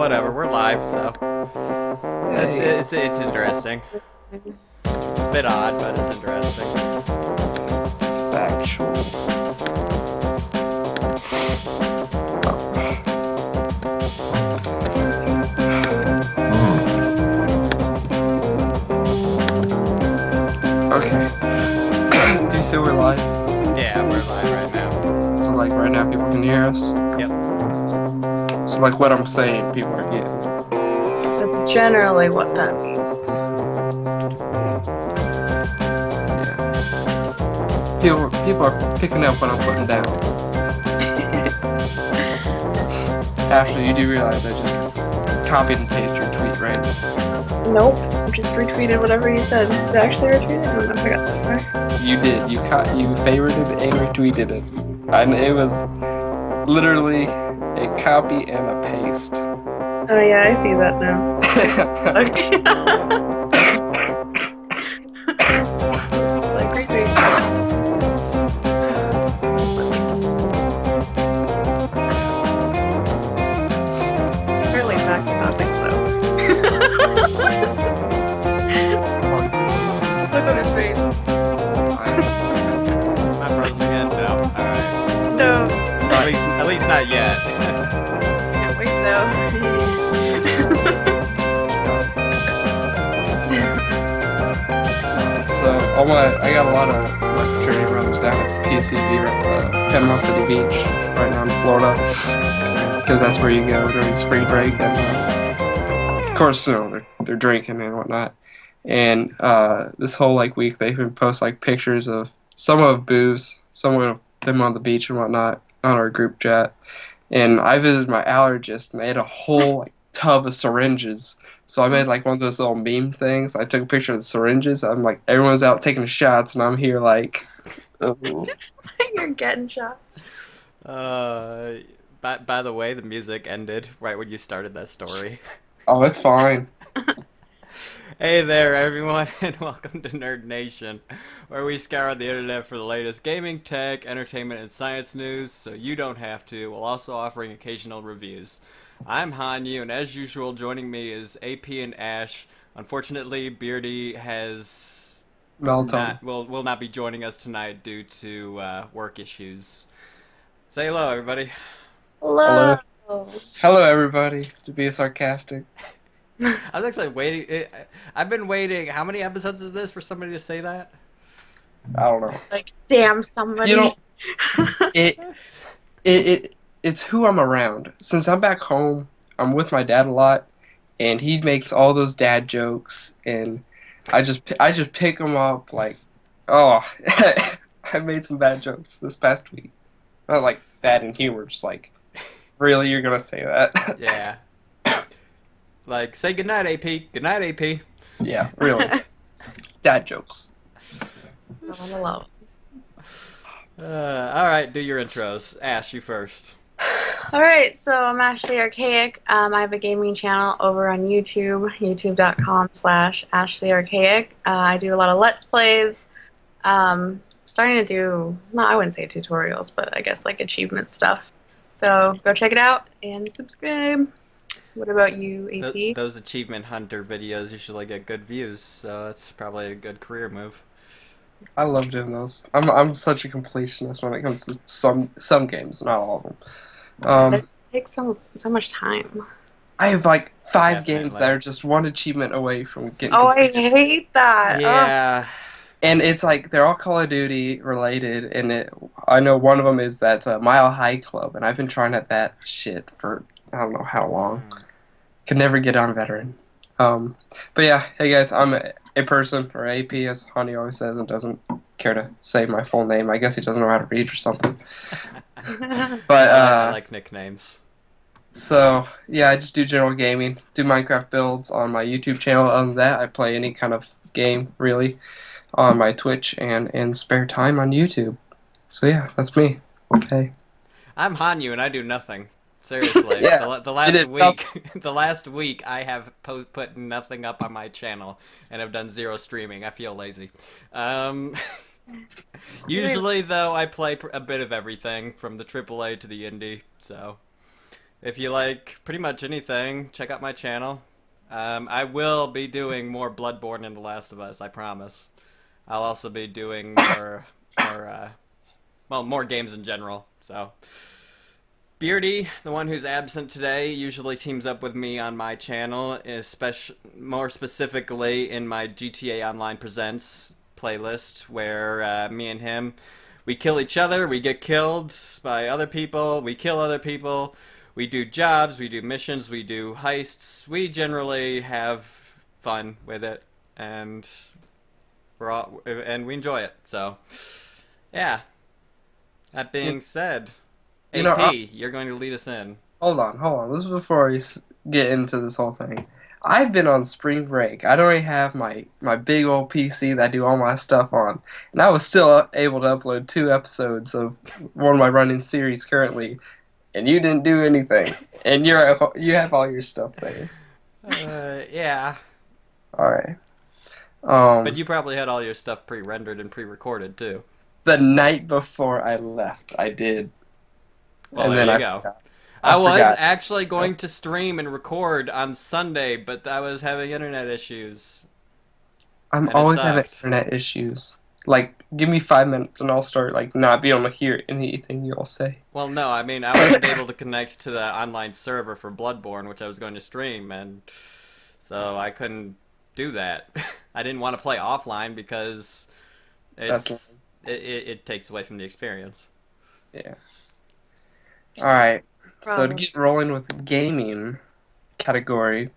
whatever. We're live, so it's interesting. It's a bit odd, but it's interesting. Factual. Okay. Do you say we're live? Yeah, we're live right now. So like right now people can hear us? Yep. So like what I'm saying people are getting. That's generally what that means. Yeah. People are picking up what I'm putting down. Ashley, you do realize I just copied and pasted your tweet, right? Nope. Just retweeted whatever you said. Did I actually retweet it? I don't know if I got that far. You did. You favorited and retweeted it. And it was literally a copy and a paste. Oh yeah, I see that now. Okay. Just like retweet. Apparently Zach did not think so. Look at his face. Am I frozen again? No. Alright. No. At least not yet. Can't wait though. So I got a lot of my fraternity brothers down at PCB, Panama City Beach, right now in Florida, because that's where you go during spring break, and of course, you know, they're drinking and whatnot. And this whole week, they've been posting pictures of some of booze, some of them on the beach and whatnot on our group chat. And I visited my allergist, and they had a whole tub of syringes. So I made one of those little meme things. I took a picture of the syringes. I'm everyone's out taking shots, and I'm here oh. You're getting shots. By the way, the music ended right when you started that story. Oh, it's fine. Hey there, everyone, and welcome to Nerd Nation, where we scour the internet for the latest gaming, tech, entertainment, and science news, so you don't have to, while also offering occasional reviews. I'm Hanyu, and as usual, joining me is AP and Ash. Unfortunately, Beardy has will not be joining us tonight due to work issues. Say hello, everybody. Hello. Hello, everybody. To be sarcastic. I was actually waiting. I've been waiting. How many episodes is this for somebody to say that? I don't know. Damn somebody. You know, it's who I'm around. Since I'm back home, I'm with my dad a lot, and he makes all those dad jokes, and I just pick them up oh, I made some bad jokes this past week. Not bad in humor, just really, you're gonna say that? Yeah. Say goodnight, AP. Goodnight, AP. Yeah, really. Dad jokes. Hello. Alright, do your intros. Ash, you first. Alright, so I'm Ashley Archaic. I have a gaming channel over on YouTube, youtube.com/AshleyArchaic. I do a lot of Let's Plays. Starting to do, I wouldn't say tutorials, but I guess achievement stuff. So go check it out and subscribe. What about you, AP? Those achievement hunter videos usually get good views, so that's probably a good career move. I love doing those. I'm such a completionist when it comes to some games, not all of them. It takes so much time. I have five games that are just one achievement away from getting completed. I hate that. Yeah. And it's they're all Call of Duty related, and I know one of them is that Mile High Club, and I've been trying at that shit for I don't know how long. Could never get on veteran. But yeah, hey guys, I'm a person, or AP as Honey always says, and doesn't care to say my full name. I guess he doesn't know how to read or something. But I like nicknames. So yeah, I just do general gaming, do Minecraft builds on my YouTube channel. Other than that, I play any kind of game really on my Twitch and in spare time on YouTube. So yeah, that's me. Okay. I'm Hanyu, and I do nothing. Seriously, yeah, the last week I have put nothing up on my channel and have done zero streaming. I feel lazy. Usually though, I play a bit of everything from the AAA to the indie. So If you like pretty much anything, check out my channel. I will be doing more Bloodborne and The Last of Us, I promise. I'll also be doing more games in general. So, Beardy, the one who's absent today, usually teams up with me on my channel, especially more specifically in my GTA Online Presents playlist, where me and him, we kill each other, we get killed by other people, we kill other people, we do jobs, we do missions, we do heists. We generally have fun with it, and we enjoy it. So, yeah. That being said, You know, AP, you're going to lead us in. hold on. This is before we get into this whole thing. I've been on spring break. I don't even have my big old PC that I do all my stuff on, and I was still able to upload 2 episodes of one of my running series currently, and you didn't do anything, and you have all your stuff there. Yeah. All right. But you probably had all your stuff pre-rendered and pre-recorded too. The night before I left, I did. Well, And there then you I go. forgot. I I was forgot. actually going to stream and record on Sunday, but I was having internet issues, I'm and it always having sucked. internet issues. Like, give me 5 minutes and I'll start like not being able to hear anything you all say. Well, no, I mean, I wasn't able to connect to the online server for Bloodborne, which I was going to stream, and so I couldn't do that. I didn't want to play offline because That's it takes away from the experience. yeah. All right. So to Problem. get rolling with the gaming category,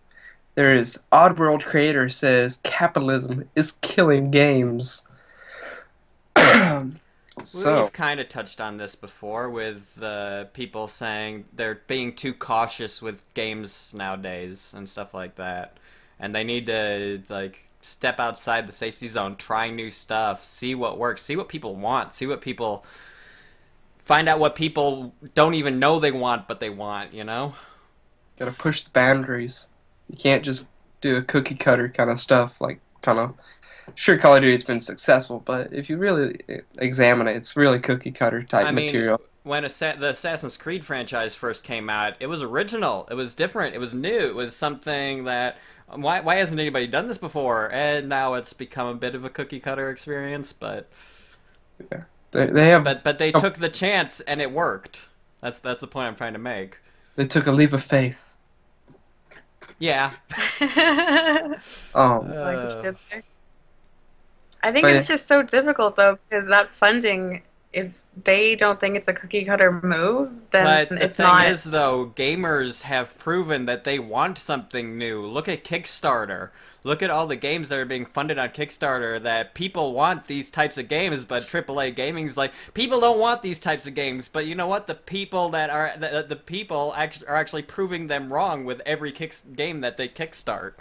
there is Oddworld Creator says capitalism is killing games. So We've kind of touched on this before with people saying they're being too cautious with games nowadays and stuff like that. And they need to like step outside the safety zone, try new stuff, see what works, see what people want, see what people find out what people don't even know they want but they want, you know? gotta push the boundaries. You can't just do a cookie cutter kind of stuff. Like kind of sure, Call of Duty's been successful, but if you really examine it, it's really cookie cutter type I mean, material. when the Assassin's Creed franchise first came out, it was original. It was different. It was new. It was something that why hasn't anybody done this before? And now it's become a bit of a cookie cutter experience, but Yeah. They have but they took the chance and it worked. That's the point I'm trying to make. they took a leap of faith. Yeah. Um, Like we Uh, did there. I think but it's just so difficult though, because that funding, if they don't think it's a cookie cutter move, then But the it's thing not. is, though, gamers have proven that they want something new. Look at Kickstarter. Look at all the games that are being funded on Kickstarter that people want these types of games, but AAA gaming's like, people don't want these types of games. But you know what? The people that are, the people are actually proving them wrong with every game that they kickstart.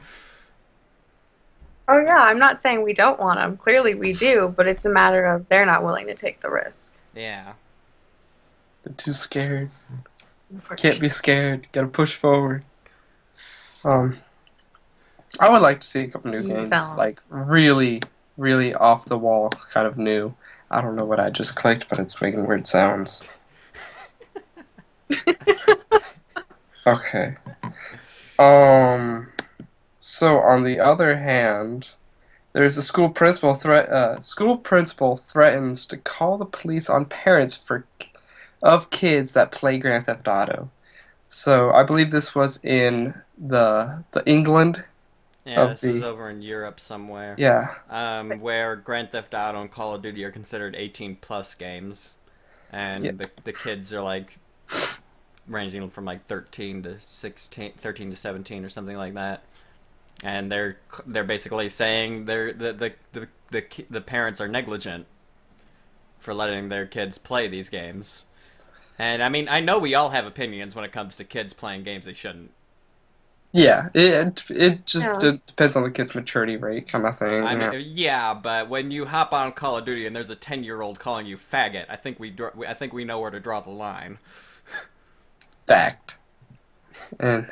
Oh yeah, I'm not saying we don't want them. Clearly we do, but it's a matter of they're not willing to take the risk. Yeah. they're too scared. Can't be scared. Gotta push forward. Um, I would like to see a couple new games, Tell 'em. like really, really off the wall, kind of new. I don't know what I just clicked, but it's making weird sounds. Okay. So on the other hand, there's a school principal threatens to call the police on parents of kids that play Grand Theft Auto. So I believe this was in the England Yeah, of this was the over in Europe somewhere. yeah. Where Grand Theft Auto and Call of Duty are considered 18 plus games, and Yeah. the kids are like ranging from like 13 to 16, 13 to 17 or something like that, and they're basically saying the parents are negligent for letting their kids play these games. And I mean, I know we all have opinions when it comes to kids playing games they shouldn't. Yeah, it just Yeah. depends on the kid's maturity rate, kind of thing. I Yeah. mean, yeah, but when you hop on Call of Duty and there's a 10-year-old calling you faggot, I think we know where to draw the line. Fact. And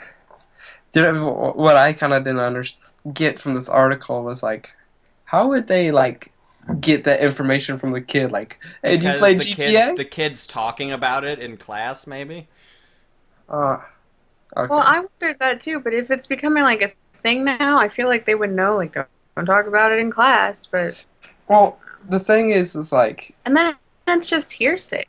what I kind of didn't get from this article was like, how would they like get that information from the kid? Like, hey, do you Because play GTA? the kids talking about it in class, maybe. Uh, Well, Okay. I wondered that too, but if it's becoming like a thing now, I feel like they would know, like, don't talk about it in class, but Well, the thing is like, and then it's just hearsay.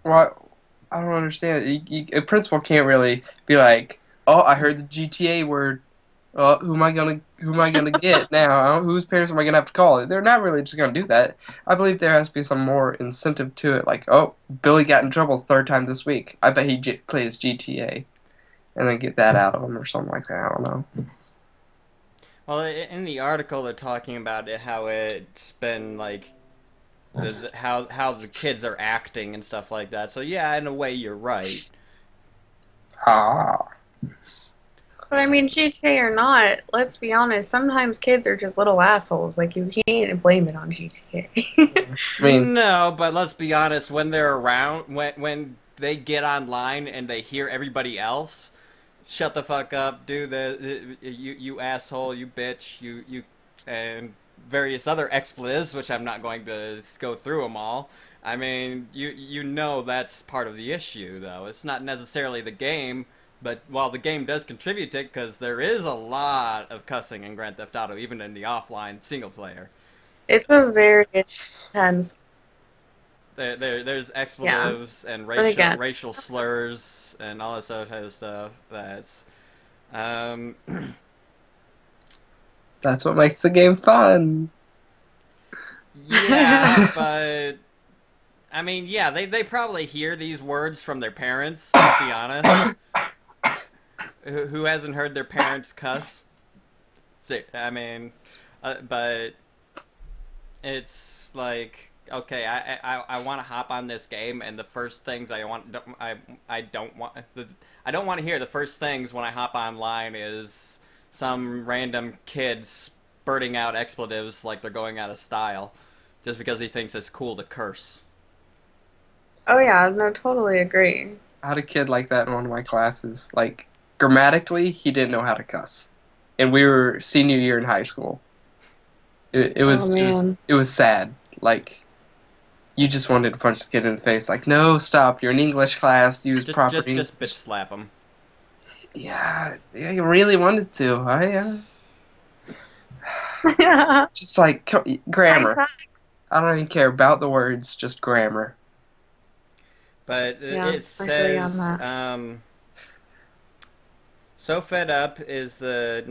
well, I don't understand. A principal can't really be like, "Oh, I heard the GTA word. Who am I gonna get now? Whose parents am I gonna have to call?" They're not really just gonna do that. I believe there has to be some more incentive to it. Like, oh, Billy got in trouble third time this week. I bet he plays GTA, and then get that out of him or something like that. I don't know. Well, in the article, they're talking about it, how it's been like how the kids are acting and stuff like that. So yeah, in a way, you're right. Ah, But I mean, GTA or not, let's be honest, sometimes kids are just little assholes. Like, you can't blame it on GTA. I mean, No, but let's be honest. When they're around, when they get online and they hear everybody else, shut the fuck up, do you asshole, you bitch, you, and various other expletives, which I'm not going to go through them all. I mean, you know that's part of the issue, though. It's not necessarily the game, but while the game does contribute to it, because there is a lot of cussing in Grand Theft Auto, even in the offline single player. It's a very intense, There's yeah. expletives and But again, racial slurs and all this other type of stuff. That's um, that's what makes the game fun. yeah, but I mean, yeah, they probably hear these words from their parents. Let's be honest. Who hasn't heard their parents cuss? I mean, but it's like okay, I want to hop on this game, and the first things I don't want I don't want to hear the first things when I hop online is some random kid spurting out expletives like they're going out of style, just because he thinks it's cool to curse. oh yeah, no, totally agree. I had a kid like that in one of my classes. Like, grammatically, he didn't know how to cuss, and we were senior year in high school. It, it Oh was it was man. it was sad. Like, you just wanted to punch the kid in the face. Like, no, stop! You're in English class. Use proper Just bitch English. slap him. Yeah, yeah, you really wanted to. Yeah. Just like High grammar. tech. I don't even care about the words, just grammar. But Yeah, it I feel you on says, that. So Fed Up is the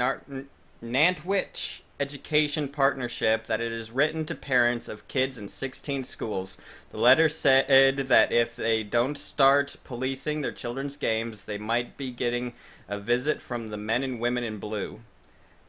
Nantwich Education Partnership that it is written to parents of kids in 16 schools. The letter said that if they don't start policing their children's games, they might be getting a visit from the men and women in blue.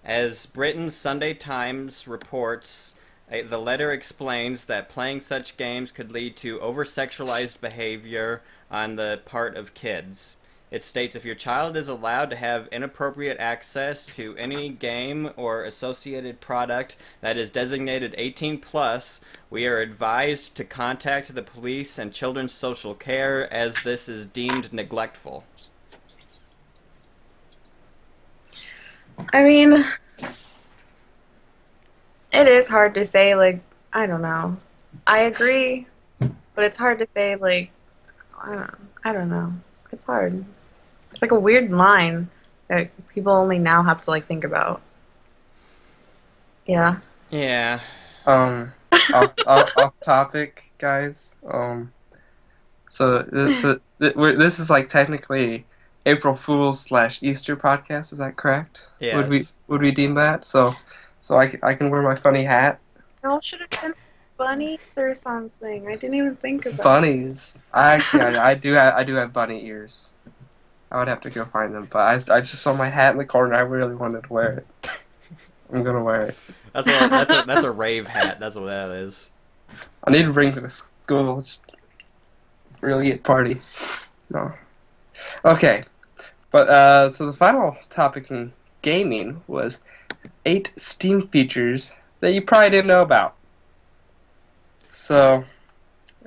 As Britain's Sunday Times reports, the letter explains that playing such games could lead to over-sexualized behavior on the part of kids. It states if your child is allowed to have inappropriate access to any game or associated product that is designated 18 plus, we are advised to contact the police and children's social care as this is deemed neglectful. I mean, it is hard to say, like, I don't know. I agree, but it's hard to say, like, I don't know. It's hard. It's like a weird line that people only now have to like think about. Yeah. Yeah. Um, off topic, guys. So this is like technically April Fool's slash Easter podcast. Is that correct? Yes. Would we deem that? So I can wear my funny hat. Y'all should have been bunnies or something. I didn't even think about Bunnies. I do have bunny ears. I would have to go find them, but I just saw my hat in the corner. I really wanted to wear it. I'm gonna wear it. That's a rave hat. That's what that is. I need to bring it to school. Just really get party. No. Okay, but so the final topic in gaming was 8 Steam features that you probably didn't know about. So,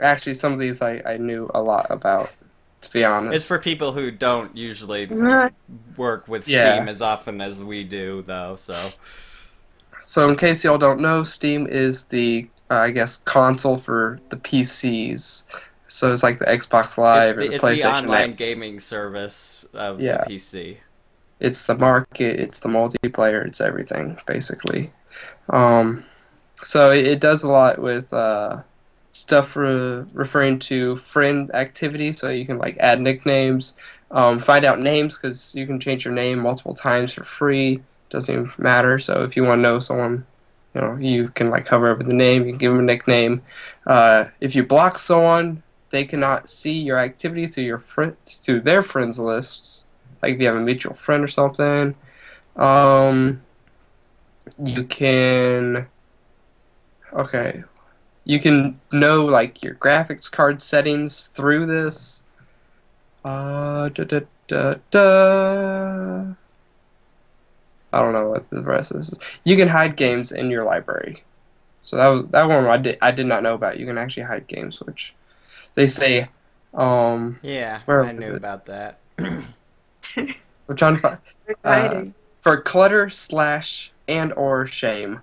actually, some of these I knew a lot about, to be It's honest. for people who don't usually it. work with Steam Yeah. as often as we do, though. So So, in case y'all don't know, Steam is the, I guess, console for the PCs. So it's like the Xbox It's Live or the the it's the PlayStation online Network. gaming service of the Yeah, PC. it's the market, it's the multiplayer, it's everything basically. Um, so it does a lot with stuff referring to friend activity. So you can like add nicknames, find out names because you can change your name multiple times for free. Doesn't even matter. So if you want to know someone, you can like hover over the name. You can give them a nickname. If you block someone, they cannot see your activity through your friends through their friends lists. Like if you have a mutual friend or something. Um, you can. Okay. You can know like your graphics card settings through this. Da, da, da, da. I don't know what the rest is. You can hide games in your library. So that one I did not know about. You can actually hide games, which they say. Yeah, Where I was knew it? about that. We're trying to find uh, Exciting. for clutter slash and or shame.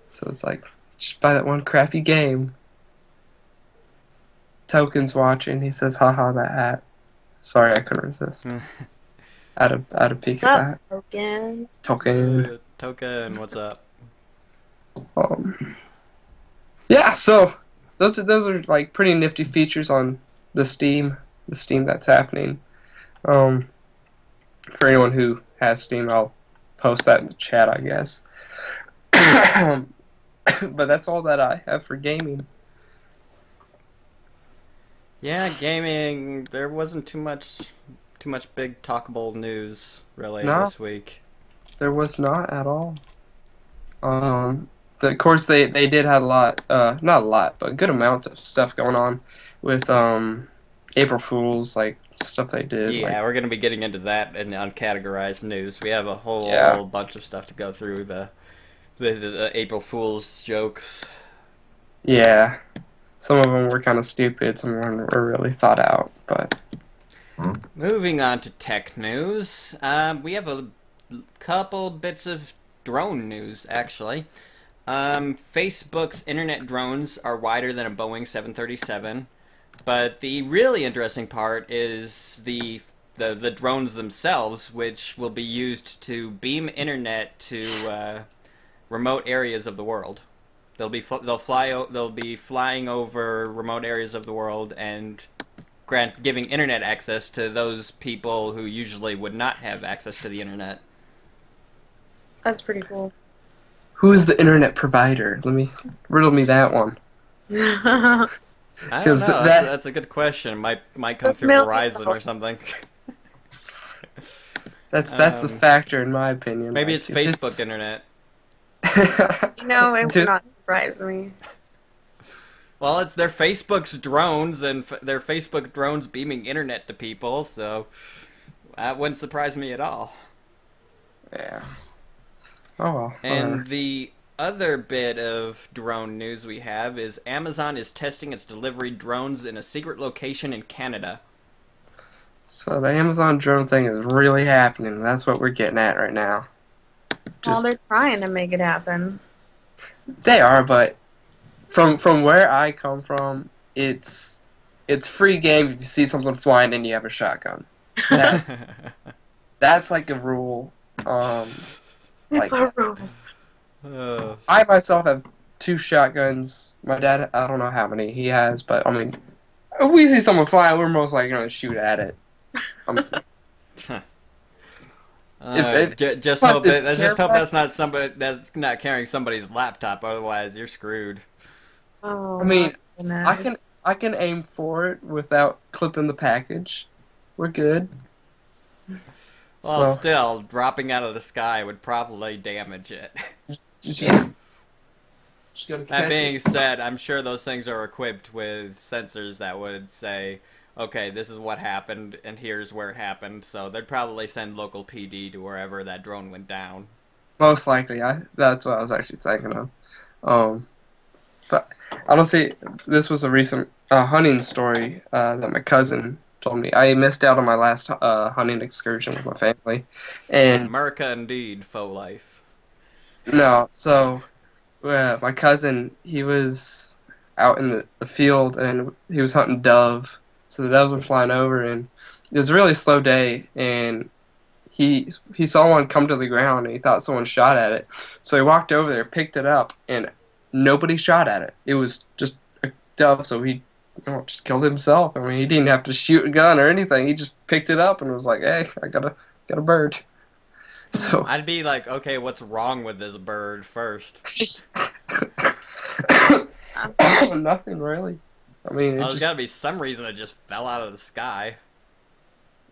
So it's like just buy that one crappy game. Token's watching. He says, "Haha, that hat." Sorry, I couldn't resist. I had a peek What's at up, that. Token? Token. Token, what's up? Um, yeah, so those are like pretty nifty features on the Steam that's happening. Um, for anyone who has Steam, I'll post that in the chat, I guess. But that's all that I have for gaming. Yeah, gaming. There wasn't too much big talkable news really No, this week. there was not at all. Um, of course they did have a lot, not a lot, but a good amount of stuff going on with April Fools, like stuff they did, like Yeah, we're gonna be getting into that in uncategorized news. We have a yeah, whole bunch of stuff to go through. The April Fool's jokes. yeah. Some of them were kind of stupid, some of them were really thought out, but Moving on to tech news, we have a couple bits of drone news actually. Facebook's internet drones are wider than a Boeing 737, but the really interesting part is the drones themselves, which will be used to beam internet to remote areas of the world. They'll be flying over remote areas of the world and giving internet access to those people who usually would not have access to the internet. That's pretty cool. who's the internet provider? Let me riddle me that one. That's I don't Because know. that That's a good question. Might come through million Verizon or something. that's the Um, factor in my opinion. Maybe Like it's if Facebook it's internet. It would Dude, not surprise me. Well, it's their Facebook's drones and their Facebook drones beaming internet to people, so that wouldn't surprise me at all. yeah. Oh well, And whatever. the other bit of drone news we have is Amazon is testing its delivery drones in a secret location in Canada. So the Amazon drone thing is really happening. That's what we're getting at right now. Well, Just they're trying to make it happen. they are, but from where I come from, it's free game if you see something flying and you have a shotgun. That that's like a rule. It's Like a rule. Oh. I myself have two shotguns. My dad, I don't know how many he has, but I mean, if we see someone flying, we're most likely going to shoot at it. Um, if Just plus hope if that you care just hope about, that's not somebody that's not carrying somebody's laptop. Otherwise, you're screwed. Oh I my mean, I goodness. can I can aim for it without clipping the package. We're good. Well, So still, dropping out of the sky would probably damage it. just gotta That catch it. being said, I'm sure those things are equipped with sensors that would say, okay, this is what happened, and here's where it happened. So they'd probably send local PD to wherever that drone went down. Most likely, that's what I was actually thinking of. But honestly, this was a recent hunting story that my cousin told me. I missed out on my last hunting excursion with my family, and America indeed, faux life. no, so my cousin, he was out in the field, and he was hunting dove. So the doves were flying over, and it was a really slow day, and he saw one come to the ground, and he thought someone shot at it. So he walked over there, picked it up, and nobody shot at it. It was just a dove, so he just killed himself. I mean, he didn't have to shoot a gun or anything. He just picked it up and was like, "Hey, I got a bird." So I'd be like, okay, what's wrong with this bird first? nothing really. I mean, Well, there's gotta be some reason it just fell out of the sky.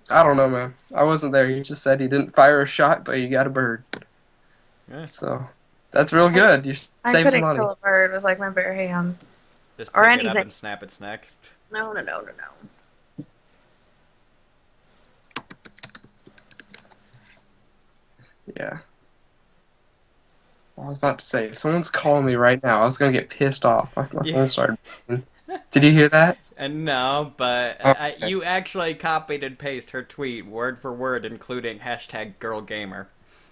I don't know, man. I wasn't there. He just said he didn't fire a shot, but he got a bird. Yeah. So that's real good. You're I saving couldn't money. kill a bird with like my bare hands. Just Or pick it up anything. and snap its neck. No, no, no, no, no. Yeah. I was about to say, if someone's calling me right now, I was gonna get pissed off. My Yeah. phone started ringing. Did you hear that? And no, but Okay. you actually copied and pasted her tweet word for word, including hashtag girl gamer.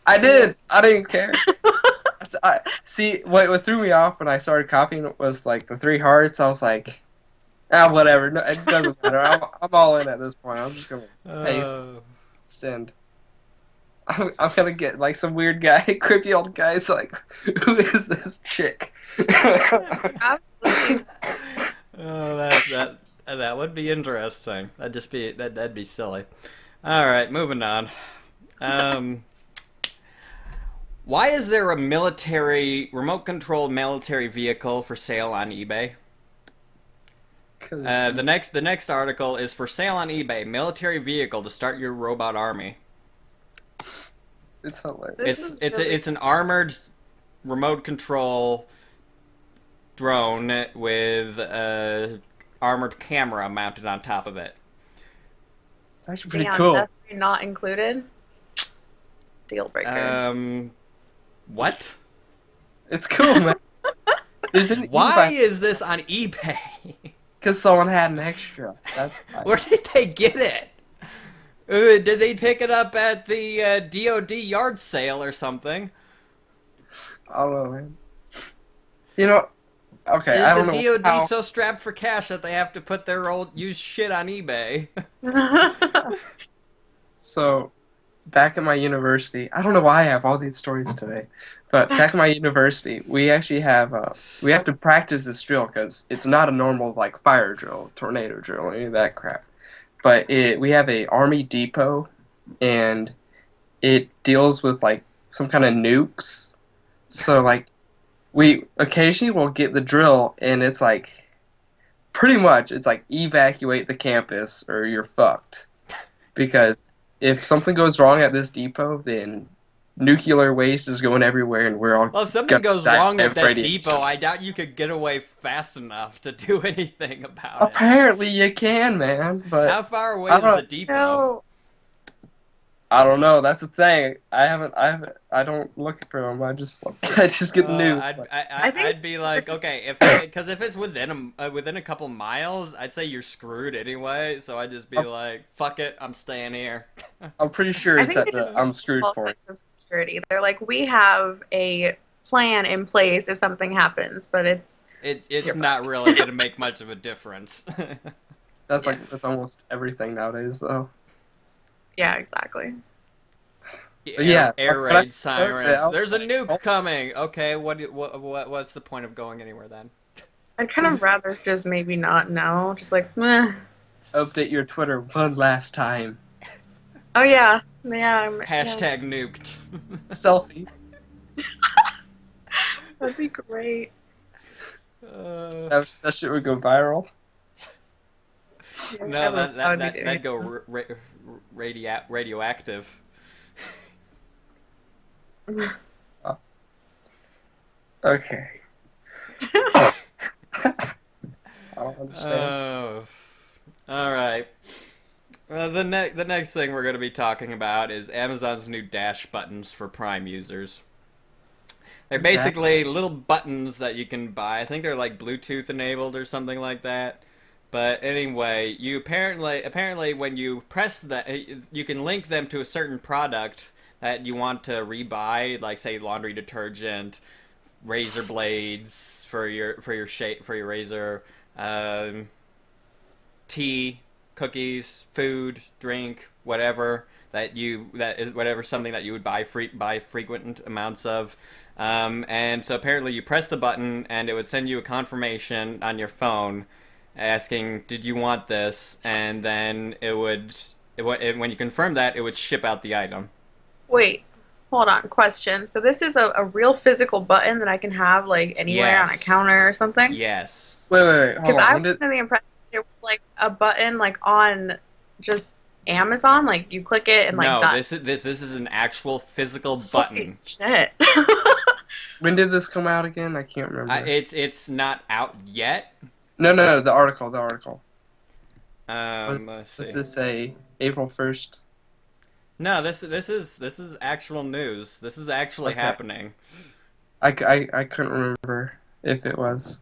I did. I didn't care. See, what threw me off when I started copying it was like the three hearts. I was like, whatever. No, it doesn't matter. I'm all in at this point. I'm just gonna paste, send. I'm gonna get like some weird guy, creepy old guy's like, who is this chick? Absolutely. Oh, that would be interesting. That'd be silly. All right, moving on. Why is there a remote control military vehicle for sale on eBay? The next article is for sale on eBay. Military vehicle to start your robot army. It's hilarious. It's an armored remote control drone with a armored camera mounted on top of it. It's actually pretty Damn, cool. definitely not included. Deal breaker. What? It's cool, man. There's an Why is this on eBay? Because someone had an extra. That's why. Where did they get it? Did they pick it up at the DoD yard sale or something? I don't know, man. You know, okay, I Is don't the know DoD how. so strapped for cash that they have to put their old used shit on eBay? So, back at my university, I don't know why I have all these stories today, but back at my university, we actually have we have to practice this drill because it's not a normal like fire drill, tornado drill, or any of that crap. But we have a army depot, and it deals with like some kind of nukes. So like, we occasionally will get the drill, and it's like, pretty much, it's like evacuate the campus or you're fucked, because if something goes wrong at this depot, then nuclear waste is going everywhere, and we're all. Well, if something gonna goes die wrong of at that radiation. depot, I doubt you could get away fast enough to do anything about it. Apparently, you can, man. But How far away I is don't- the depot? No. I don't know. That's the thing. I don't look for them. I just get the news. I'd be like, okay, because if it's within a couple miles, I'd say you're screwed anyway. So I'd just be like, fuck it, I'm staying here. I'm pretty sure I it's think at they the I'm screwed All point. sense of security. They're like, we have a plan in place if something happens, but it's It's You're not fucked. really gonna make much of a difference. That's like with almost everything nowadays, though. yeah, exactly. Yeah, air but I- raid sirens. yeah, There's a nuke coming. Okay, what's the point of going anywhere then? I'd kind of rather just maybe not know. Just like, meh. Update your Twitter one last time. Oh yeah, yeah. Hashtag nuked. Selfie. That'd be great. That shit would go viral. No, would be that'd doing go radioactive. Okay. I don't understand. Oh, all right. The next thing we're going to be talking about is Amazon's new Dash buttons for Prime users. They're basically little buttons that you can buy. I think they're like Bluetooth enabled or something like that. But anyway, you apparently when you press that, you can link them to a certain product that you want to rebuy, like say laundry detergent, razor blades for your razor, um, tea, cookies, food, drink, whatever whatever something that you would buy frequent amounts of. And so apparently you press the button and it would send you a confirmation on your phone asking, "Did you want this?" And then when you confirm that, it would ship out the item. Wait, hold on. Question. So this is a real physical button that I can have like anywhere on a Yes. counter or something? Yes. Wait, hold Because on. I When was did under the impression it was like a button like on just Amazon, like you click it and like No, done. this is an actual physical Holy button. shit. when did this come out again? I can't remember. It's not out yet. No, the article. Let's Does see. this say April 1st? No, this is actual news. This is actually Okay. happening. I couldn't remember if it was.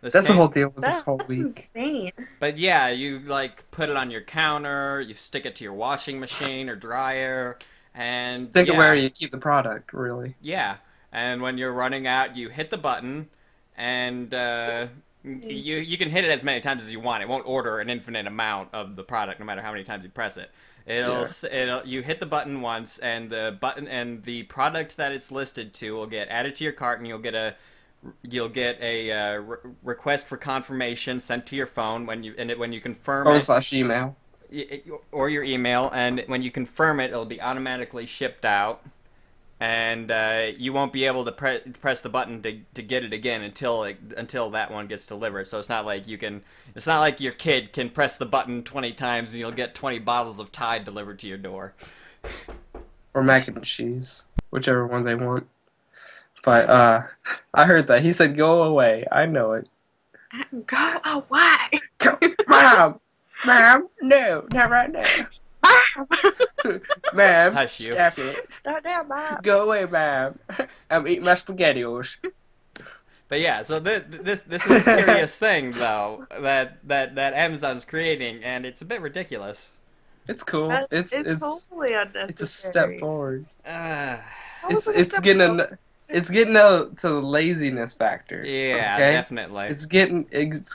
This That's the came- whole deal with this That's whole week. insane. But yeah, you like put it on your counter, you stick it to your washing machine or dryer, and Stick it yeah, where you keep the product, really. yeah. And when you're running out, you hit the button, and you can hit it as many times as you want. It won't order an infinite amount of the product, no matter how many times you press it. You hit the button once, and the product that it's listed to will get added to your cart, and you'll get a request for confirmation sent to your phone when you confirm Phone it, slash email. or your email, and when you confirm it, it'll be automatically shipped out, and you won't be able to press the button to get it again until that one gets delivered. So it's not like your kid can press the button 20 times and you'll get 20 bottles of Tide delivered to your door. Or mac and cheese. Whichever one they want. But I heard that. He said go away. I know it. Go away. Go, Mom! Mom! No, not right now. Ma'am, Hush you. stop it. Stop there, Bob. Go away, ma'am. I'm eating my SpaghettiOs. But yeah, so this is a serious thing though that Amazon's creating, and it's a bit ridiculous. It's cool. It's totally unnecessary. It's a step forward. Uh, How is it a It's step getting forward? it's getting out to the laziness factor. yeah, okay? definitely. It's getting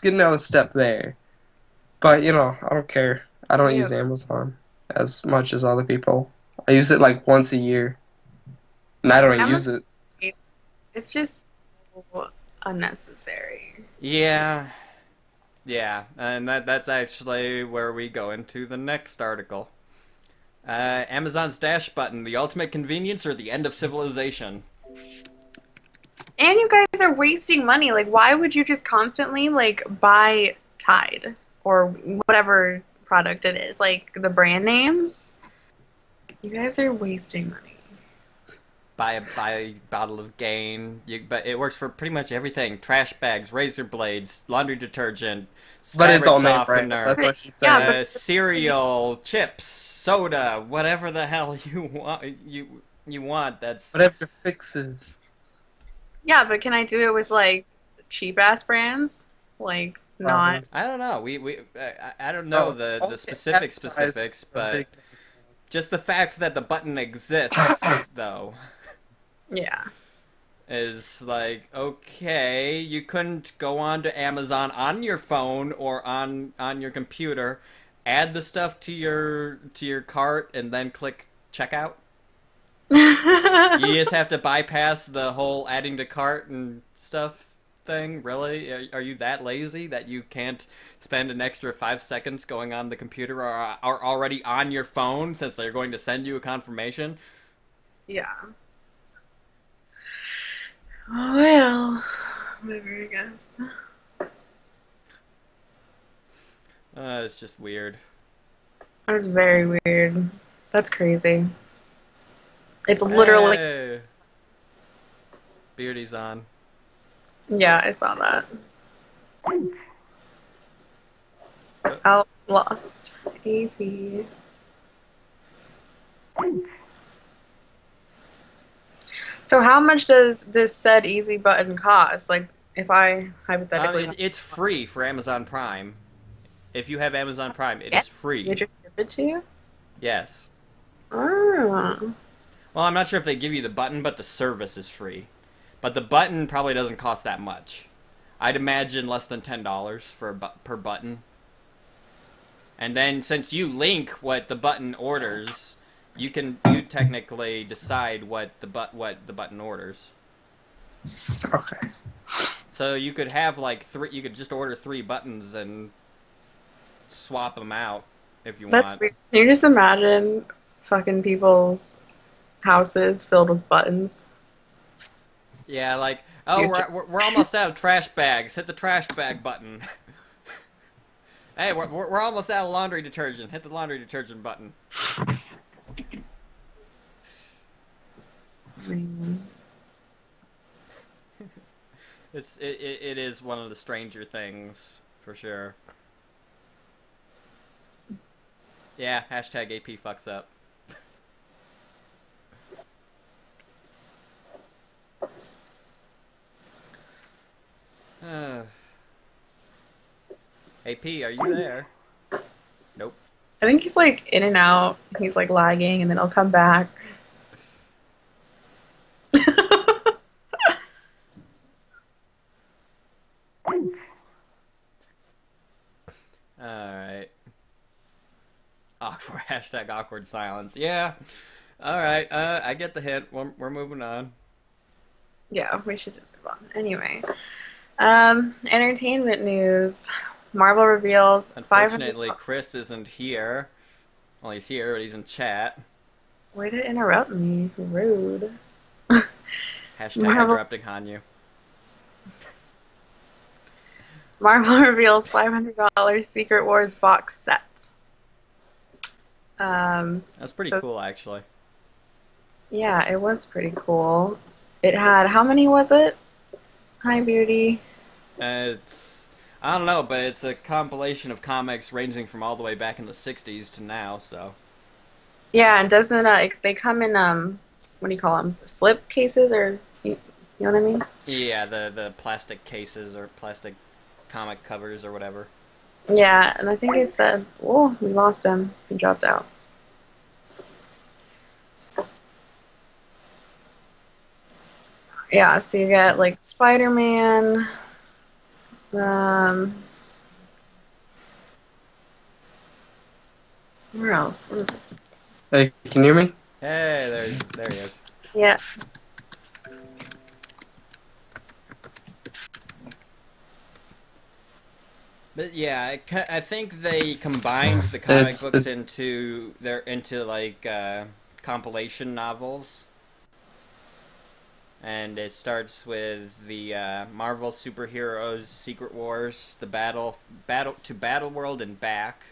another step there. But I don't care. I don't Yeah. use Amazon as much as other people. I use it like once a year. And I don't use it. It's just so unnecessary. Yeah, and that's actually where we go into the next article. Amazon's dash button, the ultimate convenience or the end of civilization? And you guys are wasting money. Like, why would you just constantly like buy Tide or whatever product it is? Like the brand names. You guys are wasting money. Buy a bottle of Gain, but it works for pretty much everything. Trash bags, razor blades, laundry detergent, But it's fabric all name brand. softener, That's what she said. Yeah, but- cereal, chips, soda, whatever the hell you want. That's Whatever fixes. Yeah, but can I do it with like cheap ass brands? Like not. I don't know. I don't know the okay, specifics, but just the fact that the button exists, though, Yeah. is like, okay, you couldn't go on to Amazon on your phone or on your computer, add the stuff to your cart, and then click checkout. You just have to bypass the whole adding to cart and stuff thing. Really? Are you that lazy that you can't spend an extra 5 seconds going on the computer or are already on your phone since they're going to send you a confirmation? Yeah. Well, whatever, I guess. It's just weird. That's very weird. That's crazy. It's literally. Hey. Beardy's on. Yeah, I saw that. Out lost. AP. So how much does this said easy button cost? Like, if I hypothetically It's free for Amazon Prime. If you have Amazon Prime, it Yeah. is free. they just ship it to you? Yes. Oh. Well, I'm not sure if they give you the button, but the service is free. But the button probably doesn't cost that much. I'd imagine less than $10 for per button. And then since you link what the button orders, you technically decide what the button orders. Okay. So you could have like you could just order 3 buttons and swap them out if you That's want. weird. Can you just imagine fucking people's houses filled with buttons? Yeah, like, oh, we're almost out of trash bags. Hit the trash bag button. Hey, we're almost out of laundry detergent. Hit the laundry detergent button. Man. It is one of the stranger things for sure. Yeah, hashtag AP fucks up. AP, are you there? Nope. I think he's like in and out. He's like lagging, and then he'll come back. Alright. Awkward. Hashtag awkward silence. Yeah. Alright, I get the hint. We're moving on. Yeah, we should just move on. Anyway, entertainment news. Marvel reveals Unfortunately, 500. Chris isn't here. Well, he's here, but he's in chat. Way to interrupt me. Rude. Hashtag Marvel interrupting Hanyu. Marvel reveals $500 Secret Wars box set. That's pretty So- cool, actually. Yeah, it was pretty cool. It had, how many was it? Hi, Beauty. I don't know, but it's a compilation of comics ranging from all the way back in the 60s to now, so. Yeah, and doesn't they come in what do you call them? Slip cases, or you know what I mean? Yeah, the plastic cases or plastic comic covers or whatever. Yeah, and I think it said, "Oh, we lost him. He dropped out." Yeah, so you get like Spider-Man. Where else? What is it? Hey, can you hear me? Hey, there he is. Yeah. But yeah, I think they combined the comic It's- books into like compilation novels, and it starts with the Marvel Superheroes Secret Wars, the Battle to Battleworld and Back,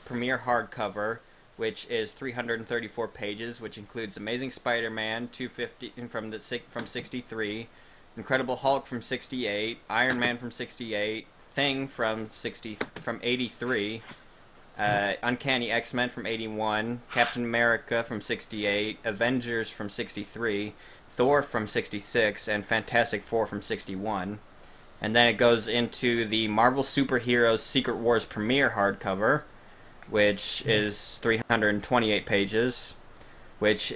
premiere hardcover, which is 334 pages, which includes Amazing Spider-Man 250 from 63, Incredible Hulk from 68, Iron Man from 68, Thing from 83, Uncanny X-Men from 81, Captain America from 68, Avengers from 63, Thor from 66, and Fantastic Four from 61. And then it goes into the Marvel Superheroes Secret Wars premiere hardcover, which is 328 pages, which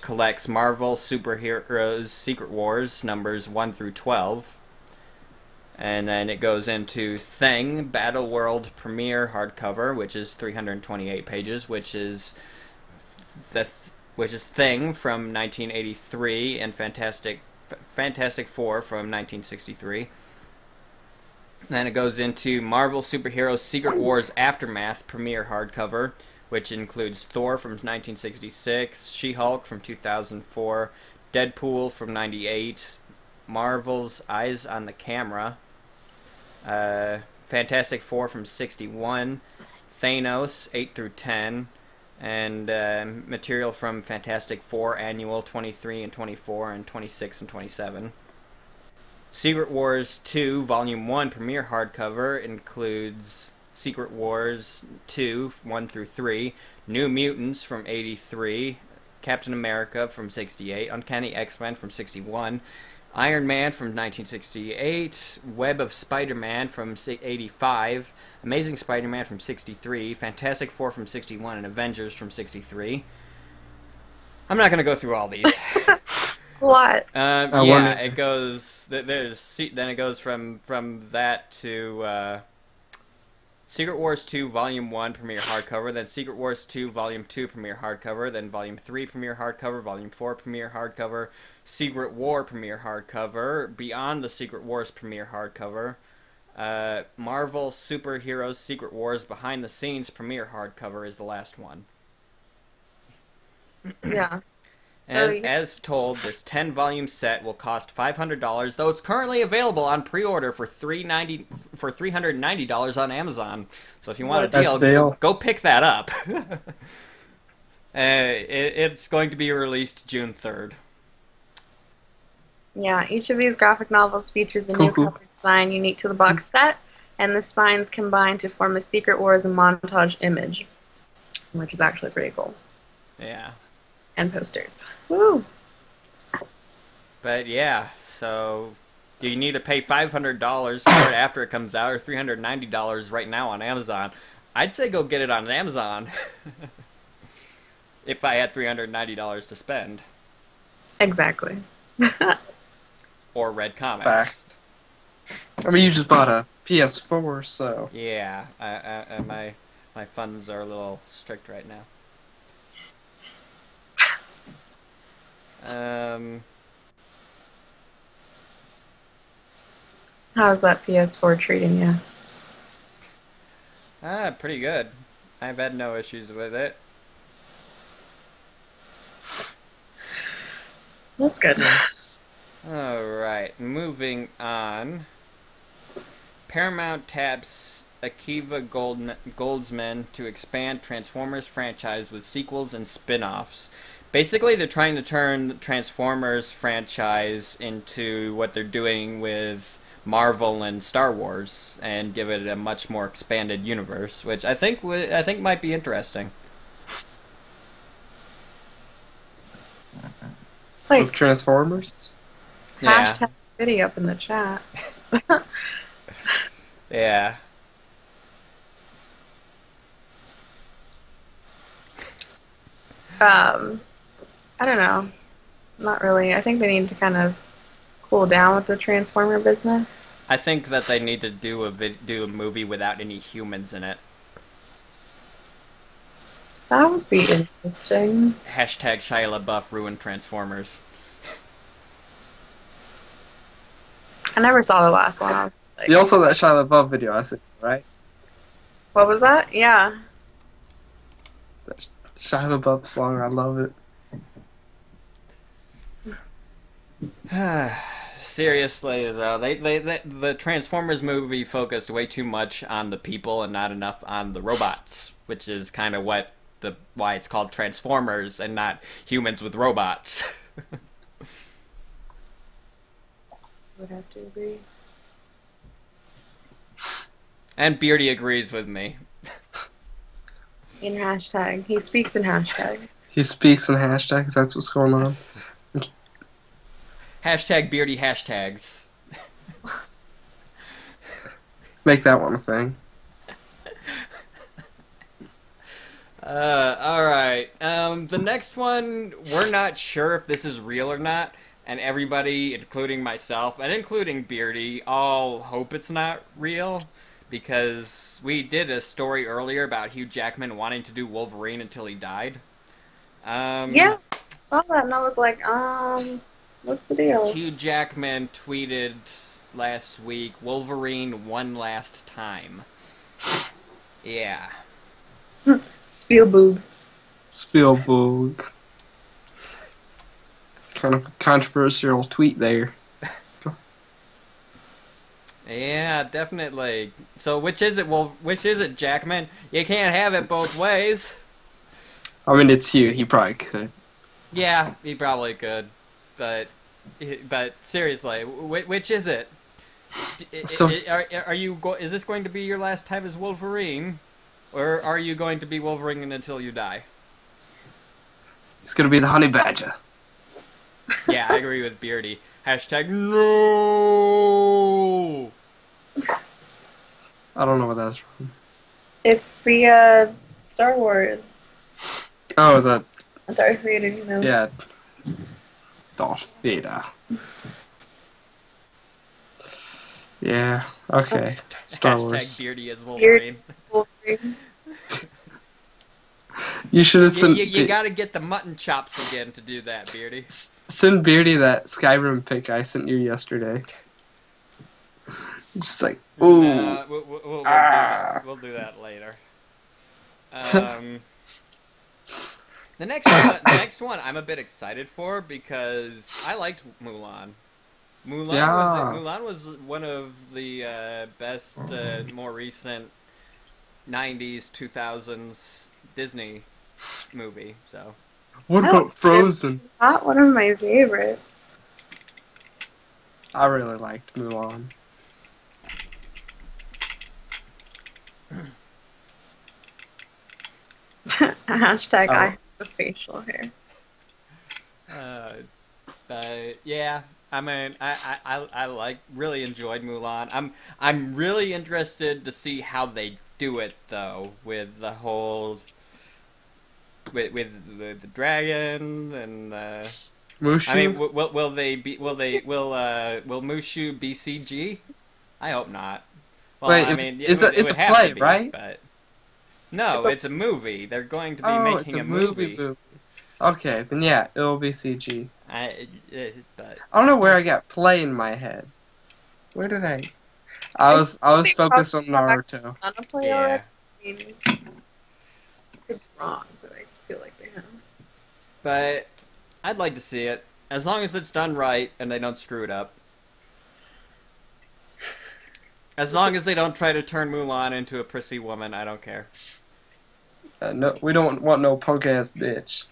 collects Marvel Superheroes Secret Wars numbers 1 through 12. And then it goes into Thing Battle World premiere hardcover, which is 328 pages, which is Thing from 1983 and Fantastic Four from 1963. And then it goes into Marvel Superheroes Secret Wars Aftermath premiere hardcover, which includes Thor from 1966, She-Hulk from 2004, Deadpool from 98, Marvel's Eyes on the Camera, Fantastic Four from 61, Thanos 8 through 10, and material from Fantastic Four Annual 23 and 24 and 26 and 27. Secret Wars 2 Volume 1 premiere hardcover includes Secret Wars 2 1 through 3, New Mutants from 83, Captain America from 68, Uncanny X-Men from 61, Iron Man from 1968, Web of Spider-Man from 85, Amazing Spider-Man from 63, Fantastic Four from 61, and Avengers from 63. I'm not going to go through all these. It's a lot. I Yeah, wonder. it goes. Then it goes from that to Secret Wars 2 Volume 1 Premiere Hardcover, then Secret Wars 2 Volume 2 Premiere Hardcover, then Volume 3 Premiere Hardcover, Volume 4 Premiere Hardcover, Secret War Premiere Hardcover, Beyond the Secret Wars Premiere Hardcover, Marvel Superheroes Secret Wars Behind the Scenes Premiere Hardcover is the last one. Yeah. As told, this 10-volume set will cost $500, though it's currently available on pre-order for $390 on Amazon. So if you want a That's deal, a deal. go pick that up. It's going to be released June 3rd. Yeah, each of these graphic novels features a new Cool. cover design unique to the box set, and the spines combine to form a Secret Wars and montage image, which is actually pretty cool. Yeah. And posters. Woo! But yeah, so you can either pay $500 for it after it comes out or $390 right now on Amazon. I'd say go get it on Amazon if I had $390 to spend. Exactly. Or Red Comics. Fact. I mean, you just bought a PS4, so. Yeah, my funds are a little strict right now. How's that PS4 treating you? Pretty good. I've had no issues with it. That's good. Alright, moving on. Paramount taps Akiva Goldsman to expand Transformers franchise with sequels and spin-offs. Basically, they're trying to turn the Transformers franchise into what they're doing with Marvel and Star Wars, and give it a much more expanded universe, which I think might be interesting. It's like With Transformers? Yeah, hashtag city up in the chat. yeah. I don't know. Not really. I think they need to kind of cool down with the Transformer business. I think that they need to do a movie without any humans in it. That would be interesting. Hashtag Shia LaBeouf ruined Transformers. I never saw the last one. I was like, You also that Shia LaBeouf video I seen, right? what was that? Yeah. That Shia LaBeouf song, I love it. Seriously though, the Transformers movie focused way too much on the people and not enough on the robots, which is kind of why it's called Transformers and not humans with robots. Would have to agree. And Beardy agrees with me. In hashtag. He speaks in hashtag. He speaks in hashtags, that's what's going on. Hashtag Beardy hashtags. Make that one a thing. Alright. The next one, we're not sure if this is real or not, and everybody, including myself, and including Beardy, all hope it's not real, because we did a story earlier about Hugh Jackman wanting to do Wolverine until he died. Yeah. Saw that and I was like, what's the deal? Hugh Jackman tweeted last week, Wolverine one last time. Yeah. Spielberg. Spielberg. Kind of controversial tweet there. Yeah, definitely. So which is it? Well, which is it, Jackman? You can't have it both ways. I mean, it's Hugh, he probably could. Yeah, he probably could, but seriously, which is it? So- Are you is this going to be your last time as Wolverine, or are you going to be Wolverine until you die? He's gonna be the honey badger. Yeah, I agree with Beardy. Hashtag no. I don't know what that's from. It's the Star Wars. Oh, the Darth Vader, you know. yeah, Darth Vader. Yeah. Okay. Star Hashtag Wars. Beardy as Beard Wolverine. Wolverine. You should have You gotta get the mutton chops again to do that, Beardy. send Beardy that Skyrim pic I sent you yesterday. Just like, ooh, No, we'll do that. ah. We'll do that later. Um, the next one, I'm a bit excited for because I liked Mulan. Yeah. Mulan was one of the best, more recent '90s, 2000s Disney movie. So What I about liked it. Frozen? It's not one of my favorites. I really liked Mulan. Hashtag Oh. I have the facial hair. But yeah, I mean, I like really enjoyed Mulan. I'm really interested to see how they do it though with the whole with the dragon and Mushu? I mean, will they be will Mushu be CG? I hope not. Well, Wait, I mean, it's it a would have play, to be, right? but no, it's a movie. They're going to be Oh, making it's a movie. movie. Okay, then yeah, it will be CG. But I don't know where I got play in my head. Where did I? I was They focused on probably have Naruto. on a play yeah. already. I mean, could be wrong, but I feel like they have. But I'd like to see it as long as it's done right and they don't screw it up. As long as they don't try to turn Mulan into a prissy woman, I don't care. No, we don't want no punk ass bitch.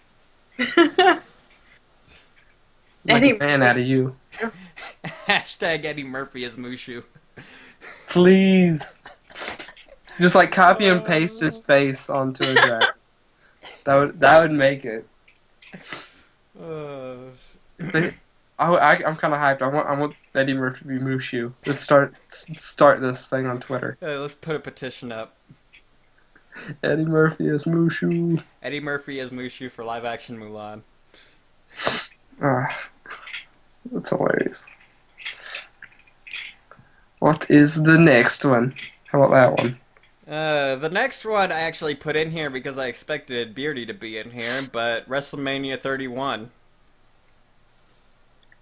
Make Any- a man out of you, Hashtag Eddie Murphy as Mushu. please. Just like copy and paste his face onto a dragon. That would make it. I'm kind of hyped. I want Eddie Murphy to be Mushu. Let's start this thing on Twitter. Let's put a petition up. Eddie Murphy as Mushu. Eddie Murphy as Mushu for live action Mulan. Ah, that's hilarious. What is the next one? How about that one? The next one I actually put in here because I expected Beardy to be in here, but WrestleMania 31.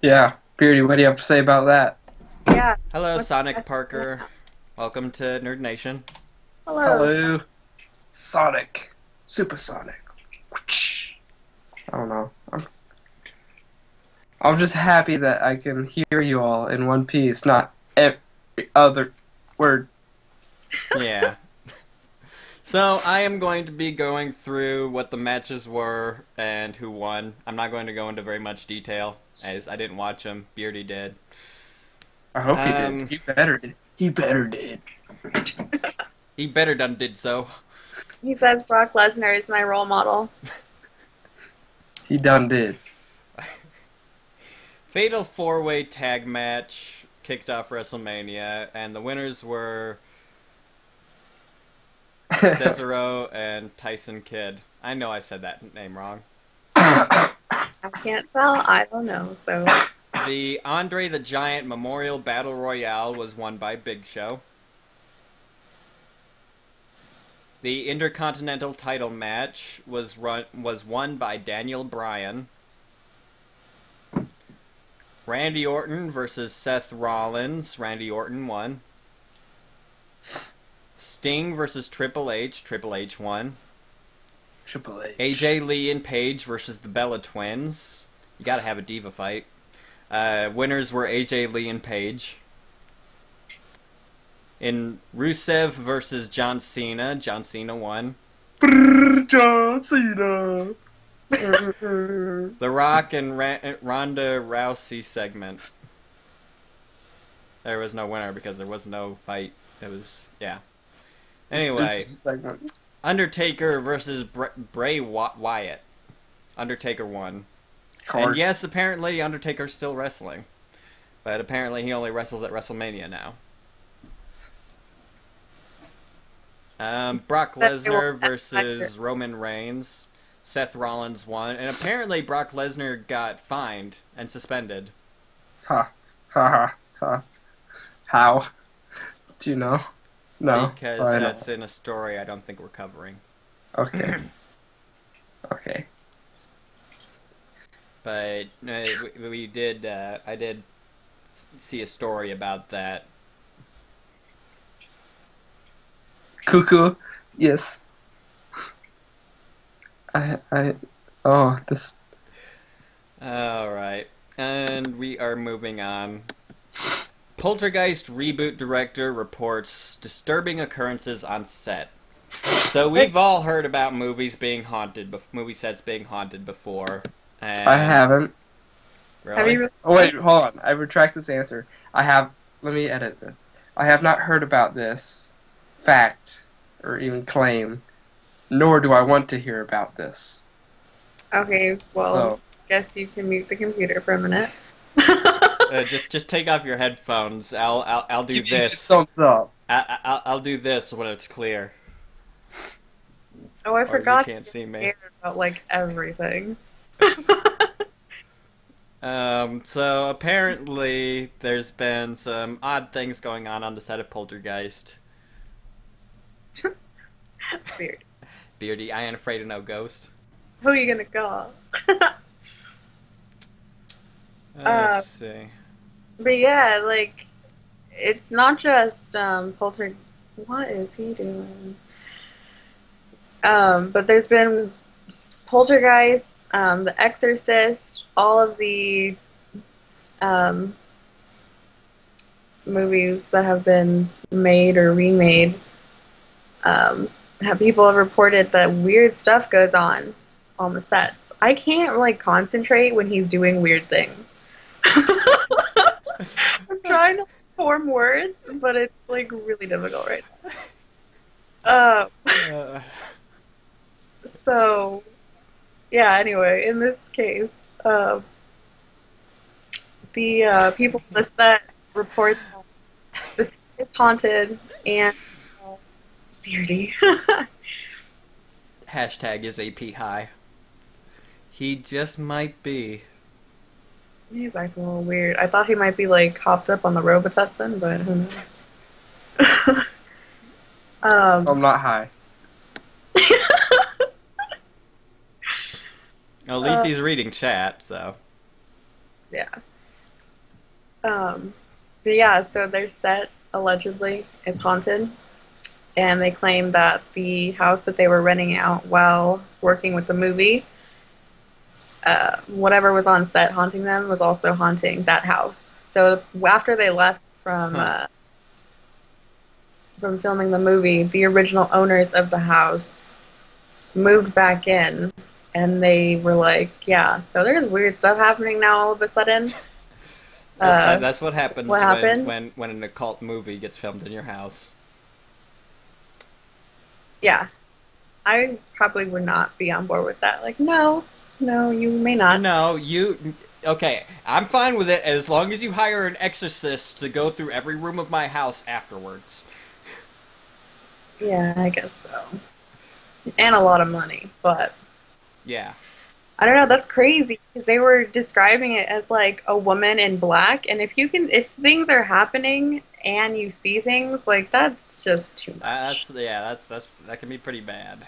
Yeah, Beardy, what do you have to say about that? Yeah. Hello, What's Sonic that? Parker. Welcome to Nerd Nation. Hello. Hello, Sonic, Supersonic. I don't know. I'm just happy that I can hear you all in one piece, not every other word. Yeah. So I am going to be going through what the matches were and who won. I'm not going to go into very much detail as I didn't watch them. Beardy did. I hope he did. He better did. He better did. He better done did so. He says Brock Lesnar is my role model. He done did. Fatal 4-way tag match kicked off WrestleMania, and the winners were Cesaro and Tyson Kidd. I know I said that name wrong. I can't tell. I don't know. So The Andre the Giant Memorial Battle Royale was won by Big Show. The Intercontinental title match was won by Daniel Bryan. Randy Orton versus Seth Rollins. Randy Orton won. Sting versus Triple H. Triple H won. Triple H. AJ Lee and Paige versus the Bella Twins. You gotta have a diva fight. Winners were AJ Lee and Paige. In Rusev versus John Cena. John Cena won. John Cena. The Rock and Ronda Rousey segment. There was no winner because there was no fight. It was, yeah. Anyway, segment. Undertaker versus Bray Wyatt. Undertaker won. Of course. And yes, apparently Undertaker's still wrestling. But apparently he only wrestles at WrestleMania now. Brock Lesnar versus Roman Reigns. Seth Rollins won, and apparently Brock Lesnar got fined and suspended. Ha. Ha ha ha. How? Do you know? No. Oh, Because I know. that's in a story I don't think we're covering. Okay. Okay. But we did. I did see a story about that. Cuckoo. Yes. I. Oh, this. All right, and we are moving on. Poltergeist reboot director reports disturbing occurrences on set. So we've all heard about movies being haunted, movie sets being haunted before. I And haven't. Have you really, really? Oh wait, hold on. I retract this answer. I have. Let me edit this. I have not heard about this fact or even claim, nor do I want to hear about this. Okay, well, So guess you can mute the computer for a minute. just take off your headphones. I'll do you just this. thumbs up. I'll do this when it's clear. Oh, I Or forgot. you can't see me. Scared about like everything. So apparently there's been some odd things going on the set of Poltergeist. Weird. Beardy, I ain't afraid of no ghost. Who are you gonna call? Let's see. But yeah, like it's not just Polter. What is he doing? But there's been Poltergeist, The Exorcist, all of the um, movies that have been made or remade. Have people have reported that weird stuff goes on the sets. I can't like concentrate when he's doing weird things. I'm trying to form words, but it's like really difficult right now. So yeah, anyway, in this case, the people on the set report that the set is haunted and Beardy. Hashtag is AP high. He just might be. He's acting a little weird. I thought he might be like hopped up on the Robitussin, but who knows? I'm not high. At least he's reading chat, so. Yeah. But yeah, so their set allegedly is haunted, and they claim that the house that they were renting out while working with the movie, whatever was on set haunting them was also haunting that house. So after they left from filming the movie, the original owners of the house moved back in, and they were like, "Yeah, so there's weird stuff happening now all of a sudden." That's what happens what happened? when an occult movie gets filmed in your house. Yeah, I probably would not be on board with that. Like, no, you may not. No, you. Okay, I'm fine with it as long as you hire an exorcist to go through every room of my house afterwards. Yeah, I guess so. And a lot of money, but Yeah. I don't know. That's crazy because they were describing it as like a woman in black, and if things are happening and you see things, like that's just too much. That can be pretty bad.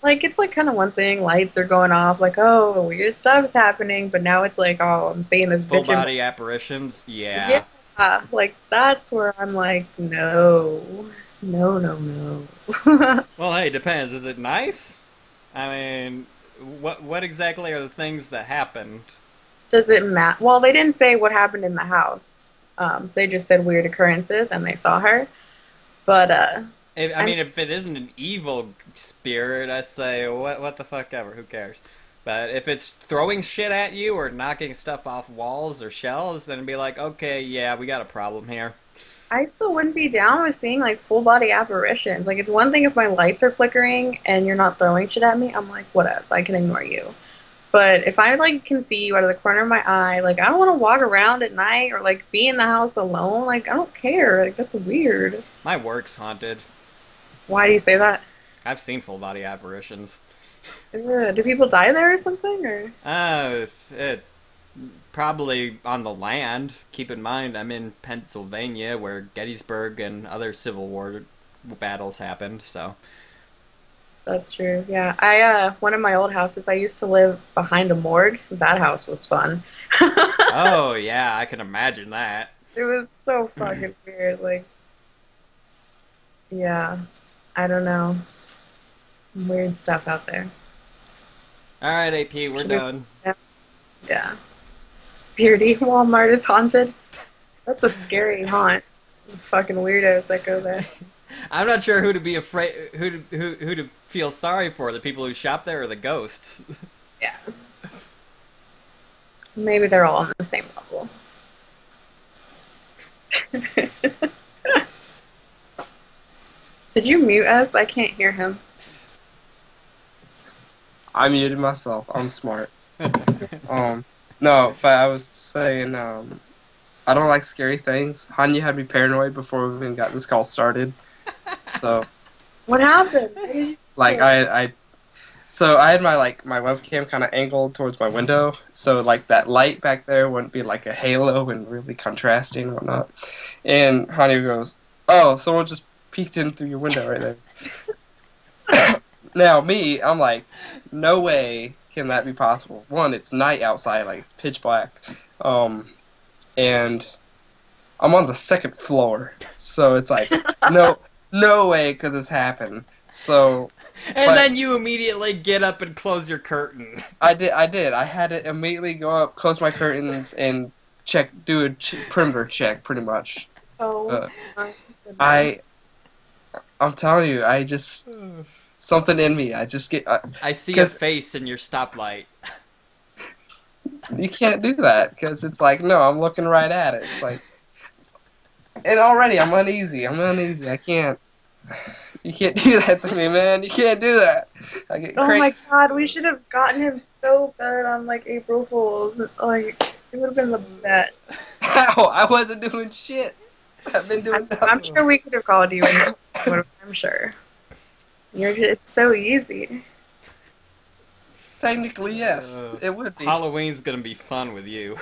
Like it's like kind of one thing, lights are going off, like oh weird stuff's happening, but now it's like oh I'm seeing this Full bitch in body apparitions, yeah. yeah, like that's where I'm like no, no. Well, hey, depends. Is it nice? I mean, what exactly are the things that happened? Does it matter? Well, they didn't say what happened in the house. They just said weird occurrences, and they saw her. But I mean, if it isn't an evil spirit, I say what the fuck ever. Who cares? But if it's throwing shit at you or knocking stuff off walls or shelves, then it'd be like, okay, yeah, we got a problem here. I still wouldn't be down with seeing like full body apparitions. Like it's one thing if my lights are flickering and you're not throwing shit at me, I'm like, whatevs, I can ignore you. But if I like can see you out of the corner of my eye, like I don't want to walk around at night or like be in the house alone. Like I don't care. Like that's weird. My work's haunted. Why do you say that? I've seen full body apparitions. Do people die there or something? Or It probably on the land. Keep in mind, I'm in Pennsylvania, where Gettysburg and other Civil War battles happened. So, that's true. Yeah, I one of my old houses. I used to live behind a morgue. That house was fun. oh yeah, I can imagine that. It was so fucking weird. Like, yeah, I don't know. Weird stuff out there. All right, AP, we're done. Yeah. Yeah. Beardy Walmart is haunted. That's a scary haunt. Fucking weirdos that go there. I'm not sure who to be afraid, who to feel sorry for, the people who shop there or the ghosts. Yeah. Maybe they're all on the same level. Did you mute us? I can't hear him. I muted myself. I'm smart. No, but I was saying, I don't like scary things. Hanya had me paranoid before we even got this call started. So, What happened? like, so I had my webcam kind of angled towards my window, so like that light back there wouldn't be like a halo and really contrasting and whatnot. And Hanya goes, "Oh, someone just peeked in through your window right there." Now me, I'm like, no way can that be possible. One, it's night outside, like it's pitch black, and I'm on the second floor, so it's like no way could this happen. So, And but then you immediately get up and close your curtain. I did. I had to immediately go up, close my curtains, and do a perimeter check, pretty much. Oh, my goodness. I'm telling you, I just something in me. I just get. I see a face in your stoplight. You can't do that because it's like no, I'm looking right at it. It's like, and already I'm uneasy. I can't. You can't do that to me, man. You can't do that. I get Oh crazy. my god, we should have gotten him so good on like April Fools. Like, it would have been the best. How? I wasn't doing shit. I've been doing I'm nothing. sure we could have called you. I'm sure. It's so easy. Technically, yes, it would be. Halloween's gonna be fun with you.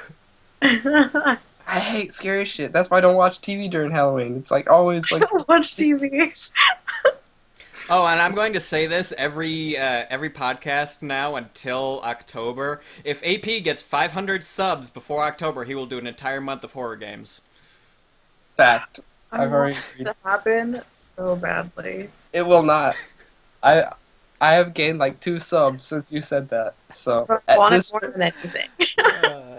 I hate scary shit. That's why I don't watch TV during Halloween. It's like always like Watch TV. Oh, and I'm going to say this every podcast now until October. If AP gets 500 subs before October, he will do an entire month of horror games. fact. I I've want already this agreed. to happen so badly. It will not. I I have gained like 2 subs since you said that. So I at want it this more than anything.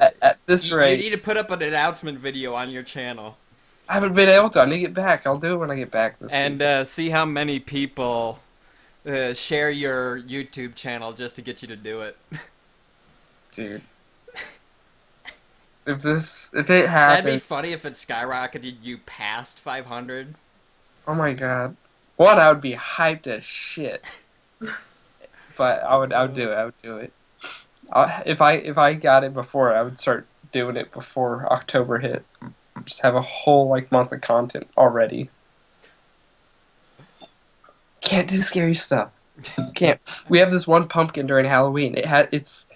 at this You rate, need to put up an announcement video on your channel I haven't been able to. I need to get back. I'll do it when I get back this week. and see how many people share your YouTube channel just to get you to do it. Dude. If it That'd be happens, funny if it skyrocketed you past 500. oh my god. One, I would be hyped as shit. But I would do it. I would do it. If I got it before, I would start doing it before October hit. Just have a whole like month of content already. Can't do scary stuff. Can't. We have this one pumpkin during Halloween. It's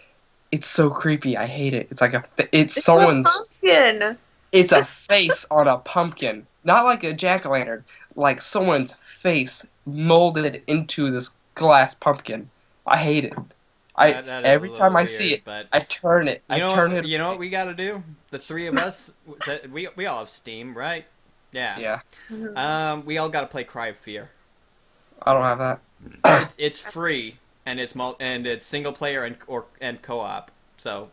so creepy. I hate it. It's like it's someone's. pumpkin. It's a face on a pumpkin, not like a jack-o'-lantern. Like someone's face molded into this glass pumpkin. I hate it. That is Every a time little I see weird, it, but I turn it. you know turn what, it. you know what we gotta do? The three of us, we all have Steam, right? Yeah. Yeah, We all gotta play Cry of Fear. I don't have that. It's free and it's single player and co-op. So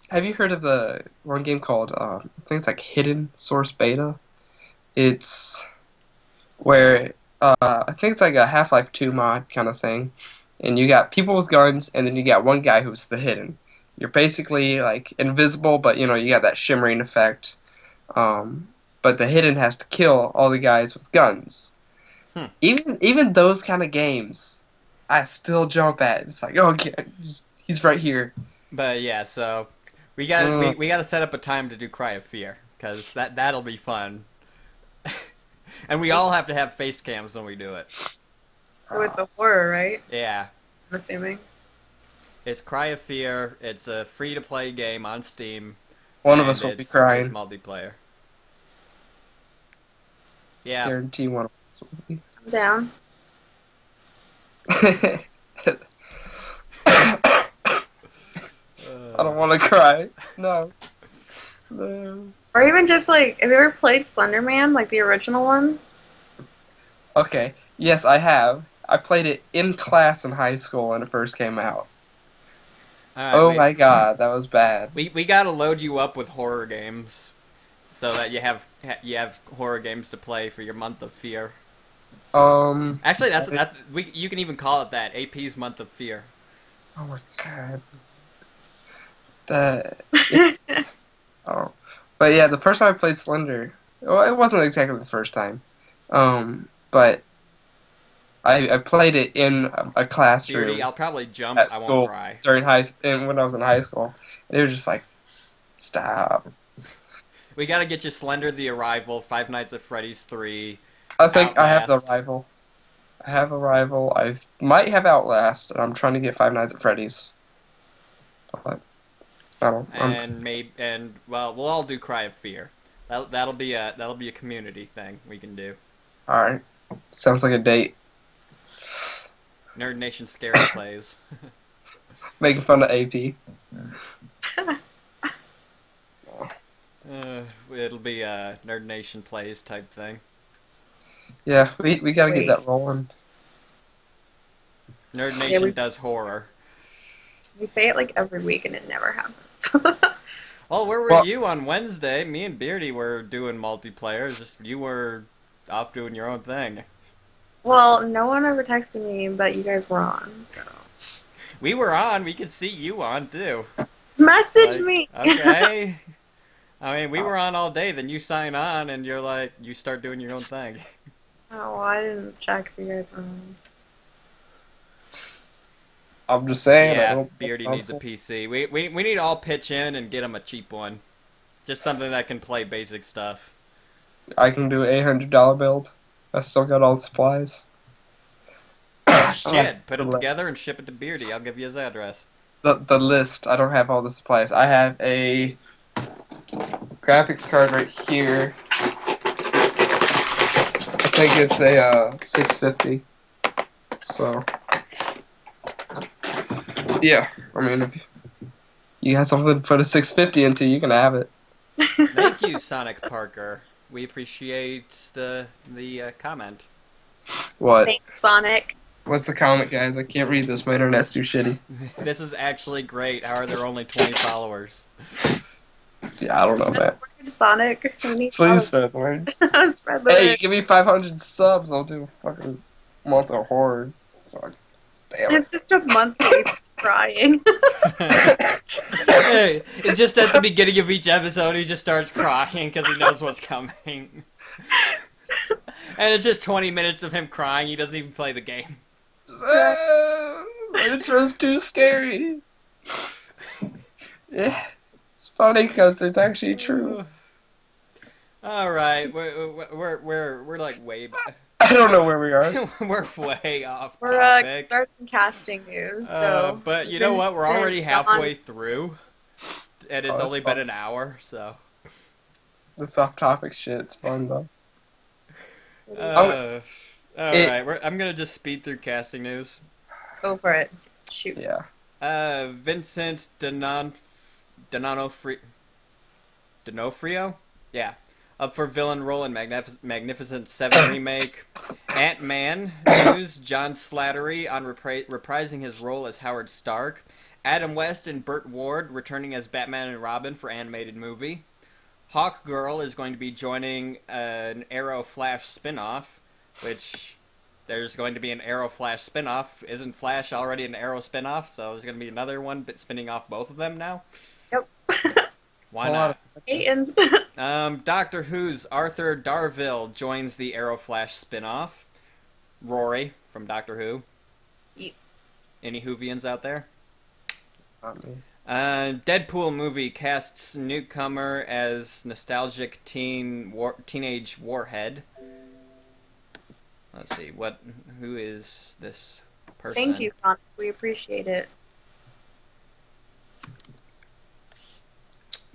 Have you heard of the one game called I think it's like Hidden Source Beta? It's where I think it's like a Half-Life 2 mod kind of thing, and you got people with guns, and then you got one guy who's the hidden. You're basically like invisible, but you know you got that shimmering effect. But the hidden has to kill all the guys with guns. Even those kind of games, I still jump at. It's like, oh, okay, he's right here. But yeah, so we got we got to set up a time to do Cry of Fear because that'll be fun. And we all have to have face cams when we do it. So it's a horror, right? Yeah. I'm assuming. It's Cry of Fear. It's a free-to-play game on Steam, One of and us will be it's crying. multiplayer. Yeah. Guarantee one of us will be. I'm down. I don't want to cry. No. No. Or even just like, have you ever played Slender Man, like the original one? Okay. Yes, I have. I played it in class in high school when it first came out. All right. Oh my god, that was bad. We gotta load you up with horror games, so that you have horror games to play for your month of fear. Actually, you can even call it that. AP's month of fear. Oh my god. That. Oh. But yeah, the first time I played Slender, well, it wasn't exactly the first time. But I played it in a classroom Beardy, I'll probably jump. at I won't school cry. and when I was in high school. And it was just like, stop. We gotta get you Slender the Arrival, Five Nights at Freddy's 3, I think I have the Outlast. rival. I have a rival. I might have Outlast, and I'm trying to get Five Nights at Freddy's. But I don't. Well, we'll all do Cry of Fear. That'll be a community thing we can do. All right. Sounds like a date. Nerd Nation Scary Plays. Making fun of AP. It'll be a Nerd Nation Plays type thing. Yeah, we gotta get Wait. that rolling. Nerd Yeah, Nation we- does horror. We say it like every week and it never happens. Well, where were Well- you on Wednesday? Me and Beardy were doing multiplayer. Just you were off doing your own thing. Well, no one ever texted me, but you guys were on, so. We were on. We could see you on too. Message Like, me! Okay. I mean, we were on all day. Then you sign on, and you're like, you start doing your own thing. Oh, well, I didn't check if you guys were on. I'm just saying. I Yeah, don't Beardy needs a PC. We need to all pitch in and get him a cheap one. Just something that can play basic stuff. I can do $800 build. I still got all the supplies. Shit, put them together and ship it to Beardy. I'll give you his address. The list. I don't have all the supplies. I have a graphics card right here. I think it's a 650. So yeah, I mean, if you got something to put a 650 into, you can have it. Thank you, Sonic Parker. We appreciate the comment. What? Thanks, Sonic. What's the comment, guys? I can't read this. My internet's too shitty. This is actually great. How are there only 20 followers? Yeah, I don't know, man. Spread the word, Sonic. We need Please spread the word. followers. Spread the Hey, word. give me 500 subs. I'll do a fucking month of horror. Fuck. Damn it. It's just a monthly crying. Hey, just at the beginning of each episode, he just starts crying because he knows what's coming. And it's just 20 minutes of him crying. He doesn't even play the game. The intro's too scary. Yeah, it's funny because it's actually true. All right, we're like way back. I don't know where we are. We're way off We're topic. starting casting news, so. But you know what? We're already halfway through, and it's Oh, only that's been fun. an hour. So. This off-topic shit. It's fun though. All right, I'm gonna just speed through casting news. Go for it. Shoot. Yeah. Vincent D'Onofrio? Yeah. Up for villain role in Magnificent 7 remake. Ant-Man news, John Slattery on reprising his role as Howard Stark. Adam West and Burt Ward returning as Batman and Robin for animated movie. Hawkgirl is going to be joining an Arrow Flash spin-off, which there's going to be an Arrow Flash spin-off. Isn't Flash already an Arrow spin-off? So there's going to be another one spinning off both of them now? Yep. Why not? Aiden. Doctor Who's Arthur Darvill joins the Arrow Flash spin-off. Rory from Doctor Who. Yes. Any Whovians out there? Not me. Deadpool movie casts newcomer as nostalgic teenage warhead. Let's see, who is this? Thank person. you, Sonic. We appreciate it.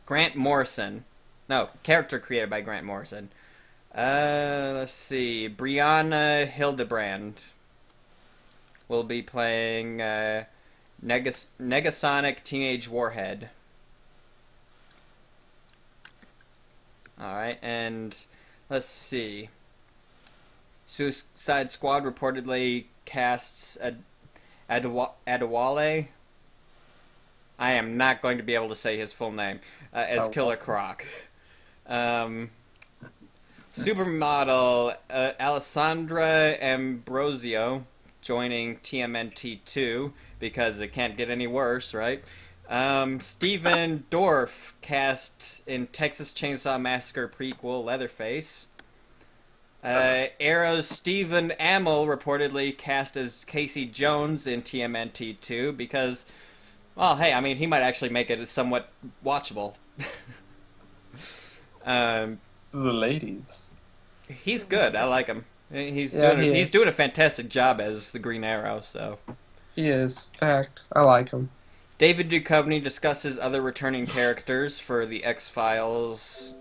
Grant Morrison. No, character created by Grant Morrison. Let's see. Brianna Hildebrand will be playing Negasonic Teenage Warhead. Alright, and let's see. Suicide Squad reportedly casts Adewale. I am not going to be able to say his full name as Killer Croc. Supermodel Alessandra Ambrosio joining TMNT2 because it can't get any worse, right? Steven Dorff cast in Texas Chainsaw Massacre prequel Leatherface. Arrow's Stephen Amell reportedly cast as Casey Jones in TMNT2 because, well, hey, I mean, he might actually make it somewhat watchable. The ladies. He's good. I like him. He's doing a fantastic job as the Green Arrow. So He is. Fact. I like him. David Duchovny discusses other returning characters for the X-Files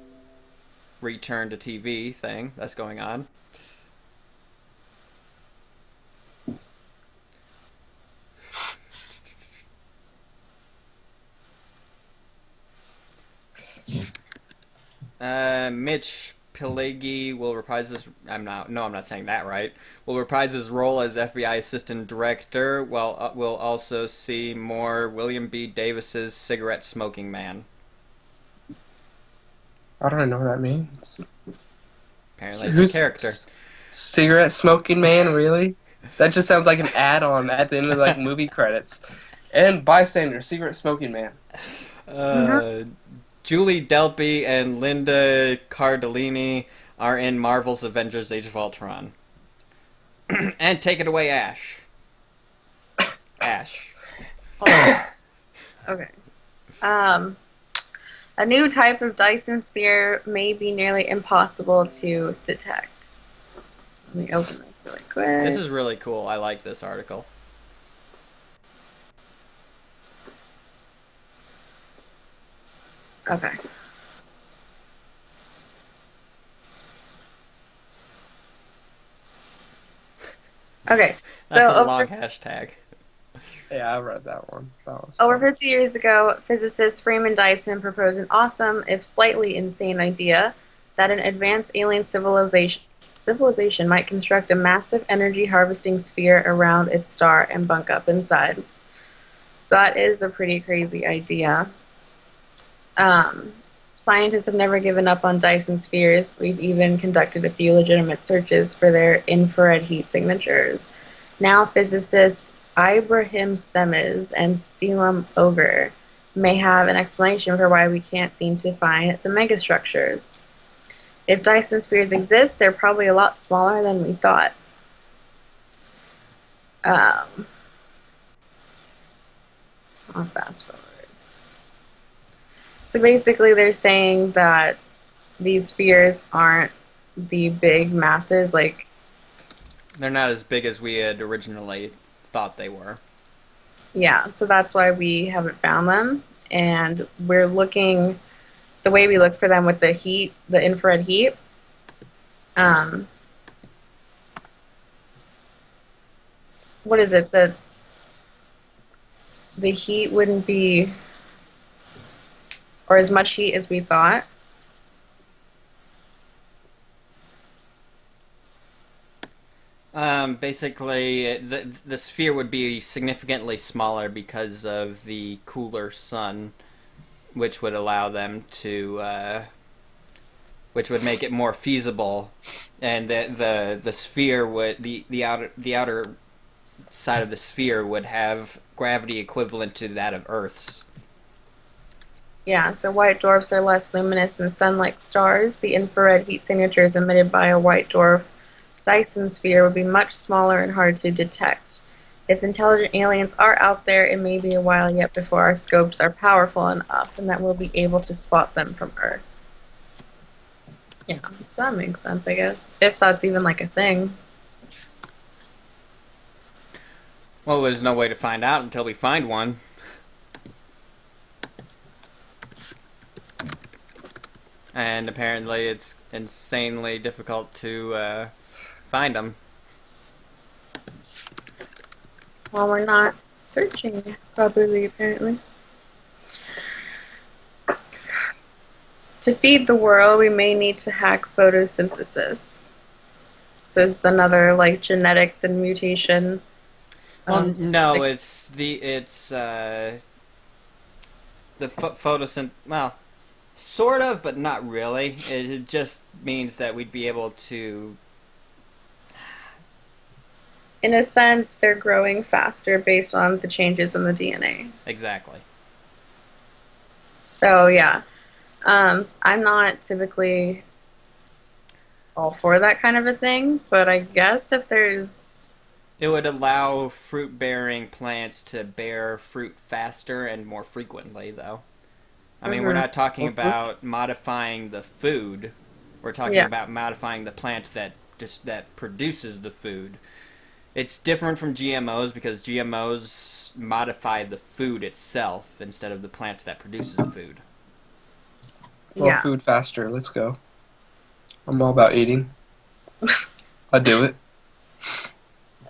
return to TV thing that's going on. Mitch Pileggi will reprise his. I'm not saying that right. Will reprise his role as FBI assistant director. Well, we'll also see more William B. Davis's cigarette smoking man. I don't know what that means. Apparently, it's a character. Cigarette smoking man, really? That just sounds like an add-on at the end of like movie credits. And bystander, cigarette smoking man. Julie Delpy and Linda Cardellini are in Marvel's Avengers: Age of Ultron. And take it away, Ash. Ash. Okay. A new type of Dyson sphere may be nearly impossible to detect. Let me open this really quick. This is really cool. I like this article. Okay. Okay. That's so a long hashtag. Yeah, I read that one. Over 50 years ago, physicist Freeman Dyson proposed an awesome, if slightly insane, idea that an advanced alien civilization might construct a massive energy harvesting sphere around its star and bunk up inside. So that is a pretty crazy idea. Scientists have never given up on Dyson spheres. We've even conducted a few legitimate searches for their infrared heat signatures. Now physicists Ibrahim Semez and Selim Ogre may have an explanation for why we can't seem to find the megastructures. If Dyson spheres exist, they're probably a lot smaller than we thought. I'll fast forward. So basically they're saying that these spheres aren't the big masses, like... They're not as big as we had originally thought they were. Yeah, so that's why we haven't found them. And we're looking... The way we look for them with the heat, the infrared heat, what is it? The heat wouldn't be... or as much heat as we thought. Basically, the sphere would be significantly smaller because of the cooler sun, which would allow them to, which would make it more feasible, and the sphere would the outer side of the sphere would have gravity equivalent to that of Earth's. Yeah, so white dwarfs are less luminous than sun-like stars. The infrared heat signatures emitted by a white dwarf Dyson sphere would be much smaller and hard to detect. If intelligent aliens are out there, it may be a while yet before our scopes are powerful enough and that we'll be able to spot them from Earth. Yeah, so that makes sense, I guess. If that's even like a thing. Well, there's no way to find out until we find one. And apparently it's insanely difficult to find them. Well, we're not searching properly, apparently. To feed the world, we may need to hack photosynthesis. So it's another like genetics and mutation. Well, no, Like, it's the photosynth. Well, sort of, but not really. It just means that we'd be able to. in a sense, they're growing faster based on the changes in the DNA. Exactly. So yeah, I'm not typically all for that kind of a thing, but I guess if there's It would allow fruit-bearing plants to bear fruit faster and more frequently, though. I mean, we're not talking Well, fruit- about modifying the food. We're talking yeah, about modifying the plant that produces the food. It's different from GMOs because GMOs modify the food itself instead of the plant that produces the food. More yeah, food faster. Let's go. I'm all about eating. I do it.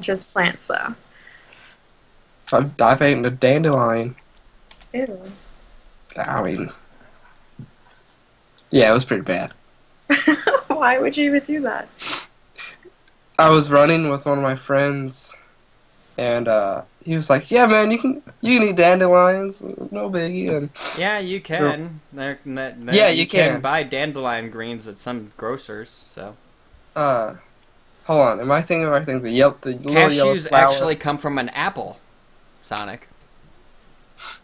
just plants though. I've eaten a dandelion. Ew. I mean, yeah, it was pretty bad. Why would you even do that? I was running with one of my friends, and he was like, "Yeah, man, you can eat dandelions, no biggie." And Yeah, you can. yeah, you can can. buy dandelion greens at some grocers. So Uh, hold on, am I thinking of everything? The little yellow cashews flower. actually come from an apple, Sonic,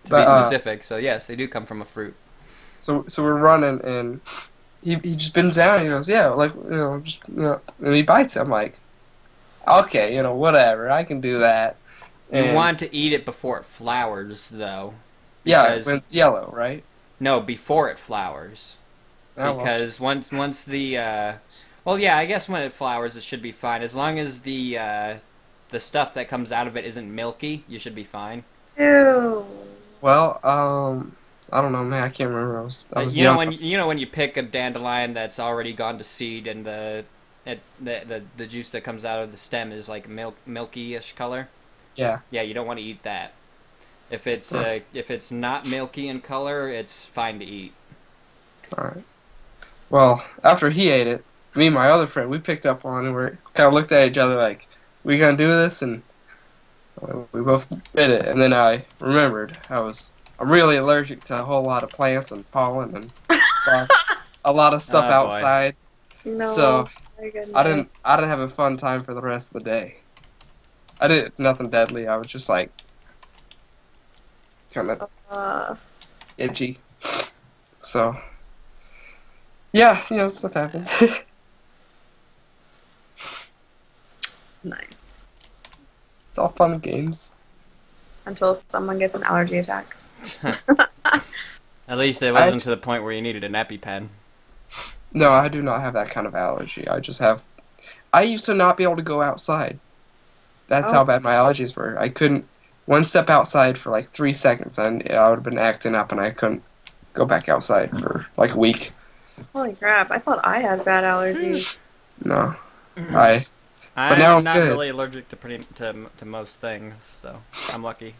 to be But specific. So yes, they do come from a fruit. so we're running, and he just bends down and he goes, "Yeah, like just and he bites it." I'm like, "Okay, whatever, I can do that." You And want to eat it before it flowers, though, yeah, because when it's yellow, right? no, before it flowers. Oh, well, Because once the well, yeah, I guess when it flowers, it should be fine as long as the stuff that comes out of it isn't milky. You should be fine. Ew. well, I don't know, man. I can't remember. I was You know young. when you pick a dandelion that's already gone to seed and the juice that comes out of the stem is like milky-ish color. Yeah. Yeah, you don't want to eat that. Huh. If it's not milky in color, it's fine to eat. All right. Well, after he ate it, me and my other friend, we picked up on it and we kind of looked at each other like, "We gonna do this?" And we both did it. And then I remembered I'm really allergic to a whole lot of plants and pollen and a lot of stuff Oh boy. outside. So No, my goodness. I didn't have a fun time for the rest of the day. I did nothing deadly. I was just like kind of Uh, itchy. So yeah, stuff happens. nice. It's all fun and games. Until someone gets an allergy attack. At least it I wasn't to the point where you needed an EpiPen. No, I do not have that kind of allergy. I used to not be able to go outside. That's how Oh, bad my allergies were. I couldn't one step outside for like 3 seconds and I would have been acting up and I couldn't go back outside for like a week. holy crap. I thought I had bad allergies. No. I But now I'm I'm not good. really allergic to most things, so I'm lucky.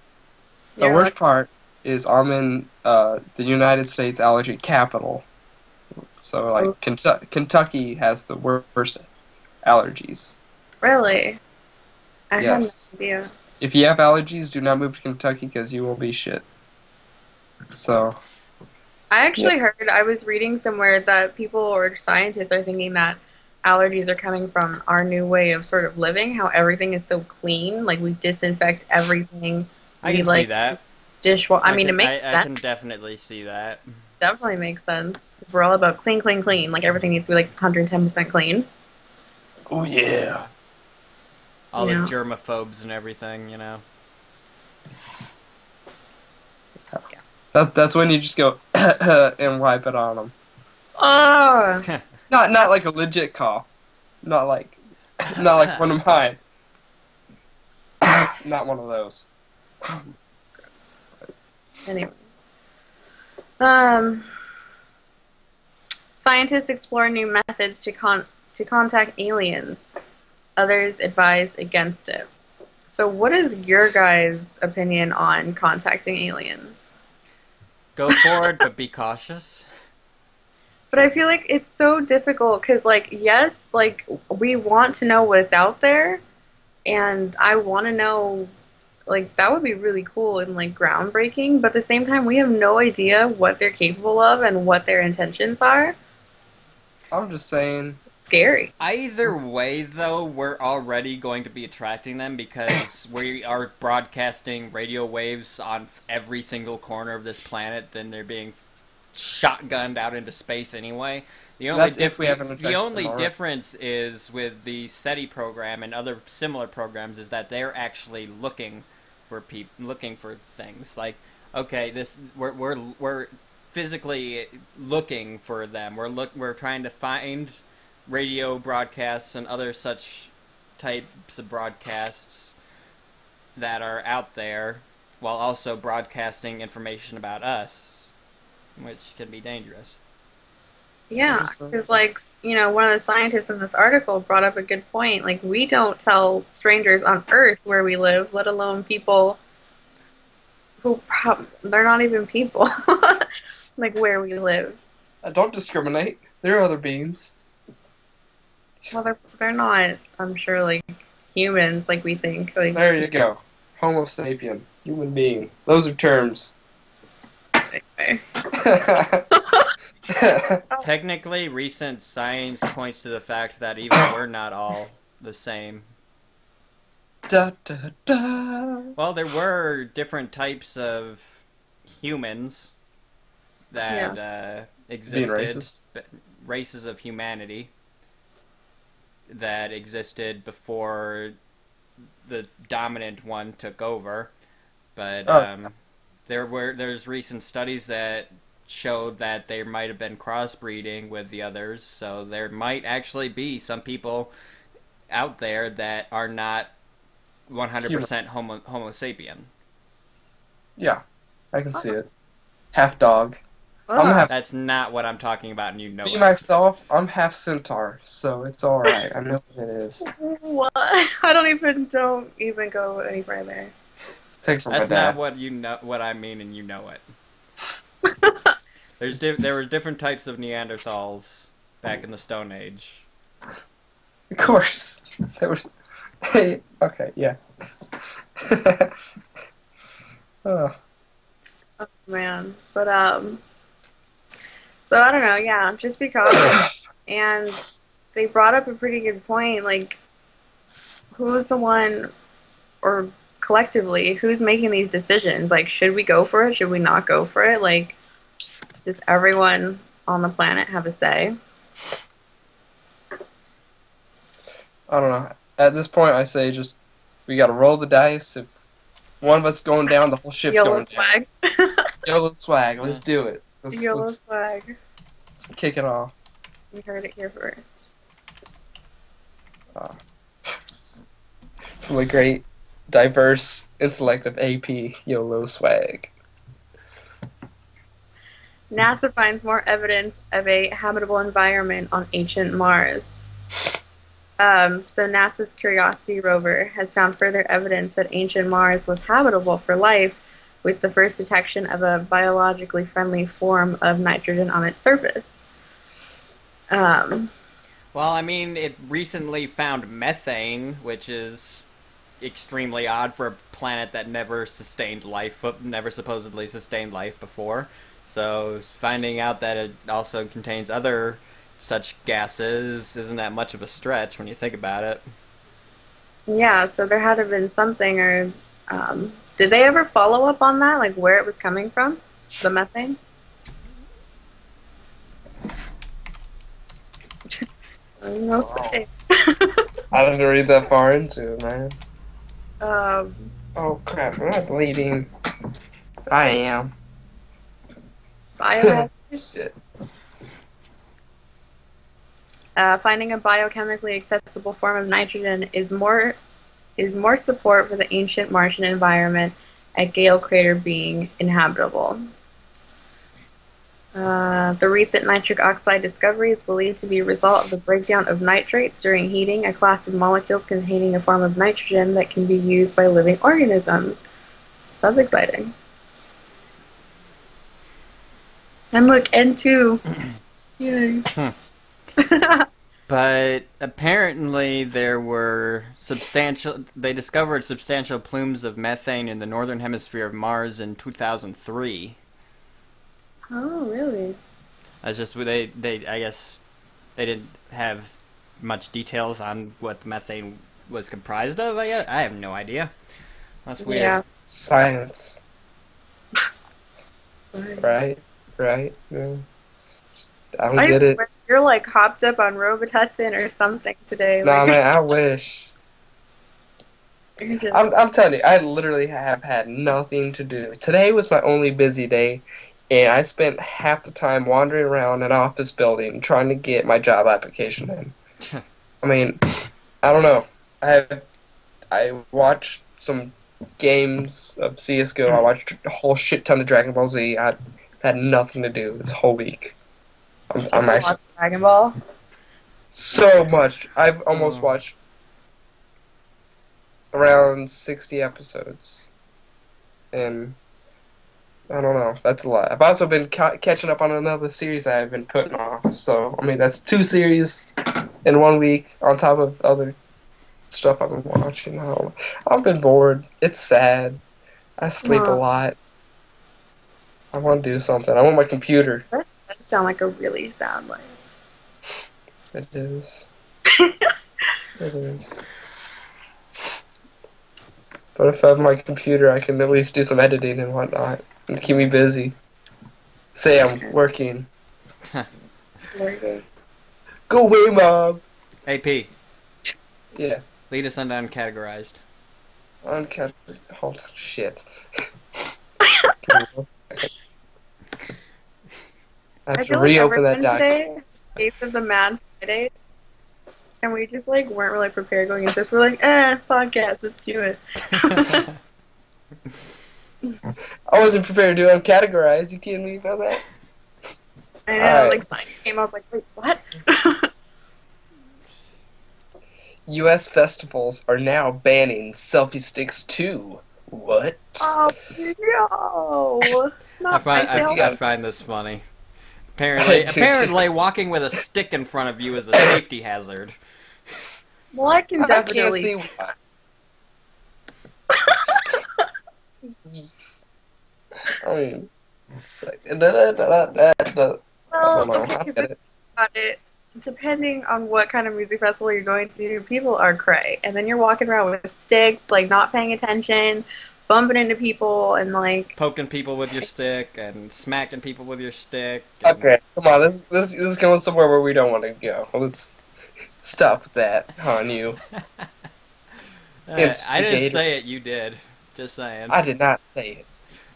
The You're worst like, part is I'm in the United States allergy capital. So oh, like Kentucky has the worst allergies. really? I had no Yes. idea. If you have allergies, do not move to Kentucky because you will be shit. So, I yeah. actually heard, I was reading somewhere that people or scientists are thinking that allergies are coming from our new way of sort of living, how everything is so clean. Like we disinfect everything. I We can see like that. dishwash. I mean, it makes I sense. can definitely see that. Definitely makes sense. 'Cause we're all about clean, clean, clean. Like everything needs to be like 110% clean. Oh yeah. All You the know? germaphobes and everything, you know. That's when you just go and wipe it on them. Oh, Not like a legit cough. Not like not like one of mine. Not one of those. Gross. Anyway. Um, Scientists explore new methods to contact aliens. Others advise against it. So, what is your guys' opinion on contacting aliens? Go forward, but be cautious. But I feel like it's so difficult because, like, yes, like, we want to know what's out there, and I want to know, like, that would be really cool and, like, groundbreaking, but at the same time, we have no idea what they're capable of and what their intentions are. I'm just saying. It's scary. Either way, though, we're already going to be attracting them because we are broadcasting radio waves on every single corner of this planet. Then they're being shotgunned out into space anyway. The only, That's if we haven't the attracted only them already. difference is with the SETI program and other similar programs is that they're actually looking for looking for things. Like, okay, we're physically looking for them. We're trying to find radio broadcasts and other such types of broadcasts that are out there while also broadcasting information about us, which can be dangerous. Yeah, because, like, one of the scientists in this article brought up a good point. Like, we don't tell strangers on Earth where we live, let alone people who they're not even people, like, where we live. Don't discriminate. There are other beings. Well, they're not, I'm sure, like, humans like we think. Like, There you go. Homo sapien. Human being. Those are terms. anyway. Technically, recent science points to the fact that even we're not all the same. Da, da, da. Well, there were different types of humans that existed, racist. races of humanity that existed before the dominant one took over. But there's recent studies that showed that there might have been crossbreeding with the others, so there might actually be some people out there that are not 100% homo sapien. Yeah, I can see it. Half dog. Ugh. I'm half. That's not what I'm talking about, and you know Me it. myself, I'm half centaur, so it's all right. I know what it is. What? I don't even go any further. Take it from my That's dad. not what you know. What I mean, and you know it. There were different types of Neanderthals back in the Stone Age. Of course, there was. Hey, okay, yeah. Oh. Oh, man. But, so I don't know, yeah, just because. And they brought up a pretty good point, like, who's the one, or collectively, who's making these decisions? Like, should we go for it? Should we not go for it? Like, does everyone on the planet have a say? I don't know. At this point, I say just we gotta roll the dice. If one of us going down, the whole ship's YOLO going swag. down. YOLO swag. Let's do it. YOLO Let's swag. kick it off. You heard it here first. From the great, diverse intellect of AP, YOLO swag. NASA finds more evidence of a habitable environment on ancient Mars. So NASA's Curiosity rover has found further evidence that ancient Mars was habitable for life, with the first detection of a biologically friendly form of nitrogen on its surface. Well, I mean, it recently found methane, which is extremely odd for a planet that never sustained life, but never supposedly sustained life before. So finding out that it also contains other such gases isn't that much of a stretch when you think about it. Yeah, so there had to have been something, or did they ever follow up on that, like where it was coming from, the methane? No say. I didn't read that far into it, man. Um, Oh crap! Am I bleeding? I am. biohazard. Shit. Finding a biochemically accessible form of nitrogen is is more support for the ancient Martian environment at Gale Crater being inhabitable. The recent nitric oxide discovery is believed to be a result of the breakdown of nitrates during heating, a class of molecules containing a form of nitrogen that can be used by living organisms. Sounds exciting. And look, N2. Yay. But apparently they discovered substantial plumes of methane in the northern hemisphere of Mars in 2003. Oh, really? That's just I guess they didn't have much details on what the methane was comprised of. I have no idea. That's weird. Yeah. Science. Sorry. Right. Yeah. I don't I get it. swear you're like hopped up on Robitussin or something today. Nah, Like, man, I wish. you're just... I'm telling you, I literally have had nothing to do. Today was my only busy day, and I spent half the time wandering around an office building trying to get my job application in. I mean, I don't know. I watched some games of CS:GO. I watched a whole shit ton of Dragon Ball Z. I had nothing to do this whole week. I'm actually watch Dragon Ball. so much. I've almost watched around 60 episodes, and I don't know. That's a lot. I've also been catching up on another series I've been putting off. So I mean, that's 2 series in 1 week on top of other stuff I've been watching. I've been bored. It's sad. I sleep a lot. I want to do something. I want my computer. That does sound like a really sad life. It is. It is. But if I have my computer, I can at least do some editing and whatnot and keep me busy. Say I'm working. Working. Go away, Mom! AP, Yeah. lead us on uncategorized. Hold on, shit. Give me 1 second. I have to feel reopen like that document. today escaped of the Mad Fridays, and we just like weren't really prepared going into this. We're like, podcast, let's do it. I wasn't prepared to do uncategorized. You kidding me about that? I know, Alright. like sign came, I was like, wait, what? U.S. festivals are now banning selfie sticks too. What? Oh no! Not myself. I find this funny. Apparently, walking with a stick in front of you is a safety hazard. Well, I can I can't definitely. see why. This is just, I mean, it's like, I don't know. Well, I okay, get because it. about it, depending on what kind of music festival you're going to, people are cray, and then you're walking around with sticks, like not paying attention, bumping into people, and like Poking people with your stick and smacking people with your stick. And... Okay, come on. This is going somewhere where we don't want to go. Let's stop with that on you. I didn't Instigator. say it. You did. Just saying. I did not say it.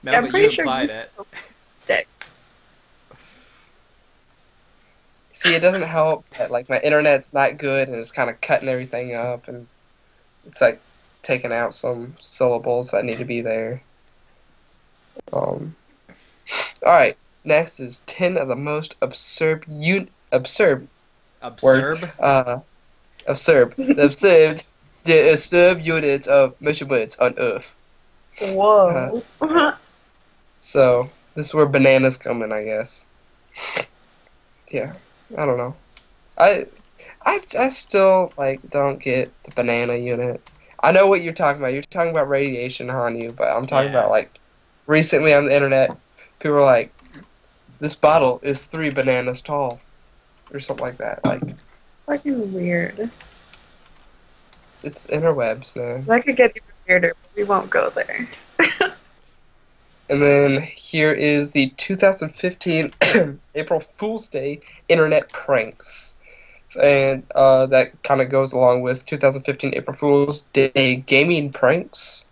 No, I'm but pretty you sure implied you it. still sticks. See, it doesn't help that like my internet's not good and it's kind of cutting everything up, and it's like taking out some syllables that need to be there. All right. Next is 10 of the most absurd Absurd. the absurd units of measurements on Earth. Whoa. So this is where bananas come in, I guess. Yeah, I don't know. I still like don't get the banana unit. I know what you're talking about. You're talking about radiation on you, but I'm talking Yeah. about like recently on the internet, people were like, "This bottle is 3 bananas tall," or something like that. Like It's fucking weird. it's interwebs, man. That could get even weirder, but we won't go there. And then here is the 2015 April Fool's Day internet pranks. And that kind of goes along with 2015 April Fool's Day gaming pranks.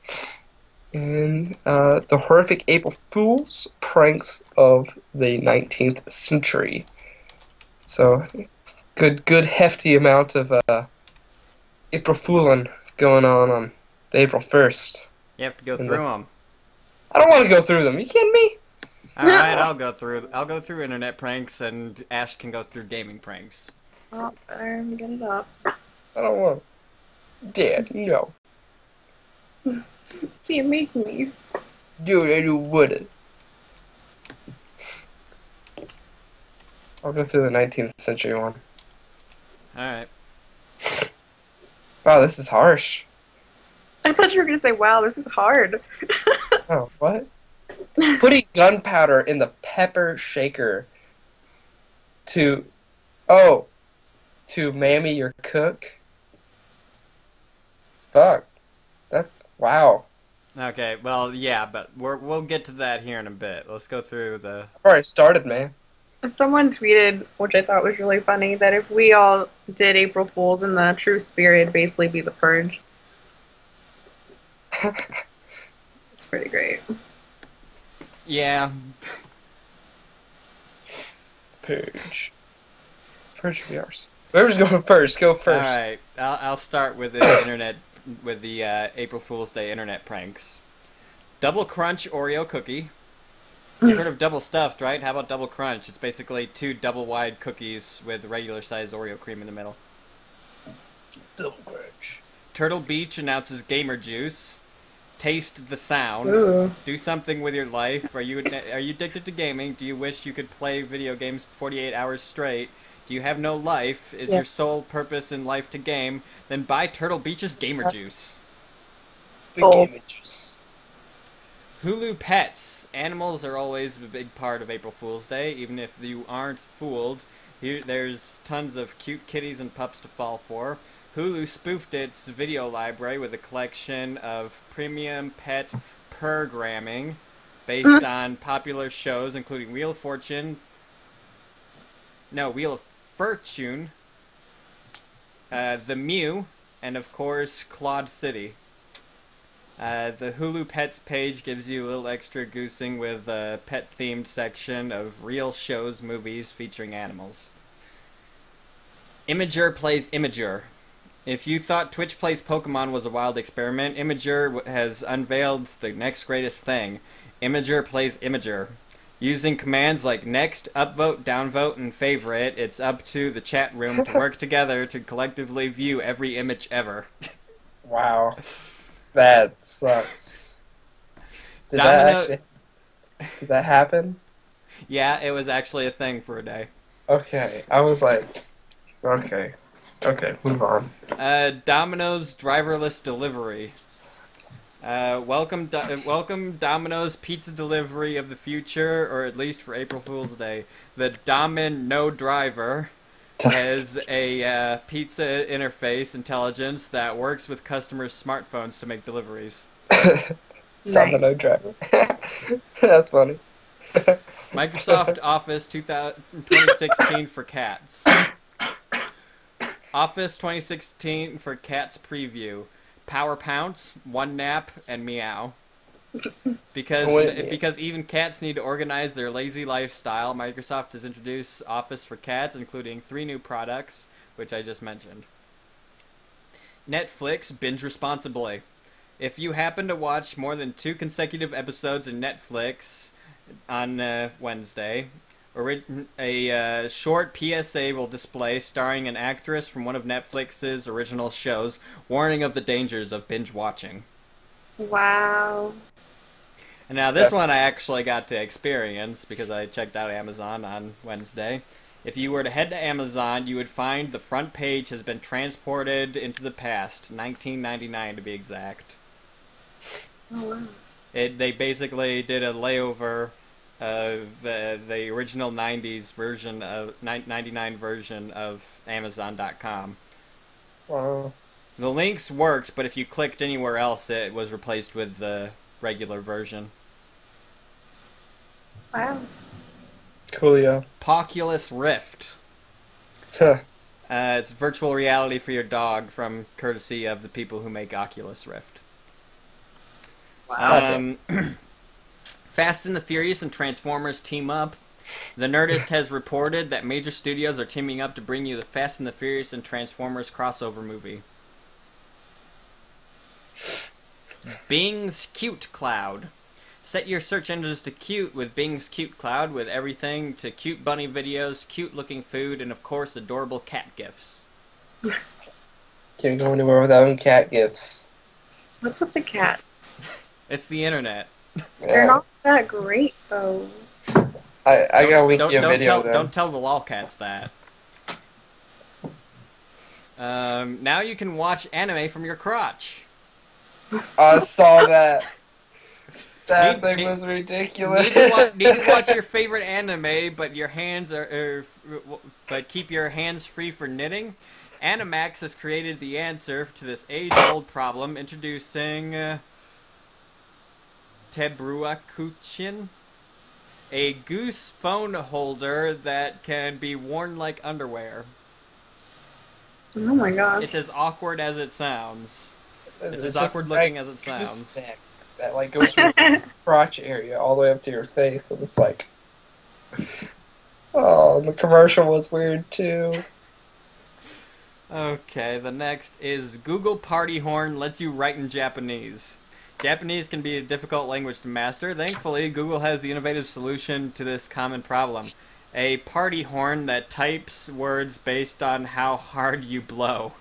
And the horrific April Fool's pranks of the 19th century. So, good hefty amount of April Fooling going on the April 1st. You have to go In through the- them. I don't want to go through them. You kidding me? All right, I'll go through. I'll go through internet pranks, and Ash can go through gaming pranks. Oh, better get it up. I don't want. Dad, no. Can't make me. Dude, you wouldn't. I'll go through the 19th century one. All right. Wow, this is harsh. I thought you were gonna say, "Wow, this is hard." Oh, what? Putting gunpowder in the pepper shaker to, to mammy your cook? Fuck. Wow. Okay. Well, yeah, but we'll get to that here in a bit. Let's go through the. I've already started, man. Someone tweeted, which I thought was really funny, that if we all did April Fools in the true spirit, it'd basically be the purge. It's pretty great. Yeah. Purge. Purge be ours. Whoever's going first, go first. All right. I'll start with the internet with the April Fool's Day internet pranks. Double crunch Oreo cookie. You've heard of double stuffed, right? How about double crunch? It's basically 2 double wide cookies with regular size Oreo cream in the middle. Double crunch. Turtle Beach announces gamer juice. Taste the sound. Ooh. Do something with your life. Are you addicted to gaming? Do you wish you could play video games 48 hours straight? Do you have no life? Is your sole purpose in life to game? Then buy Turtle Beach's gamer juice. Big Oh. gamer juice. Hulu Pets. Animals are always a big part of April Fool's Day, even if you aren't fooled. There's tons of cute kitties and pups to fall for. Hulu spoofed its video library with a collection of premium pet programming based on popular shows including Wheel of Fortune, The Mew, and of course Claude City. The Hulu Pets page gives you a little extra goosing with a pet-themed section of real shows, movies featuring animals. Imager plays Imager. If you thought Twitch Plays Pokemon was a wild experiment, Imager has unveiled the next greatest thing. Imager plays Imager. Using commands like next, upvote, downvote, and favorite, it's up to the chat room to work together to collectively view every image ever. Wow. That sucks. Did that happen? Yeah, it was actually a thing for a day. Okay. I was like, okay. Okay, move on. Domino's driverless delivery. Welcome Domino's pizza delivery of the future, or at least for April Fool's Day. The Domin No Driver has a pizza interface intelligence that works with customers' smartphones to make deliveries. Domino driver. That's funny. Microsoft Office 2016 for cats. Office 2016 for cats preview. Power Pounce, One Nap, and Meow. Because even cats need to organize their lazy lifestyle, Microsoft has introduced Office for Cats, including 3 new products, which I just mentioned. Netflix, binge responsibly. If you happen to watch more than 2 consecutive episodes in Netflix on Wednesday, a short PSA will display starring an actress from one of Netflix's original shows, warning of the dangers of binge watching. Wow. And now this one I actually got to experience because I checked out Amazon on Wednesday. If you were to head to Amazon, you would find the front page has been transported into the past, 1999 to be exact. Oh, wow. They basically did a layover of the original 90s version of 99 version of Amazon.com. Wow. The links worked, but if you clicked anywhere else, it was replaced with the regular version. Wow. Coolio. Oculus Rift. Huh. It's virtual reality for your dog from courtesy of the people who make Oculus Rift. Wow. Fast and the Furious and Transformers team up. The Nerdist has reported that major studios are teaming up to bring you the Fast and the Furious and Transformers crossover movie. Bing's Cute Cloud. Set your search engines to cute with Bing's Cute Cloud with everything to cute bunny videos, cute looking food, and of course adorable cat gifs. Can't go anywhere without cat gifts. What's with the cats? It's the internet. They're not that great, though. I gotta link you a video. Don't tell the lolcats that. Now you can watch anime from your crotch. I saw that. That thing was ridiculous. Need to watch your favorite anime, but your hands but keep your hands free for knitting. Animax has created the answer to this age-old problem, introducing Tebruakuchin, a goose phone holder that can be worn like underwear. Oh my god. It's as awkward as it sounds. It's as awkward looking as it sounds. That like goes from your crotch area all the way up to your face, and it's like, oh, and the commercial was weird too. Okay, the next is Google Party Horn lets you write in Japanese. Japanese can be a difficult language to master. Thankfully, Google has the innovative solution to this common problem. A party horn that types words based on how hard you blow.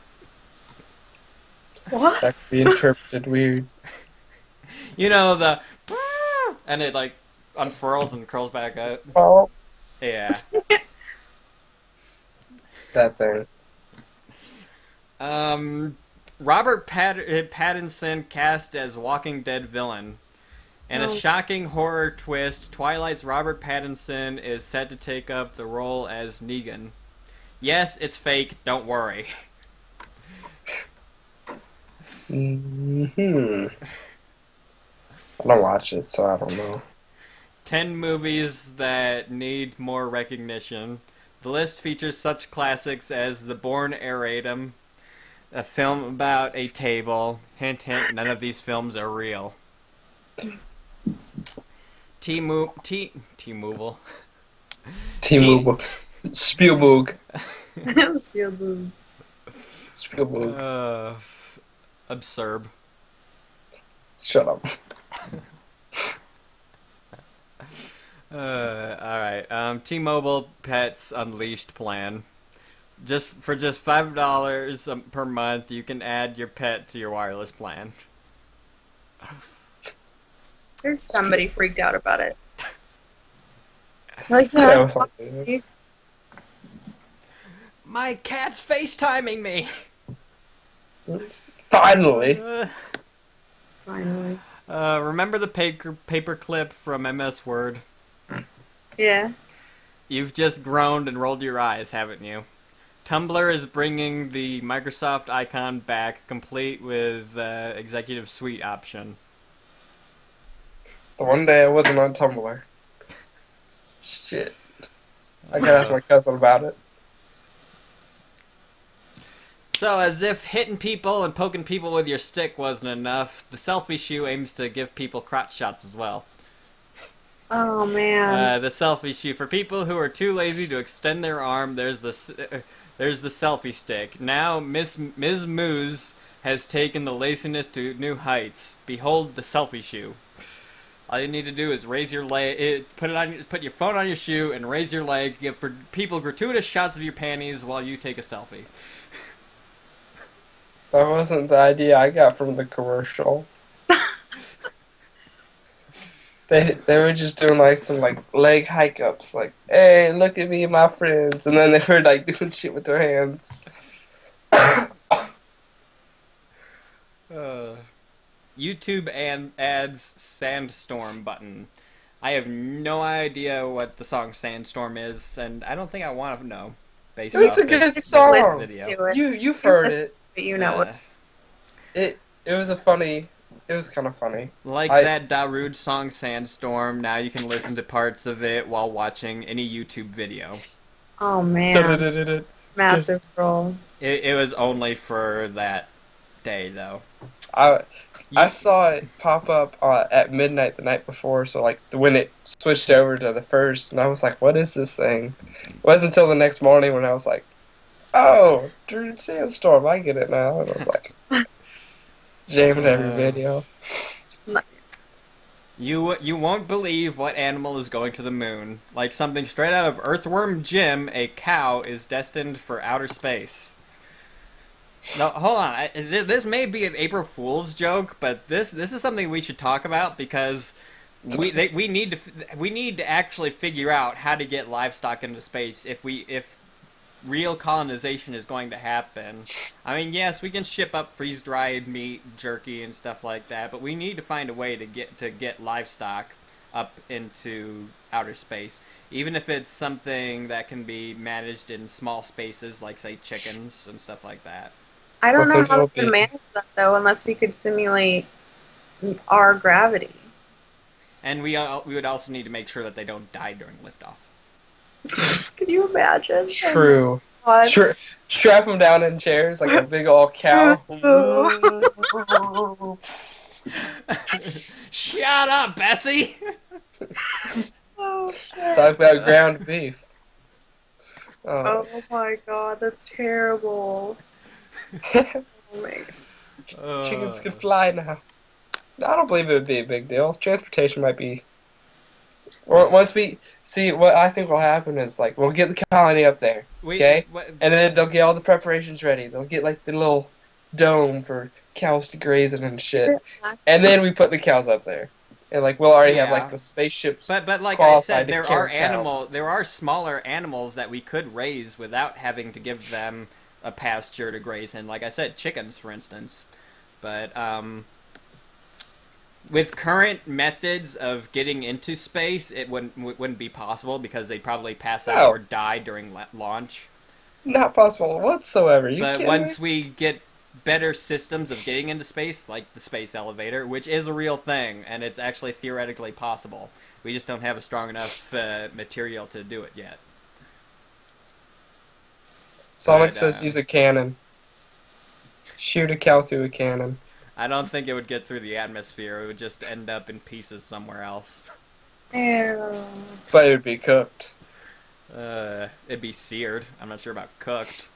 What? That could be interpreted weird. You know, the... And it, like, unfurls and curls back up. Oh, Yeah. that thing. Robert Pattinson cast as Walking Dead villain. In a shocking horror twist, Twilight's Robert Pattinson is set to take up the role as Negan. Yes, it's fake, don't worry. I don't watch it, so I don't know. 10 movies that need more recognition. The list features such classics as The Born Erratum, a film about a table. Hint, hint, none of these films are real. T-Mobile. T-Mobile. Spielberg. Spielberg. Absurd. Shut up. Alright. T-Mobile Pets Unleashed plan. For just $5 per month, you can add your pet to your wireless plan. There's somebody freaked out about it. Like, my cat's FaceTiming me! Finally. Finally. Remember the paper clip from MS Word? Yeah. You've just groaned and rolled your eyes, haven't you? Tumblr is bringing the Microsoft icon back, complete with Executive Suite option. The one day I wasn't on Tumblr. Shit. I gotta ask my cousin about it. So, as if hitting people and poking people with your stick wasn't enough, the selfie shoe aims to give people crotch shots as well. Oh man. The selfie shoe, for people who are too lazy to extend their arm, there's the selfie stick. Now, Ms. Moose has taken the laziness to new heights. Behold the selfie shoe. All you need to do is raise your leg, put your phone on your shoe, and raise your leg. Give people gratuitous shots of your panties while you take a selfie. That wasn't the idea I got from the commercial. They were just doing like some like leg hike ups, like, hey, look at me and my friends, and then they were like doing shit with their hands. YouTube adds Sandstorm button. I have no idea what the song Sandstorm is, and I don't think I want to know. Based It's off a good this song. video. You've heard it. But you know what? It was a funny. It was kind of funny. Like that Darude song Sandstorm, now you can listen to parts of it while watching any YouTube video. Oh man. Massive troll. It was only for that day, though. I saw it pop up at midnight the night before, so like when it switched over to the first, and I was like, what is this thing? It wasn't until the next morning when I was like, oh, Drew Sandstorm, I get it now. And I was like, jamming every video. You won't believe what animal is going to the moon. Like something straight out of Earthworm Jim, a cow is destined for outer space. No, hold on. This may be an April Fool's joke, but this is something we should talk about because we need to actually figure out how to get livestock into space if real colonization is going to happen. I mean, yes, we can ship up freeze-dried meat, jerky, and stuff like that, but we need to find a way to get livestock up into outer space, even if it's something that can be managed in small spaces, like say chickens and stuff like that. I don't What know think how it'll to be? manage that though, unless we could simulate our gravity. And we would also need to make sure that they don't die during liftoff. Could you imagine? True. Oh Strap them down in chairs like a big old cow. Shut up, Bessie! Oh, Talk shit. about ground beef. Oh. Oh my god, that's terrible. Oh my god. Chickens can fly now. I don't believe it would be a big deal. Transportation might be. Or once we see what I think will happen is like we'll get the colony up there, okay, and then they'll get all the preparations ready. They'll get like the little dome for cows to graze in and shit, and then we put the cows up there, and like we'll already have like the spaceships. But like I said, qualified to there are carry cows. there are smaller animals that we could raise without having to give them a pasture to graze in. Like I said, chickens, for instance. But with current methods of getting into space, it wouldn't be possible because they'd probably pass out or die during launch. Not possible whatsoever. But once we get better systems of getting into space, like the space elevator, which is a real thing, and it's actually theoretically possible, we just don't have a strong enough material to do it yet. Sonic says use a cannon. Shoot a cow through a cannon. I don't think it would get through the atmosphere. It would just end up in pieces somewhere else. Ew. But it would be cooked. It'd be seared. I'm not sure about cooked.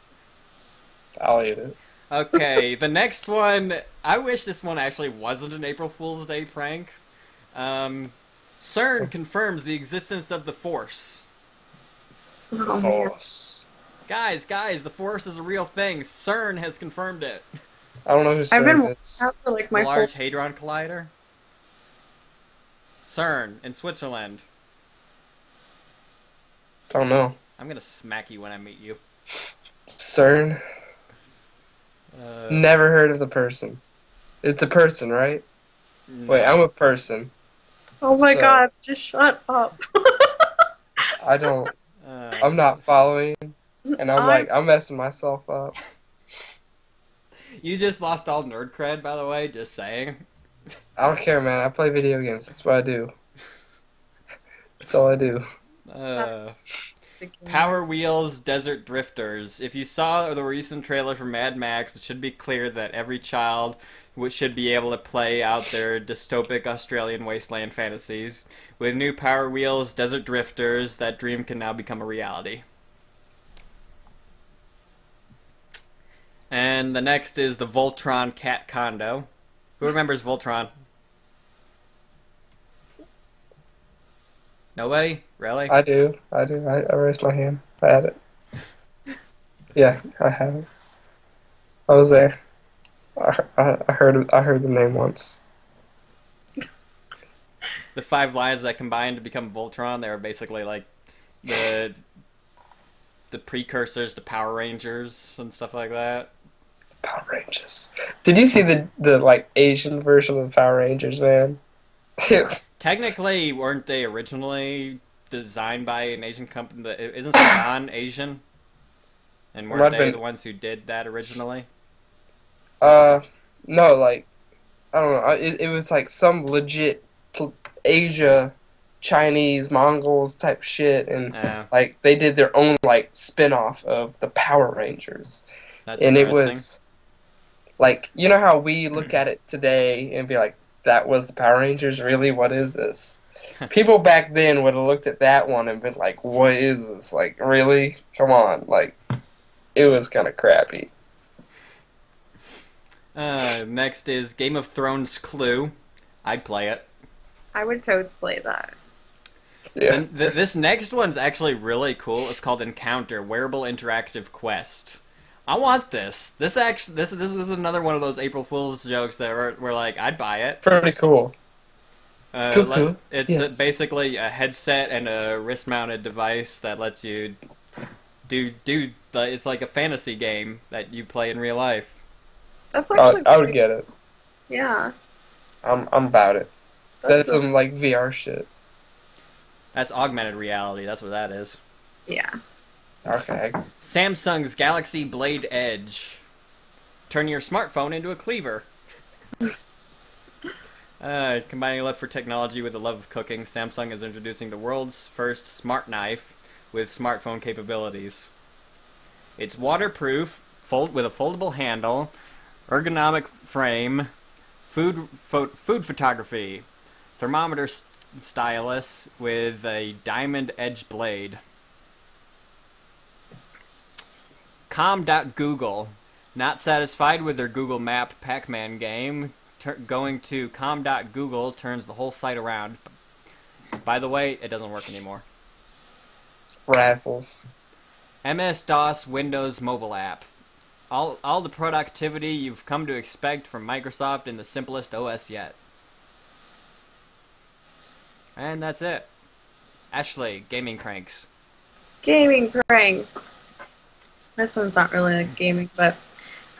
I'll eat it. Okay, the next one. I wish this one actually wasn't an April Fool's Day prank. CERN confirms the existence of the Force. Oh, man. Force. Guys, the Force is a real thing. CERN has confirmed it. I don't know who I've said been this. out for like The my Large Hadron Collider. CERN in Switzerland. Don't know. I'm gonna smack you when I meet you. CERN. Never heard of the person. It's a person, right? No. Wait, I'm a person. Oh my god, just shut up. I don't. I'm not following, and I'm messing myself up. You just lost all nerd cred, by the way, just saying. I don't care, man. I play video games. That's what I do. That's all I do. Power Wheels Desert Drifters. If you saw the recent trailer for Mad Max, it should be clear that every child should be able to play out their dystopic Australian wasteland fantasies. With new Power Wheels Desert Drifters, that dream can now become a reality. And the next is the Voltron Cat Condo. Who remembers Voltron? Nobody? Really? I do. I raised my hand. I had it. Yeah, I have it. I was there. I heard the name once. The 5 lines that combined to become Voltron, they were basically like the precursors to Power Rangers and stuff like that. Power Rangers. Did you see the like Asian version of the Power Rangers, man? Technically, weren't they originally designed by an Asian company? Isn't Saban Asian? And weren't they the ones who did that originally? No, like I don't know. It was like some legit Asia, Chinese, Mongols type shit, and like they did their own like spin-off of the Power Rangers. That's and it was like, you know how we look at it today and be like, that was the Power Rangers? Really? What is this? People back then would have looked at that one and been like, what is this? Like, really? Come on. Like, it was kind of crappy. Next is Game of Thrones Clue. I'd play it. I would totes play that. Yeah. This next one's actually really cool. It's called Encounter Wearable Interactive Quest. I want this. This is another one of those April Fool's jokes that were like, I'd buy it. Pretty cool. Cool. It's Yes. basically a headset and a wrist-mounted device that lets you it's like a fantasy game that you play in real life. That's I, actually I would pretty, get it. yeah. I'm about it. That's That's some like VR shit. That's augmented reality. That's what that is. yeah. Okay. Samsung's Galaxy Blade Edge. Turn your smartphone into a cleaver. Combining a love for technology with a love of cooking, Samsung is introducing the world's first smart knife with smartphone capabilities. It's waterproof, with a foldable handle, ergonomic frame, food photography, thermometer stylus with a diamond edge blade. Com.Google. Not satisfied with their Google Map Pac-Man game, going to com.Google turns the whole site around. By the way, it doesn't work anymore. Razzles. MS-DOS Windows mobile app. All the productivity you've come to expect from Microsoft in the simplest OS yet. And that's it. Ashley, gaming pranks. Gaming pranks. This one's not really like gaming, but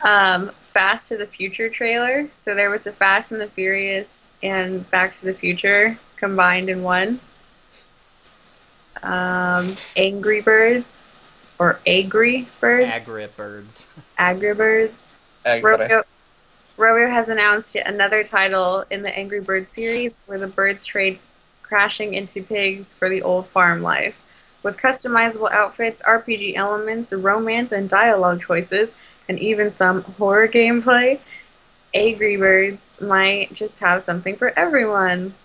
Fast to the Future trailer. So there was a Fast and the Furious and Back to the Future combined in one. Angry Birds or Agri Birds. Agribirds. Agribirds. Agri. Rovio has announced yet another title in the Angry Birds series where the birds trade crashing into pigs for the old farm life. With customizable outfits, RPG elements, romance and dialogue choices, and even some horror gameplay, Angry Birds might just have something for everyone.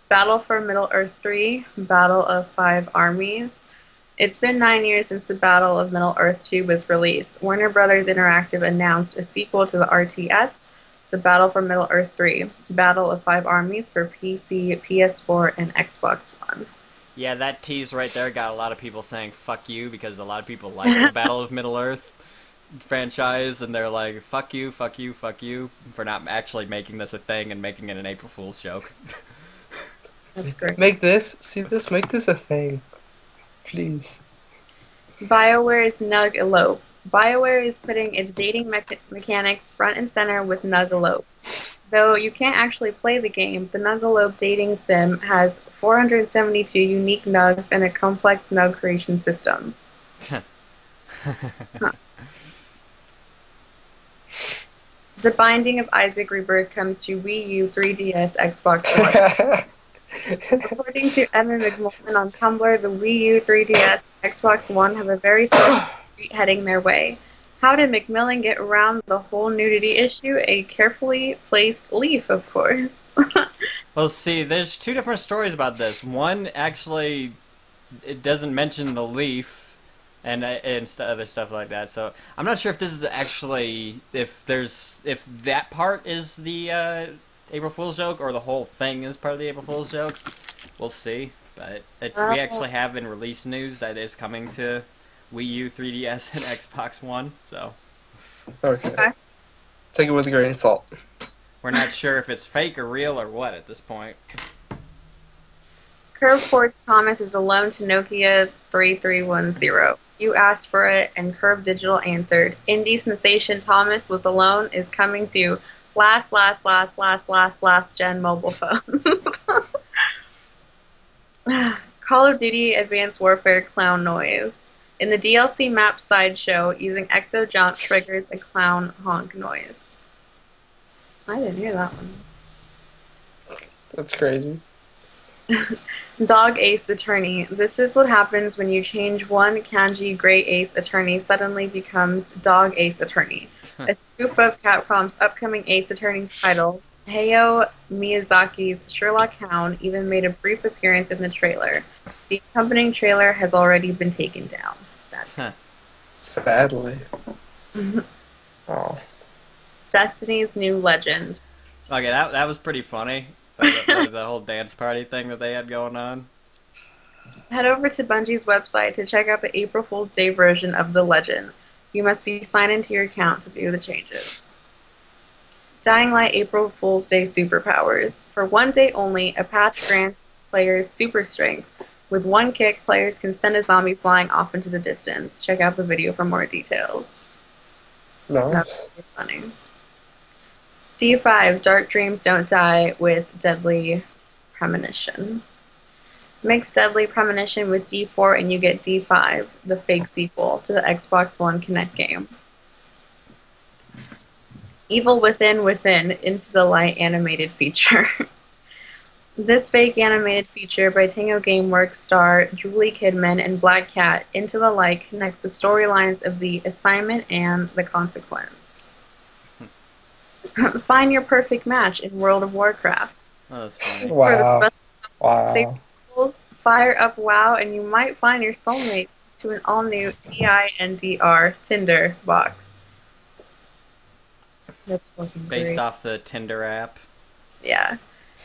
Battle for Middle-earth 3, Battle of Five Armies. It's been 9 years since the Battle of Middle-earth 2 was released. Warner Brothers Interactive announced a sequel to the RTS, The Battle for Middle-earth 3, Battle of Five Armies for PC, PS4, and Xbox One. Yeah, that tease right there got a lot of people saying fuck you because a lot of people like the Battle of Middle-earth franchise and they're like fuck you, fuck you, fuck you for not actually making this a thing and making it an April Fool's joke. That's great. Make this a thing. Please. BioWare's Nug Elope. BioWare is putting its dating mechanics front and center with Nug Elope. Though you can't actually play the game, the Nug Elope dating sim has 472 unique nugs and a complex nug creation system. Huh. The Binding of Isaac Rebirth comes to Wii U, 3DS, Xbox One. According to Evan McMullen on Tumblr, the Wii U, 3DS, Xbox One have a very special street heading their way. How did McMillan get around the whole nudity issue? A carefully placed leaf, of course. Well, see, there's two different stories about this. One, actually, it doesn't mention the leaf and other stuff like that. So I'm not sure if this is actually if that part is the April Fool's joke or the whole thing is part of the April Fool's joke. We'll see. But we actually have in release news that it's coming to Wii U, 3DS, and Xbox One, so Okay. Take it with a grain of salt. we're not sure if it's fake or real or what at this point. Curve Ford Thomas is a loan to Nokia 3310. You asked for it, and Curve Digital answered. Indie sensation Thomas was alone is coming to last gen mobile phones. Call of Duty Advanced Warfare clown noise. In the DLC map sideshow, using Exo Jump triggers a clown honk noise. I didn't hear that one. That's crazy. Dog Ace Attorney. This is what happens when you change one kanji Gray Ace Attorney suddenly becomes Dog Ace Attorney. A spoof of Capcom's upcoming Ace Attorney's title, Hayao Miyazaki's Sherlock Hound even made a brief appearance in the trailer. The accompanying trailer has already been taken down. Sad. Sadly. Oh. Destiny's New Legend. Okay, that was pretty funny. The whole dance party thing that they had going on. Head over to Bungie's website to check out the April Fool's Day version of the legend. You must be signed into your account to view the changes. Dying Light April Fool's Day superpowers. For one day only, a patch grants players super strength. With one kick, players can send a zombie flying off into the distance. Check out the video for more details. Nice. That's really funny. D5, Dark Dreams Don't Die with Deadly Premonition. Mix Deadly Premonition with D4 and you get D5, the fake sequel to the Xbox One Kinect game. Evil Within Within, Into the Light animated feature. This fake animated feature by Tango Gameworks star Julie Kidman and Black Cat, Into the Light, connects the storylines of The Assignment and The Consequence. Find your perfect match in World of Warcraft. Oh, that's funny. Wow. Save Wow. tools, fire up WoW, and you might find your soulmate to an all-new TINDR Tinder box. That's fucking Based great. off the Tinder app. Yeah.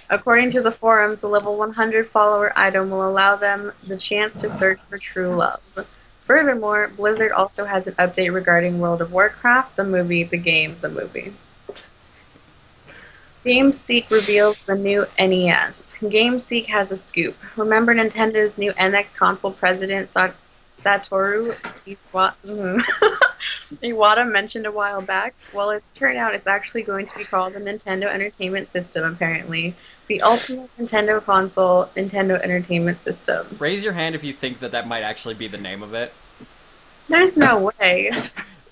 According to the forums, the level 100 follower item will allow them the chance to search for true love. Furthermore, Blizzard also has an update regarding World of Warcraft, the movie, the game, the movie. GameSeek reveals the new NES. GameSeek has a scoop. Remember Nintendo's new NX console president Satoru Iwata mentioned a while back? Well, it turned out it's actually going to be called the Nintendo Entertainment System, apparently. The ultimate Nintendo console, Nintendo Entertainment System. Raise your hand if you think that might actually be the name of it. There's no way.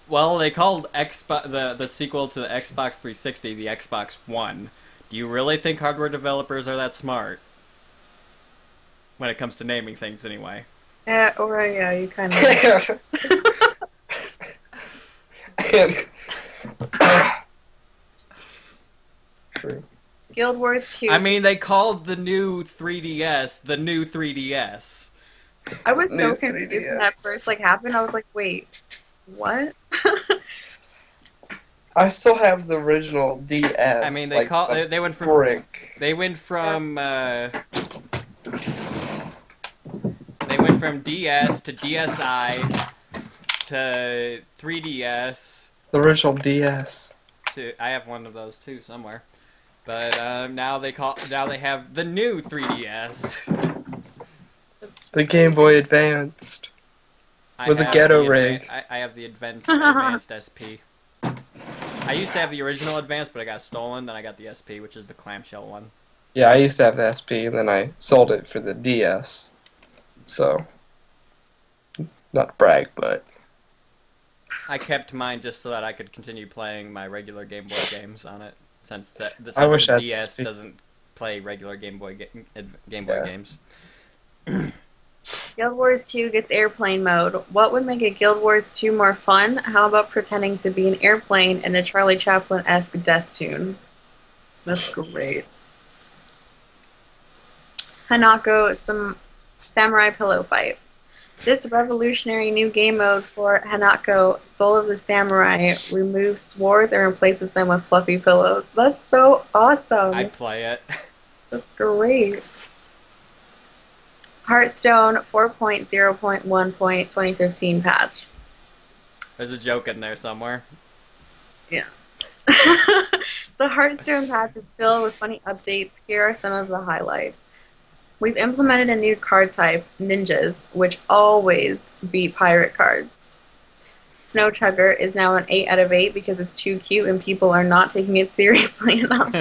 Well, they called the sequel to the Xbox 360 the Xbox One. Do you really think hardware developers are that smart? When it comes to naming things, anyway. Yeah, you kind of. True. Guild Wars 2. I mean, they called the new 3DS the new 3DS. I was so New confused when 3DS. that first happened. I was like, wait, what? I still have the original DS. I mean, they went from brick. they went from DS to DSi to 3DS The original DS. to I have one of those too somewhere. But now they have the new 3DS. The Game Boy Advanced. With a have ghetto the rig. I have the advanced SP. I used to have the original advanced, but I got stolen. Then I got the SP, which is the clamshell one. Yeah, I used to have the SP, and then I sold it for the DS. So, not to brag, but I kept mine just so that I could continue playing my regular Game Boy games on it, since the wish I had DS SP. doesn't play regular Game Boy Yeah. games. Guild Wars 2 gets airplane mode. What would make a Guild Wars 2 more fun? How about pretending to be an airplane in a Charlie Chaplin-esque death tune? That's great. Hanako Samurai Pillow Fight. This revolutionary new game mode for Hanako, Soul of the Samurai, removes swords and replaces them with fluffy pillows. That's so awesome. I'd play it. That's great. Hearthstone 4.0.1.2015 patch. There's a joke in there somewhere. Yeah. The Hearthstone patch is filled with funny updates. Here are some of the highlights. We've implemented a new card type, ninjas, which always beat pirate cards. Snow Chugger is now an 8 out of 8 because it's too cute and people are not taking it seriously enough.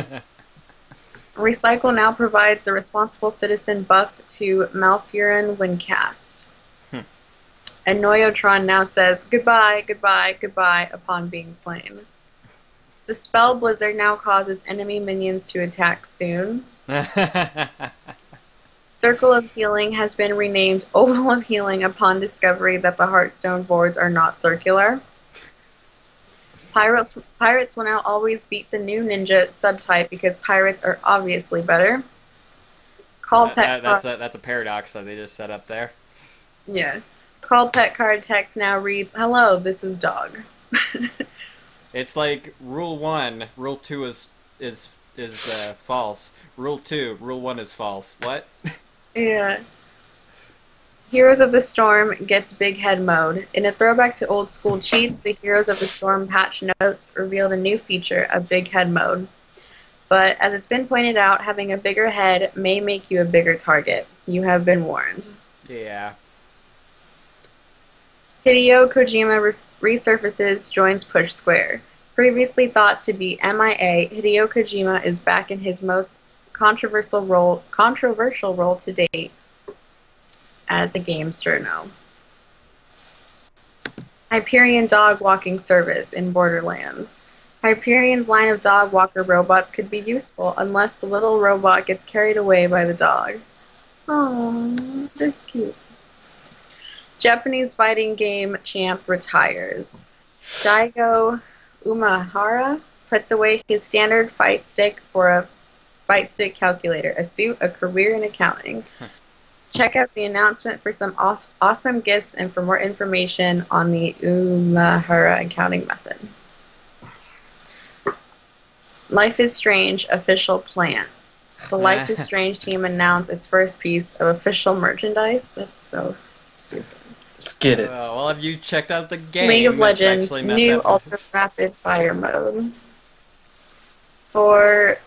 Recycle now provides the responsible citizen buff to Malfurin when cast. And Noyotron now says goodbye, goodbye, goodbye upon being slain. The spell Blizzard now causes enemy minions to attack soon. Circle of Healing has been renamed Oval of Healing upon discovery that the Hearthstone boards are not circular. Pirates will now always beat the new ninja subtype because pirates are obviously better. Call pet That's a paradox that they just set up there. Yeah. Call pet card text now reads, "Hello, this is dog." It's like rule 1, rule 2 is is false. Rule 2, Rule 1 is false. What? Yeah. Heroes of the Storm gets Big Head mode. In a throwback to old school cheats, the Heroes of the Storm patch notes revealed a new feature, a Big Head mode. But as it's been pointed out, having a bigger head may make you a bigger target. You have been warned. Yeah. Hideo Kojima resurfaces, joins Push Square. Previously thought to be MIA, Hideo Kojima is back in his most controversial role to date as a game sterno. Hyperion dog walking service in Borderlands. Hyperion's line of dog walker robots could be useful unless the little robot gets carried away by the dog. Oh, that's cute. Japanese fighting game champ retires. Daigo Umehara puts away his standard fight stick for a fight stick calculator, a suit, a career in accounting. Check out the announcement for some awesome gifts and for more information on the Umehara accounting method. Life is Strange official plant. The Life is Strange team announced its first piece of official merchandise. That's so stupid. Let's get it. Well, have you checked out the game? League of It's Legends actually meant new that- ultra rapid fire mode. For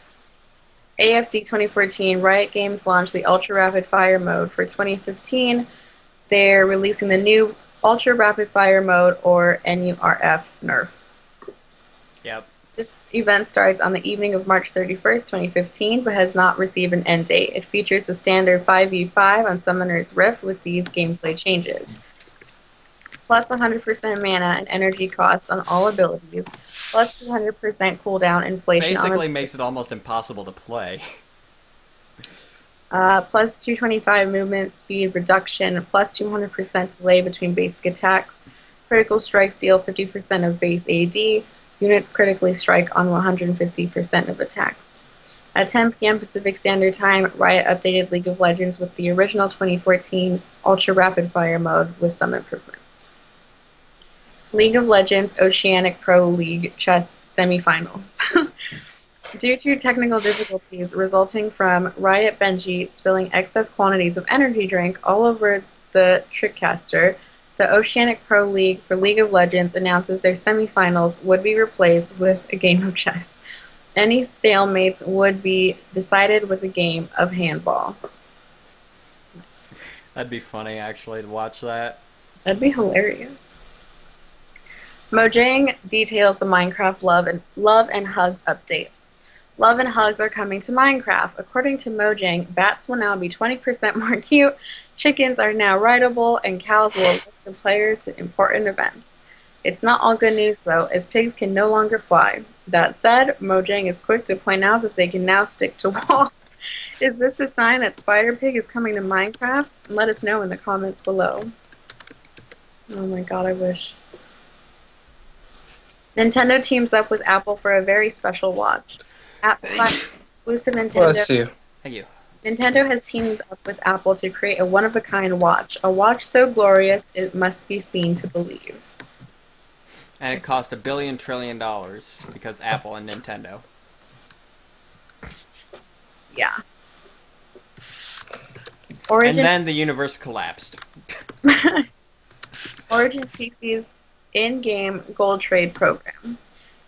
AFD 2014, Riot Games launched the ultra rapid fire mode. For 2015, they're releasing the new ultra rapid fire mode, or NURF nerf. Yep. This event starts on the evening of March 31st, 2015, but has not received an end date. It features a standard 5v5 on Summoner's Rift with these gameplay changes. Plus 100% mana and energy costs on all abilities, plus 200% cooldown inflation Basically on makes it almost impossible to play. plus 225 movement speed reduction, plus 200% delay between basic attacks. Critical strikes deal 50% of base AD. Units critically strike on 150% of attacks. At 10 p.m. Pacific Standard Time, Riot updated League of Legends with the original 2014 Ultra Rapid Fire mode with some improvements. League of Legends Oceanic Pro League Chess Semifinals. Due to technical difficulties resulting from Riot Benji spilling excess quantities of energy drink all over the Trickcaster, the Oceanic Pro League for League of Legends announces their semifinals would be replaced with a game of chess. Any stalemates would be decided with a game of handball. That'd be funny, actually, to watch that. That'd be hilarious. Mojang details the Minecraft Love and Hugs update. Love and Hugs are coming to Minecraft. According to Mojang, bats will now be 20% more cute, chickens are now rideable, and cows will link the player to important events. It's not all good news, though, as pigs can no longer fly. That said, Mojang is quick to point out that they can now stick to walls. Is this a sign that Spider Pig is coming to Minecraft? Let us know in the comments below. Oh my god, I wish. Nintendo teams up with Apple for a very special watch. Exclusive Bless Nintendo. you. Thank you. Nintendo has teamed up with Apple to create a one-of-a-kind watch. A watch so glorious it must be seen to believe. And it cost $1 billion trillion because Apple and Nintendo. Yeah. Origin And then the universe collapsed. Origin PC's in-game gold trade program.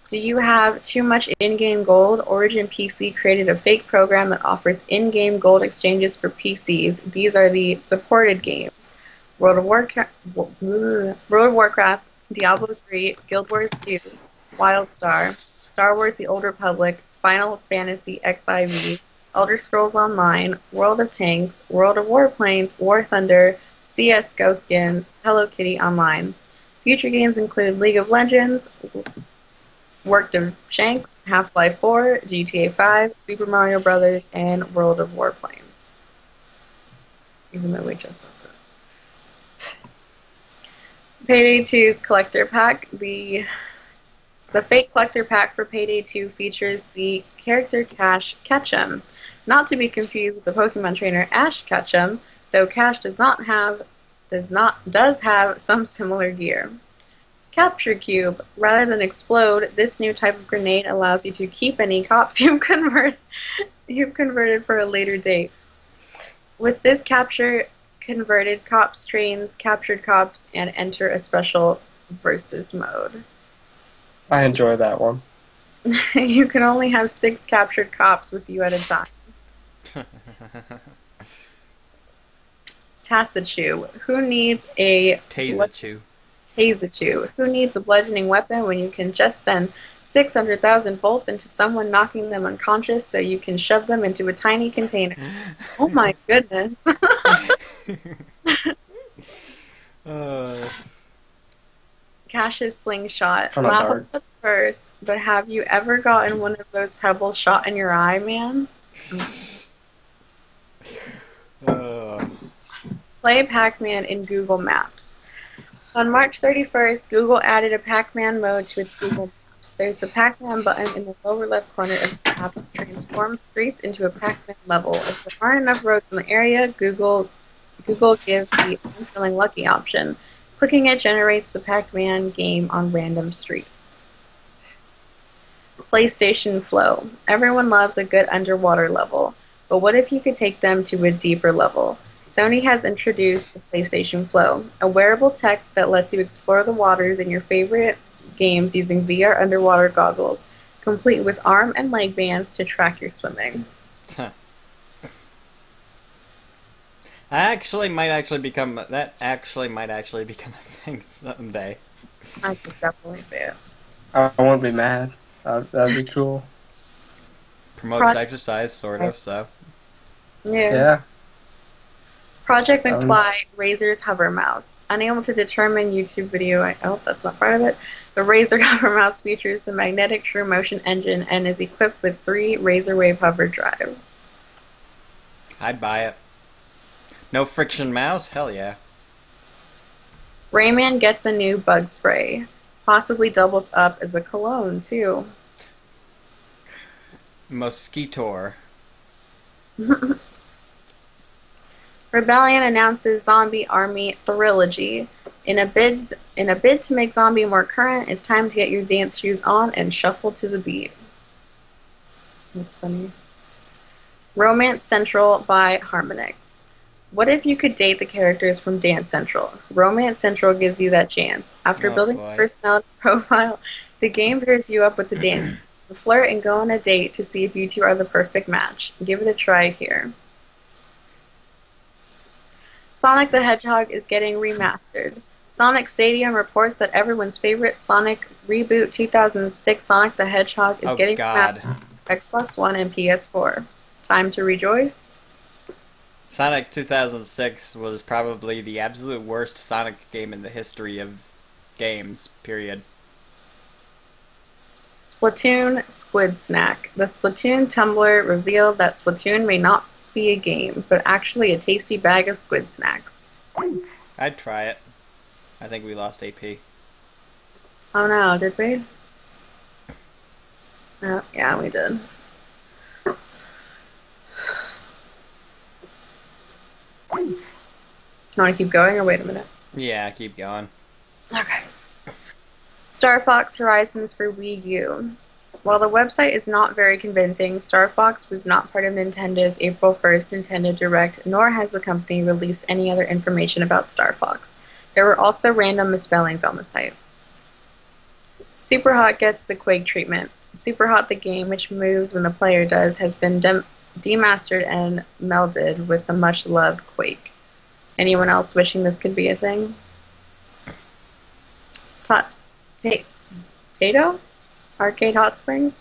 Do you have too much in-game gold? Origin PC created a fake program that offers in-game gold exchanges for PCs. These are the supported games: World of Warcraft, Diablo 3, Guild Wars 2, WildStar, Star Wars: The Old Republic, Final Fantasy XIV, Elder Scrolls Online, World of Tanks, World of Warplanes, War Thunder, CS:GO skins, Hello Kitty Online. Future games include League of Legends, Worked of Shanks, Half-Life 4, GTA 5, Super Mario Bros., and World of Warplanes. Even though we just said that. Payday 2's Collector Pack. The fake Collector Pack for Payday 2 features the character Cash Ketchum, not to be confused with the Pokemon trainer Ash Ketchum, though Cash does have some similar gear. Capture Cube. Rather than explode, this new type of grenade allows you to keep any cops you've converted for a later date. With this capture converted cops trains captured cops and enter a special versus mode. I enjoy that one. You can only have 6 captured cops with you at a time. Tasachu. Who needs a Tasachu. Tasachu? Who needs a bludgeoning weapon when you can just send 600,000 volts into someone, knocking them unconscious so you can shove them into a tiny container? Oh my goodness. Cash's slingshot. Kinda Laugh hard. at first, but have you ever gotten one of those pebbles shot in your eye, man? Play Pac-Man in Google Maps. On March 31st, Google added a Pac-Man mode to its Google Maps. There's a Pac-Man button in the lower left corner of the app that transforms streets into a Pac-Man level. If there aren't enough roads in the area, Google gives the I'm feeling lucky option. Clicking it generates the Pac-Man game on random streets. PlayStation Flow. Everyone loves a good underwater level, but what if you could take them to a deeper level? Sony has introduced the PlayStation Flow, a wearable tech that lets you explore the waters in your favorite games using VR underwater goggles, complete with arm and leg bands to track your swimming. That actually might actually become a thing someday. I could definitely see it. I won't be mad. That'd be cool. Promotes exercise, sort of, so. Yeah. Project McFly, Razer's hover mouse. Unable to determine YouTube video. Oh, that's not part of it. The Razer hover mouse features the magnetic True Motion engine and is equipped with 3 Razer Wave hover drives. I'd buy it. No friction mouse? Hell yeah. Rayman gets a new bug spray. Possibly doubles up as a cologne, too. Mosquitor. Rebellion announces Zombie Army Trilogy. In a bid to make Zombie more current, it's time to get your dance shoes on and shuffle to the beat. That's funny. Romance Central by Harmonix. What if you could date the characters from Dance Central? Romance Central gives you that chance. After building a personality profile, the game pairs you up with the dance. Flirt and go on a date to see if you two are the perfect match. Give it a try here. Sonic the Hedgehog is getting remastered. Sonic Stadium reports that everyone's favorite Sonic reboot 2006 Sonic the Hedgehog is getting remastered for Xbox One and PS4. Time to rejoice? Sonic's 2006 was probably the absolute worst Sonic game in the history of games, period. Splatoon Squid Snack. The Splatoon Tumblr revealed that Splatoon may not be a game, but actually a tasty bag of squid snacks. I'd try it. I think we lost AP. Oh no, did we? Oh, yeah, we did. You want to keep going or wait a minute? Yeah, keep going. Okay. Star Fox Horizons for Wii U. While the website is not very convincing, Star Fox was not part of Nintendo's April 1st Nintendo Direct, nor has the company released any other information about Star Fox. There were also random misspellings on the site. Superhot gets the Quake treatment. Superhot the game, which moves when the player does, has been demastered and melded with the much-loved Quake. Anyone else wishing this could be a thing? Tato? Arcade Hot Springs?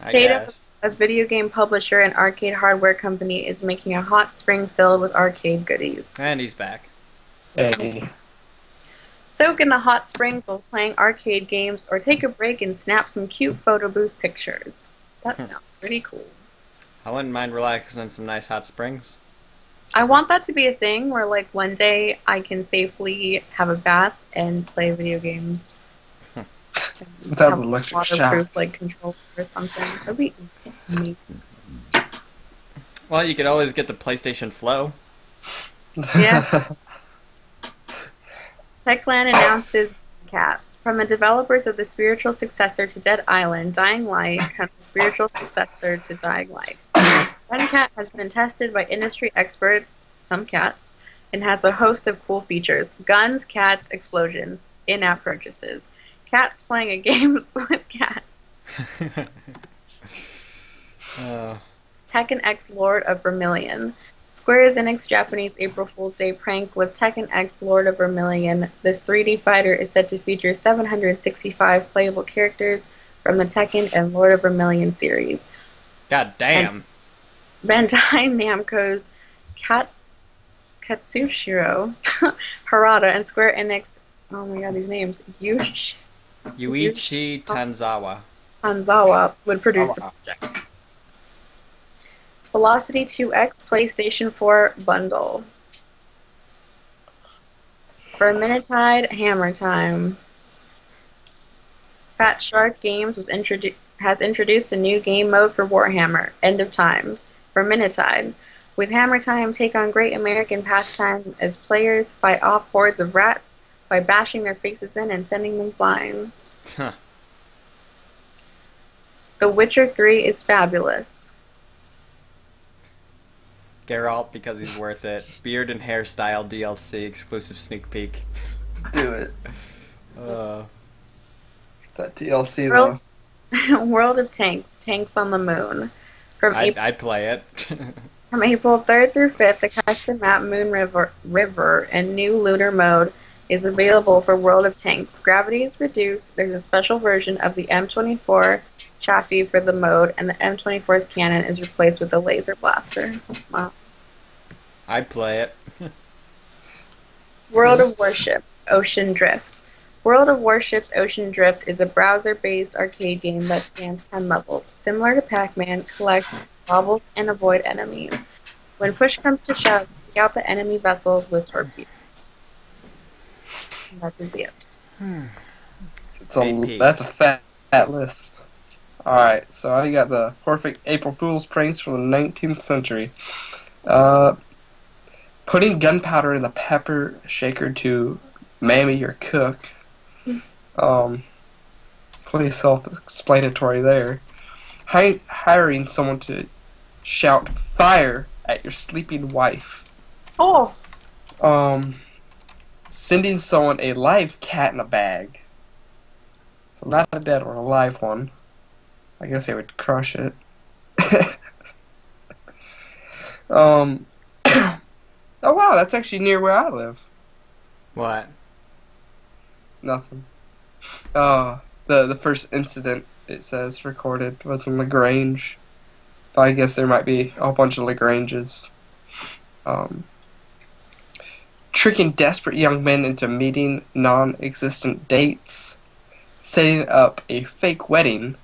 Tato, a video game publisher and arcade hardware company, is making a hot spring filled with arcade goodies. And he's back. Hey. Soak in the hot springs while playing arcade games, or take a break and snap some cute photo booth pictures. That sounds pretty cool. I wouldn't mind relaxing in some nice hot springs. I want that to be a thing where, like, one day I can safely have a bath and play video games. Without an electric shock. Waterproof, like, controller or something. That'd be amazing. Well, you could always get the PlayStation Flow. Yeah. Techland announces Cat. From the developers of the spiritual successor to Dead Island, Dying Light comes the spiritual successor to Dying Light. One Cat has been tested by industry experts, some cats, and has a host of cool features. Guns, cats, explosions, in-app purchases. Cats playing a games with cats. Tekken X Lord of Vermilion. Square Enix Japanese April Fool's Day prank was Tekken X Lord of Vermilion. This 3D fighter is said to feature 765 playable characters from the Tekken and Lord of Vermilion series. God damn. And Bandai Namco's Katsushiro Harada and Square Enix, oh my god, these names, Yuichi Tanzawa would produce the project. Velocity 2X PlayStation 4 bundle. Vermintide Hammer Time. Fat Shark Games has introduced a new game mode for Warhammer, End of Times. Vermintide. With Hammer Time, take on great American pastime as players fight off hordes of rats by bashing their faces in and sending them flying. Huh. The Witcher 3 is fabulous. Geralt, because he's worth it. Beard and hairstyle DLC exclusive sneak peek. Do it. That DLC though. World of Tanks, Tanks on the Moon. I'd play it. From April 3rd through 5th, the custom map Moon River and new lunar mode is available for World of Tanks. Gravity is reduced. There's a special version of the M24 chassis for the mode, and the M24's cannon is replaced with a laser blaster. Wow. I'd play it. World of Warships, Ocean Drift. World of Warships Ocean Drift is a browser-based arcade game that spans 10 levels. Similar to Pac-Man, collect baubles and avoid enemies. When push comes to shove, take out the enemy vessels with torpedoes. And that is it. That's a fat list. Alright, so I got the perfect April Fool's pranks from the 19th century. Putting gunpowder in the pepper shaker to mammy your cook. Pretty self-explanatory there. Hiring someone to shout fire at your sleeping wife. Oh! Sending someone a live cat in a bag. So not a dead one, a live one. I guess they would crush it. Oh wow, that's actually near where I live. What? Nothing. The first incident, it says, recorded was in LaGrange. But I guess there might be a whole bunch of LaGranges. Tricking desperate young men into meeting non-existent dates. Setting up a fake wedding.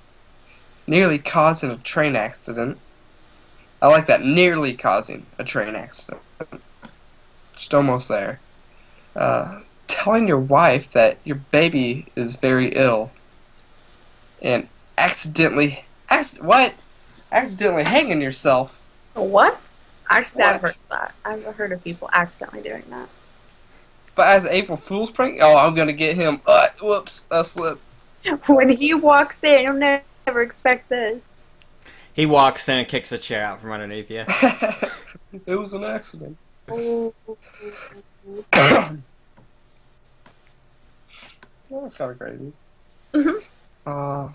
Nearly causing a train accident. I like that, nearly causing a train accident. Just almost there. Telling your wife that your baby is very ill. And accidentally hanging yourself. What? Actually, What? I've heard that. I've heard of people accidentally doing that. But as an April Fool's prank, oh, I'm gonna get him. Whoops, I slipped. When he walks in, you'll never expect this. He walks in and kicks the chair out from underneath you. It was an accident. Oh. Well, that's kind of crazy. Mm-hmm.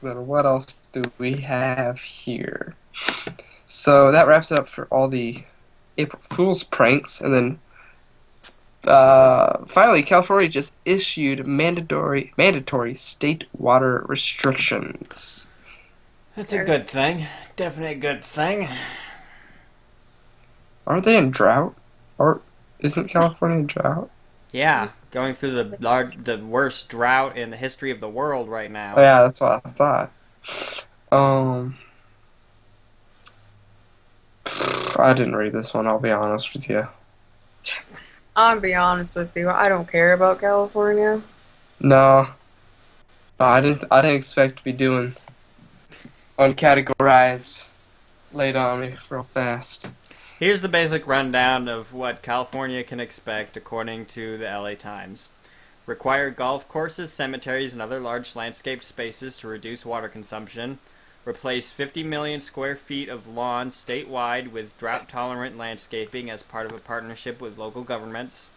Then what else do we have here? So that wraps it up for all the April Fool's pranks, and then finally, California just issued mandatory state water restrictions. That's a good thing. Definitely a good thing. Aren't they in drought? Or isn't California in drought? Yeah, going through the worst drought in the history of the world right now. Oh, yeah, that's what I thought. I didn't read this one, I'll be honest with you. I'll be honest with you. I don't care about California. No. I didn't expect to be doing uncategorized laid on me real fast. Here's the basic rundown of what California can expect according to the LA Times. Require golf courses, cemeteries, and other large landscaped spaces to reduce water consumption. Replace 50 million square feet of lawn statewide with drought-tolerant landscaping as part of a partnership with local governments.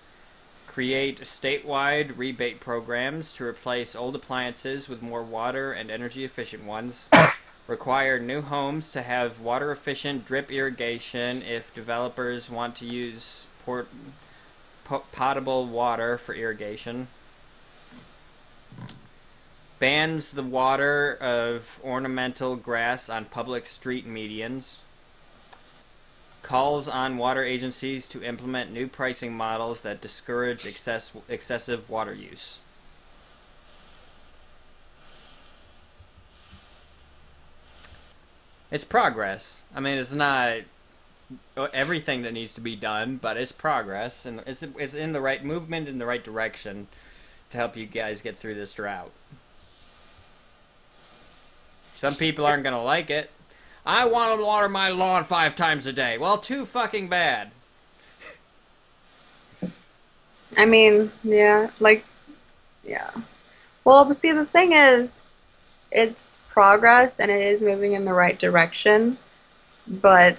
Create statewide rebate programs to replace old appliances with more water and energy-efficient ones. Require new homes to have water-efficient drip irrigation if developers want to use potable water for irrigation. Bans the water of ornamental grass on public street medians. Calls on water agencies to implement new pricing models that discourage excessive water use. It's progress. I mean, it's not everything that needs to be done, but it's progress, and it's in the right movement, in the right direction to help you guys get through this drought. Some people aren't going to like it. I want to water my lawn 5 times a day. Well, too fucking bad. I mean, yeah, like, yeah. Well, but see, the thing is, it's progress and it is moving in the right direction, but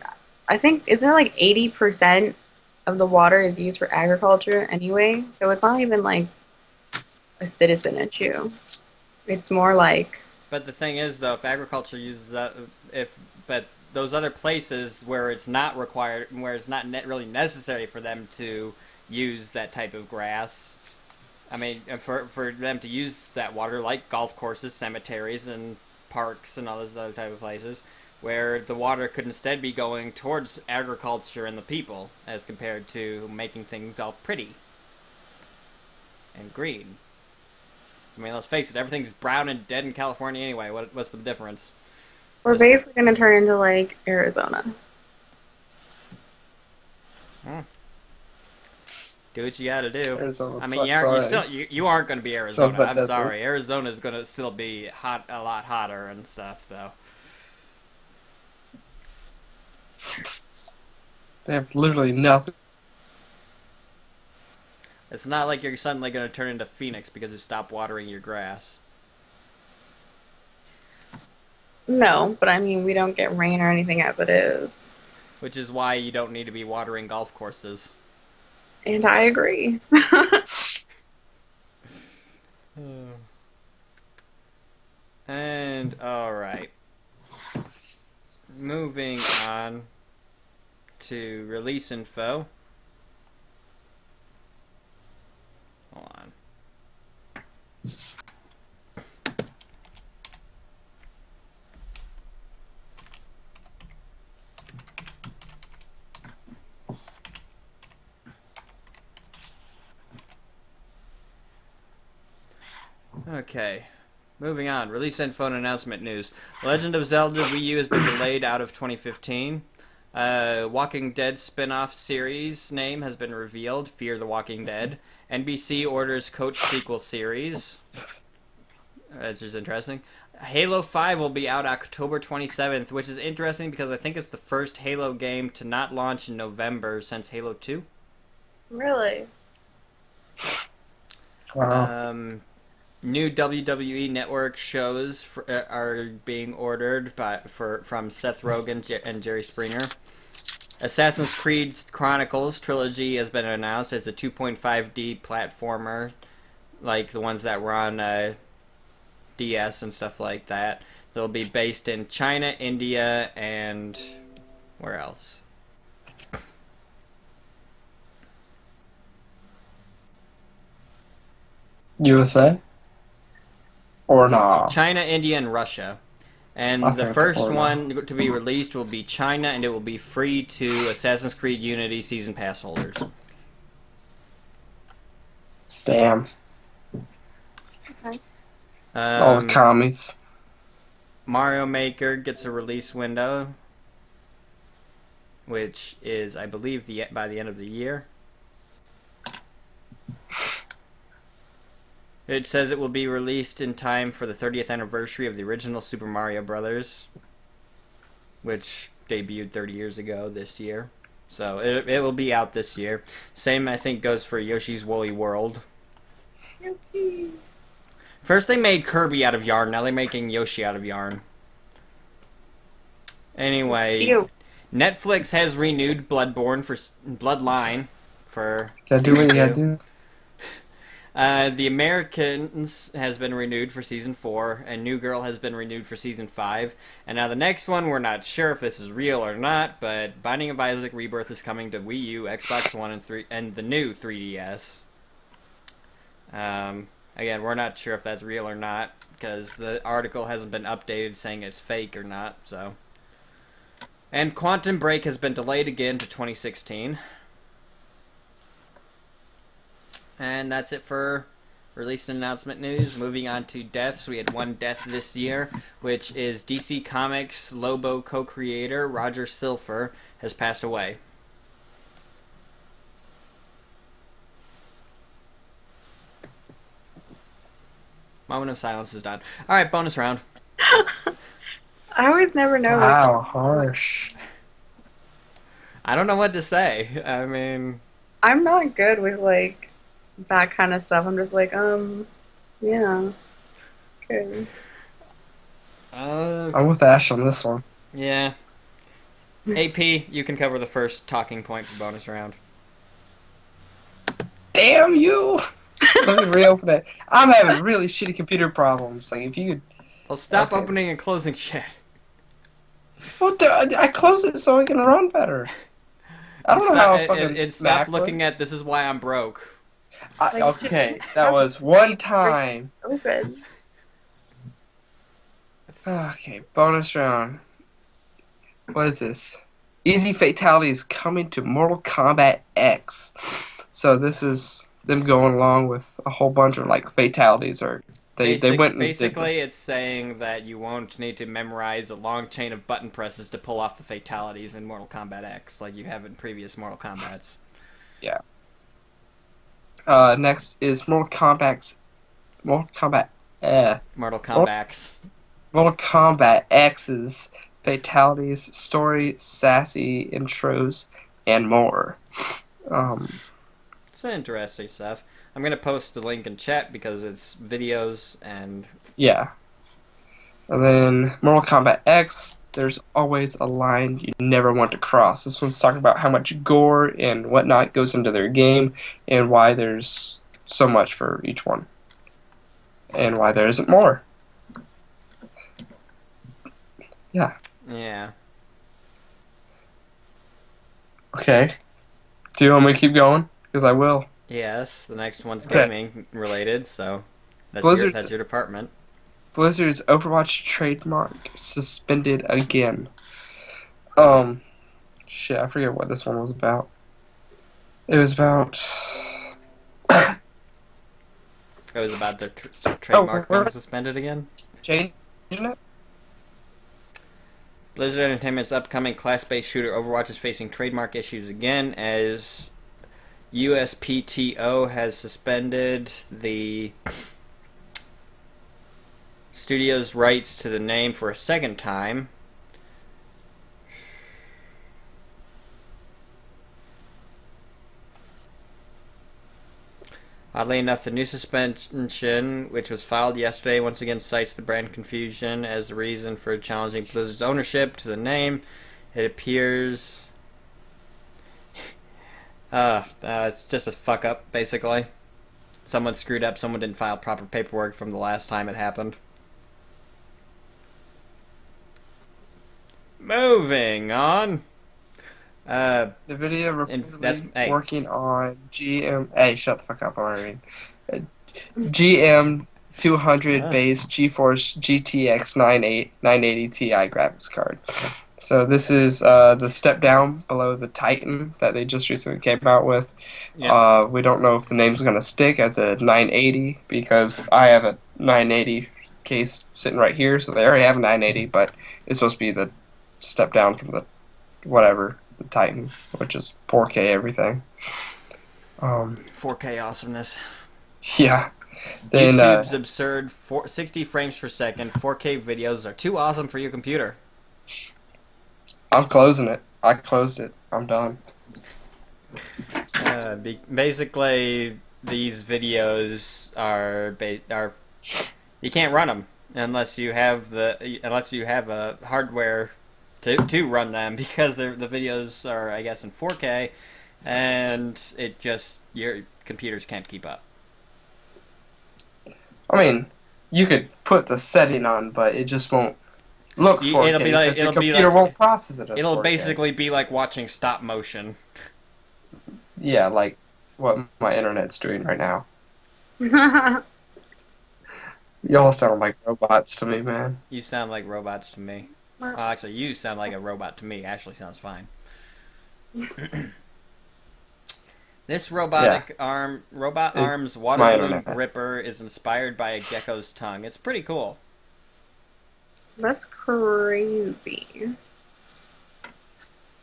I think, isn't it like 80% of the water is used for agriculture anyway? So it's not even like a citizen issue. It's more like. But the thing is, though, if agriculture uses that, but those other places where it's not required, where it's not really necessary for them to use that type of grass, I mean, for them to use that water, like golf courses, cemeteries, and parks, and all those other type of places, where the water could instead be going towards agriculture and the people, as compared to making things all pretty and green. I mean, let's face it, everything's brown and dead in California anyway. What's the difference? We're basically going to turn into, like, Arizona. Do what you gotta do. Arizona, I mean, you aren't going to be Arizona. I'm sorry. Arizona's going to still be hot, a lot hotter and stuff, though. They have literally nothing. It's not like you're suddenly going to turn into Phoenix because you stop watering your grass. No, but I mean, we don't get rain or anything as it is. Which is why you don't need to be watering golf courses. And I agree. And, alright. Moving on to release info. Hold on. Okay. Moving on. Release info and announcement news. Legend of Zelda Wii U has been delayed out of 2015. Walking Dead spin-off series name has been revealed. Fear the Walking Dead. NBC orders Coach sequel series. Which is interesting. Halo 5 will be out October 27th, which is interesting because I think it's the first Halo game to not launch in November since Halo 2. Really? Wow. New WWE Network shows are being ordered from Seth Rogen and Jerry Springer. Assassin's Creed Chronicles Trilogy has been announced. It's a 2.5D platformer, like the ones that were on DS and stuff like that. They'll be based in China, India, and where else? USA? Or not? China, India, and Russia. And the first one to be released will be China, and it will be free to Assassin's Creed Unity Season Pass holders. Damn. Okay. All the commies. Mario Maker gets a release window, which is, I believe, by the end of the year. It says it will be released in time for the 30th anniversary of the original Super Mario Bros., which debuted 30 years ago this year. So it will be out this year. Same, I think, goes for Yoshi's Woolly World. First they made Kirby out of yarn, now they're making Yoshi out of yarn. Anyway, Netflix has renewed Bloodline for Gotta do what you gotta season 2. do. The Americans has been renewed for season 4, and New Girl has been renewed for season 5. And now the next one, we're not sure if this is real or not, but Binding of Isaac Rebirth is coming to Wii U, Xbox One, and the new 3DS. Again, we're not sure if that's real or not, because the article hasn't been updated saying it's fake or not, so. And Quantum Break has been delayed again to 2016. And that's it for release and announcement news. Moving on to deaths. We had one death this year, which is DC Comics Lobo co-creator Roger Silfer has passed away. Moment of silence is done. Alright, bonus round. I always never know. Wow, harsh. I don't know what to say. I mean... I'm not good with, like, that kind of stuff. I'm just like, yeah. Okay. I'm with Ash on this one. Yeah. AP, you can cover the first talking point for bonus round. Damn you! Let me reopen it. I'm having really shitty computer problems. Like, if you could... Well, stop Okay. opening and closing shit. Well, I closed it so it can run better. I don't know how fucking And stop Mac looking works. at this is why I'm broke. Okay, that was one time. Open. Okay, bonus round. What is this? Easy Fatalities coming to Mortal Kombat X. So this is them going along with a whole bunch of like fatalities, or they went and basically it's saying that you won't need to memorize a long chain of button presses to pull off the fatalities in Mortal Kombat X like you have in previous Mortal Kombats. Yeah. Next is Mortal Kombat X's fatalities, story, sassy intros, and more. It's interesting stuff. I'm gonna post the link in chat because it's videos and Yeah. And then Mortal Kombat X, there's always a line you never want to cross. This one's talking about how much gore and whatnot goes into their game and why there's so much for each one. And why there isn't more. Yeah. yeah. Okay. Do you want me to keep going? Because I will. Yes, the next one's Okay. gaming related, so Blizzard's- that's your department. Blizzard's Overwatch trademark suspended again. Shit, I forget what this one was about. It was about... It was about their trademark being we're- suspended again. changing it? Blizzard Entertainment's upcoming class-based shooter Overwatch is facing trademark issues again as USPTO has suspended the studio's rights to the name for a second time. Oddly enough, the new suspension, which was filed yesterday, once again cites the brand confusion as a reason for challenging Blizzard's ownership to the name. It appears... it's just a fuck up, basically. Someone screwed up, someone didn't file proper paperwork from the last time it happened. Moving on. NVIDIA reportedly hey. working on GM... Hey, shut the fuck up, I'm already reading. GM 200 based GeForce GTX 980 Ti graphics card. So this is the step down below the Titan that they just recently came out with. Yep. We don't know if the name's going to stick as a 980 because I have a 980 case sitting right here, so they already have a 980, but it's supposed to be the step down from the whatever, the Titan, which is 4K everything. 4K awesomeness. Yeah. Then YouTube's absurd 60 frames per second 4K videos are too awesome for your computer. I'm closing it. I closed it. I'm done. Basically, these videos are you can't run them unless you have a hardware to run them because the videos are, I guess, in 4K, and your computers can't keep up. I mean, you could put the setting on, but it just won't look 4K because your computer won't process it as it'll 4K. basically be like watching stop motion. Yeah, like what my internet's doing right now. Y'all sound like robots to me, man. You sound like robots to me. Well, actually, you sound like a robot to me. Ashley sounds fine. This robot arm's water balloon gripper is inspired by a gecko's tongue. It's pretty cool. That's crazy.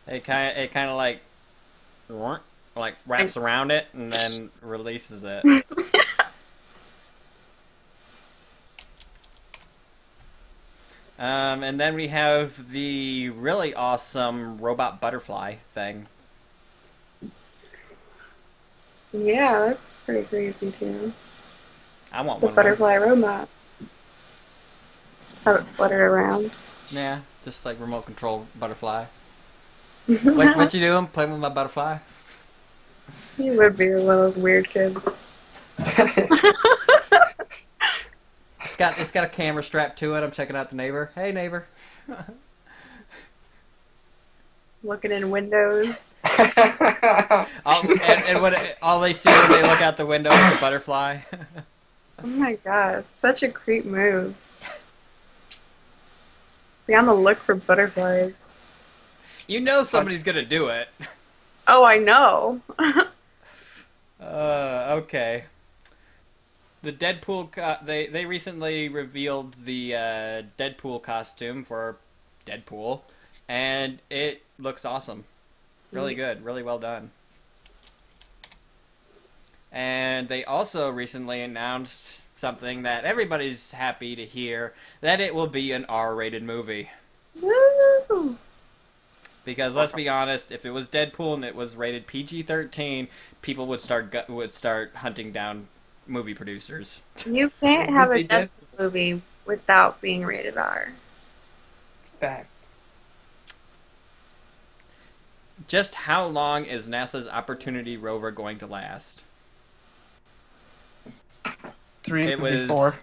It kind of like wraps around it and then releases it. And then we have the really awesome robot butterfly thing. Yeah, that's pretty crazy too. I want the one. Butterfly robot. Just have it flutter around. Yeah, just like remote control butterfly. What you doing? Playing with my butterfly? You would be one of those weird kids. It's got a camera strapped to it. I'm checking out the neighbor. Hey, neighbor. Looking in windows. All they see when they look out the window is a butterfly. Oh my god, such a creep move. Be on the look for butterflies. You know somebody's gonna do it. Oh, I know. Okay. The Deadpool, they recently revealed the Deadpool costume for Deadpool, and it looks awesome. Really good, really well done. And they also recently announced something that everybody's happy to hear, that it will be an R-rated movie. Woo! Because let's be honest, if it was Deadpool and it was rated PG-13, people would start hunting down movie producers. You can't have a Deadpool movie without being rated R. Fact. Just how long is NASA's Opportunity rover going to last? 4.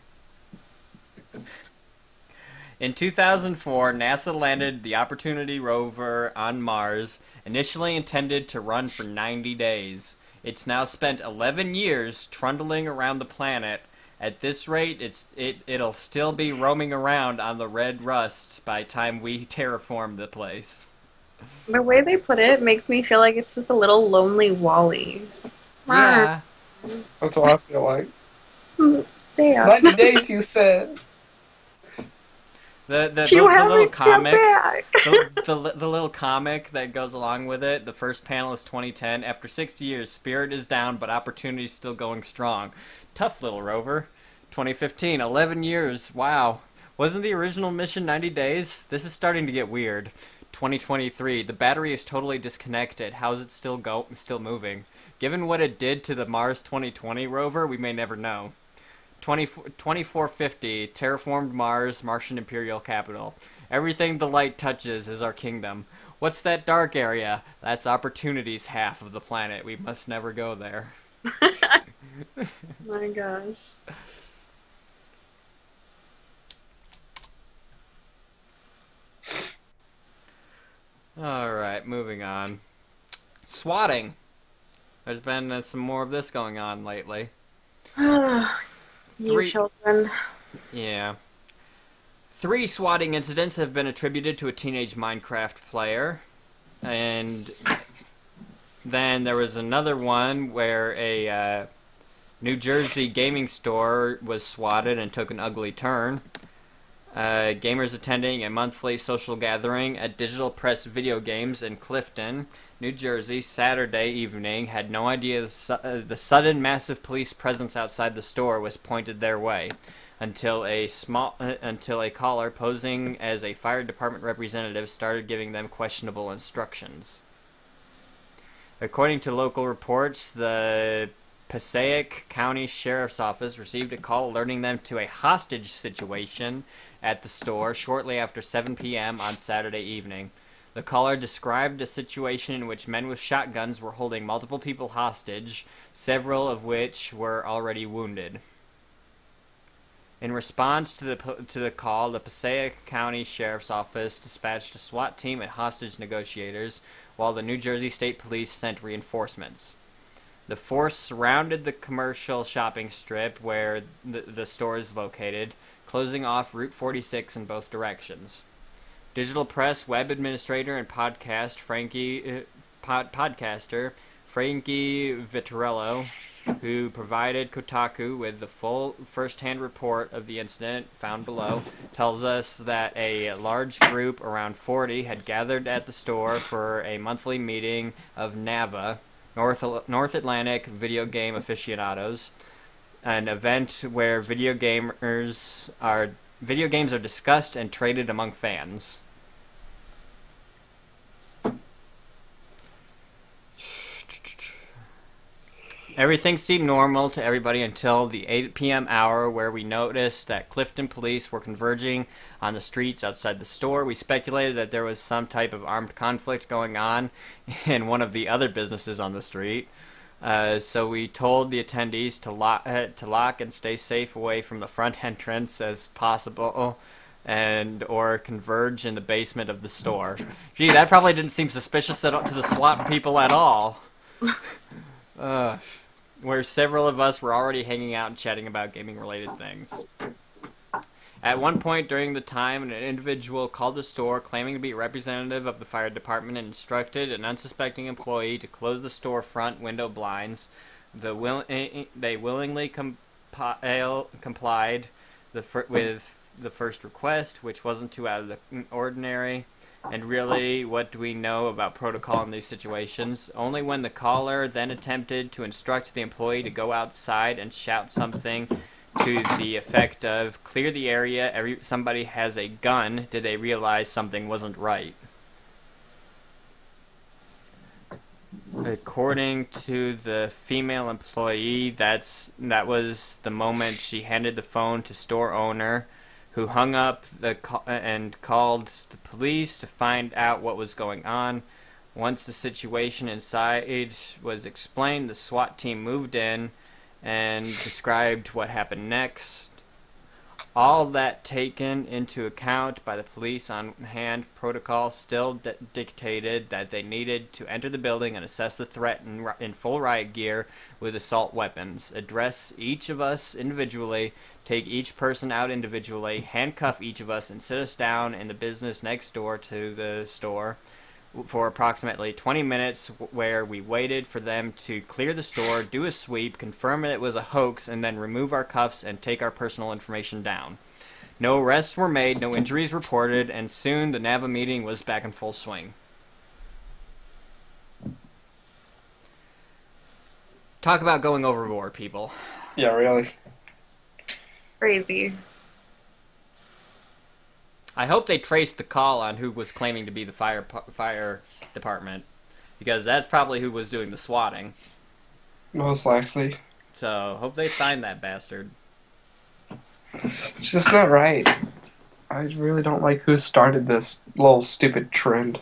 In 2004, NASA landed the Opportunity rover on Mars, initially intended to run for 90 days. It's now spent 11 years trundling around the planet. At this rate, it'll still be roaming around on the red rust by the time we terraform the place. The way they put it makes me feel like it's just a little lonely Wally. Yeah. That's what I feel like. Sad. 90 days, you said. The little comic, the little comic that goes along with it. The first panel is 2010. After 6 years, spirit is down, but opportunity's still going strong. Tough little rover. 2015, 11 years. Wow. Wasn't the original mission 90 days? This is starting to get weird. 2023, the battery is totally disconnected. How is it still moving? Given what it did to the Mars 2020 rover, we may never know. 2450, terraformed Mars, Martian Imperial Capital. Everything the light touches is our kingdom. What's that dark area? That's Opportunity's half of the planet. We must never go there. My gosh. Alright, moving on. Swatting. There's been some more of this going on lately. You children. Yeah. 3 swatting incidents have been attributed to a teenage Minecraft player. And then there was another one where a New Jersey gaming store was swatted and took an ugly turn. Gamers attending a monthly social gathering at Digital Press Video Games in Clifton, New Jersey, Saturday evening had no idea the sudden massive police presence outside the store was pointed their way, until a caller posing as a fire department representative started giving them questionable instructions. According to local reports, the Passaic County Sheriff's Office received a call alerting them to a hostage situation at the store shortly after 7 p.m. on Saturday evening. The caller described a situation in which men with shotguns were holding multiple people hostage, several of which were already wounded. In response to the call, the Passaic County Sheriff's Office dispatched a SWAT team and hostage negotiators, while the New Jersey State Police sent reinforcements. The force surrounded the commercial shopping strip where the store is located, closing off Route 46 in both directions. Digital press web administrator and podcaster Frankie Vitorello, who provided Kotaku with the full first-hand report of the incident found below, tells us that a large group, around 40, had gathered at the store for a monthly meeting of NAVA, North Atlantic Video Game Aficionados, an event where video games are discussed and traded among fans. Everything seemed normal to everybody until the 8 p.m. hour, where we noticed that Clifton police were converging on the streets outside the store. We speculated that there was some type of armed conflict going on in one of the other businesses on the street. So we told the attendees to lock and stay safe away from the front entrance as possible, and or converge in the basement of the store. Gee, that probably didn't seem suspicious to the SWAT people at all. Where several of us were already hanging out and chatting about gaming-related things. At one point during the time, an individual called the store claiming to be a representative of the fire department and instructed an unsuspecting employee to close the store front window blinds. They willingly complied with the first request, which wasn't too out of the ordinary. And really, what do we know about protocol in these situations? Only when the caller then attempted to instruct the employee to go outside and shout something to the effect of, "Clear the area, somebody has a gun," did they realize something wasn't right. According to the female employee, that was the moment she handed the phone to store owner, who hung up and called the police to find out what was going on. Once the situation inside was explained, the SWAT team moved in and described what happened next. All that taken into account by the police on hand, protocol still dictated that they needed to enter the building and assess the threat in full riot gear with assault weapons, address each of us individually, take each person out individually, handcuff each of us, and sit us down in the business next door to the store for approximately 20 minutes, where we waited for them to clear the store, do a sweep, confirm it was a hoax, and then remove our cuffs and take our personal information down. No arrests were made, no injuries reported, and soon the NAVA meeting was back in full swing. Talk about going overboard, people. Yeah, really. Crazy. I hope they traced the call on who was claiming to be the fire department, because that's probably who was doing the swatting. Most likely. So, hope they find that bastard. It's just not right. I really don't like who started this little stupid trend.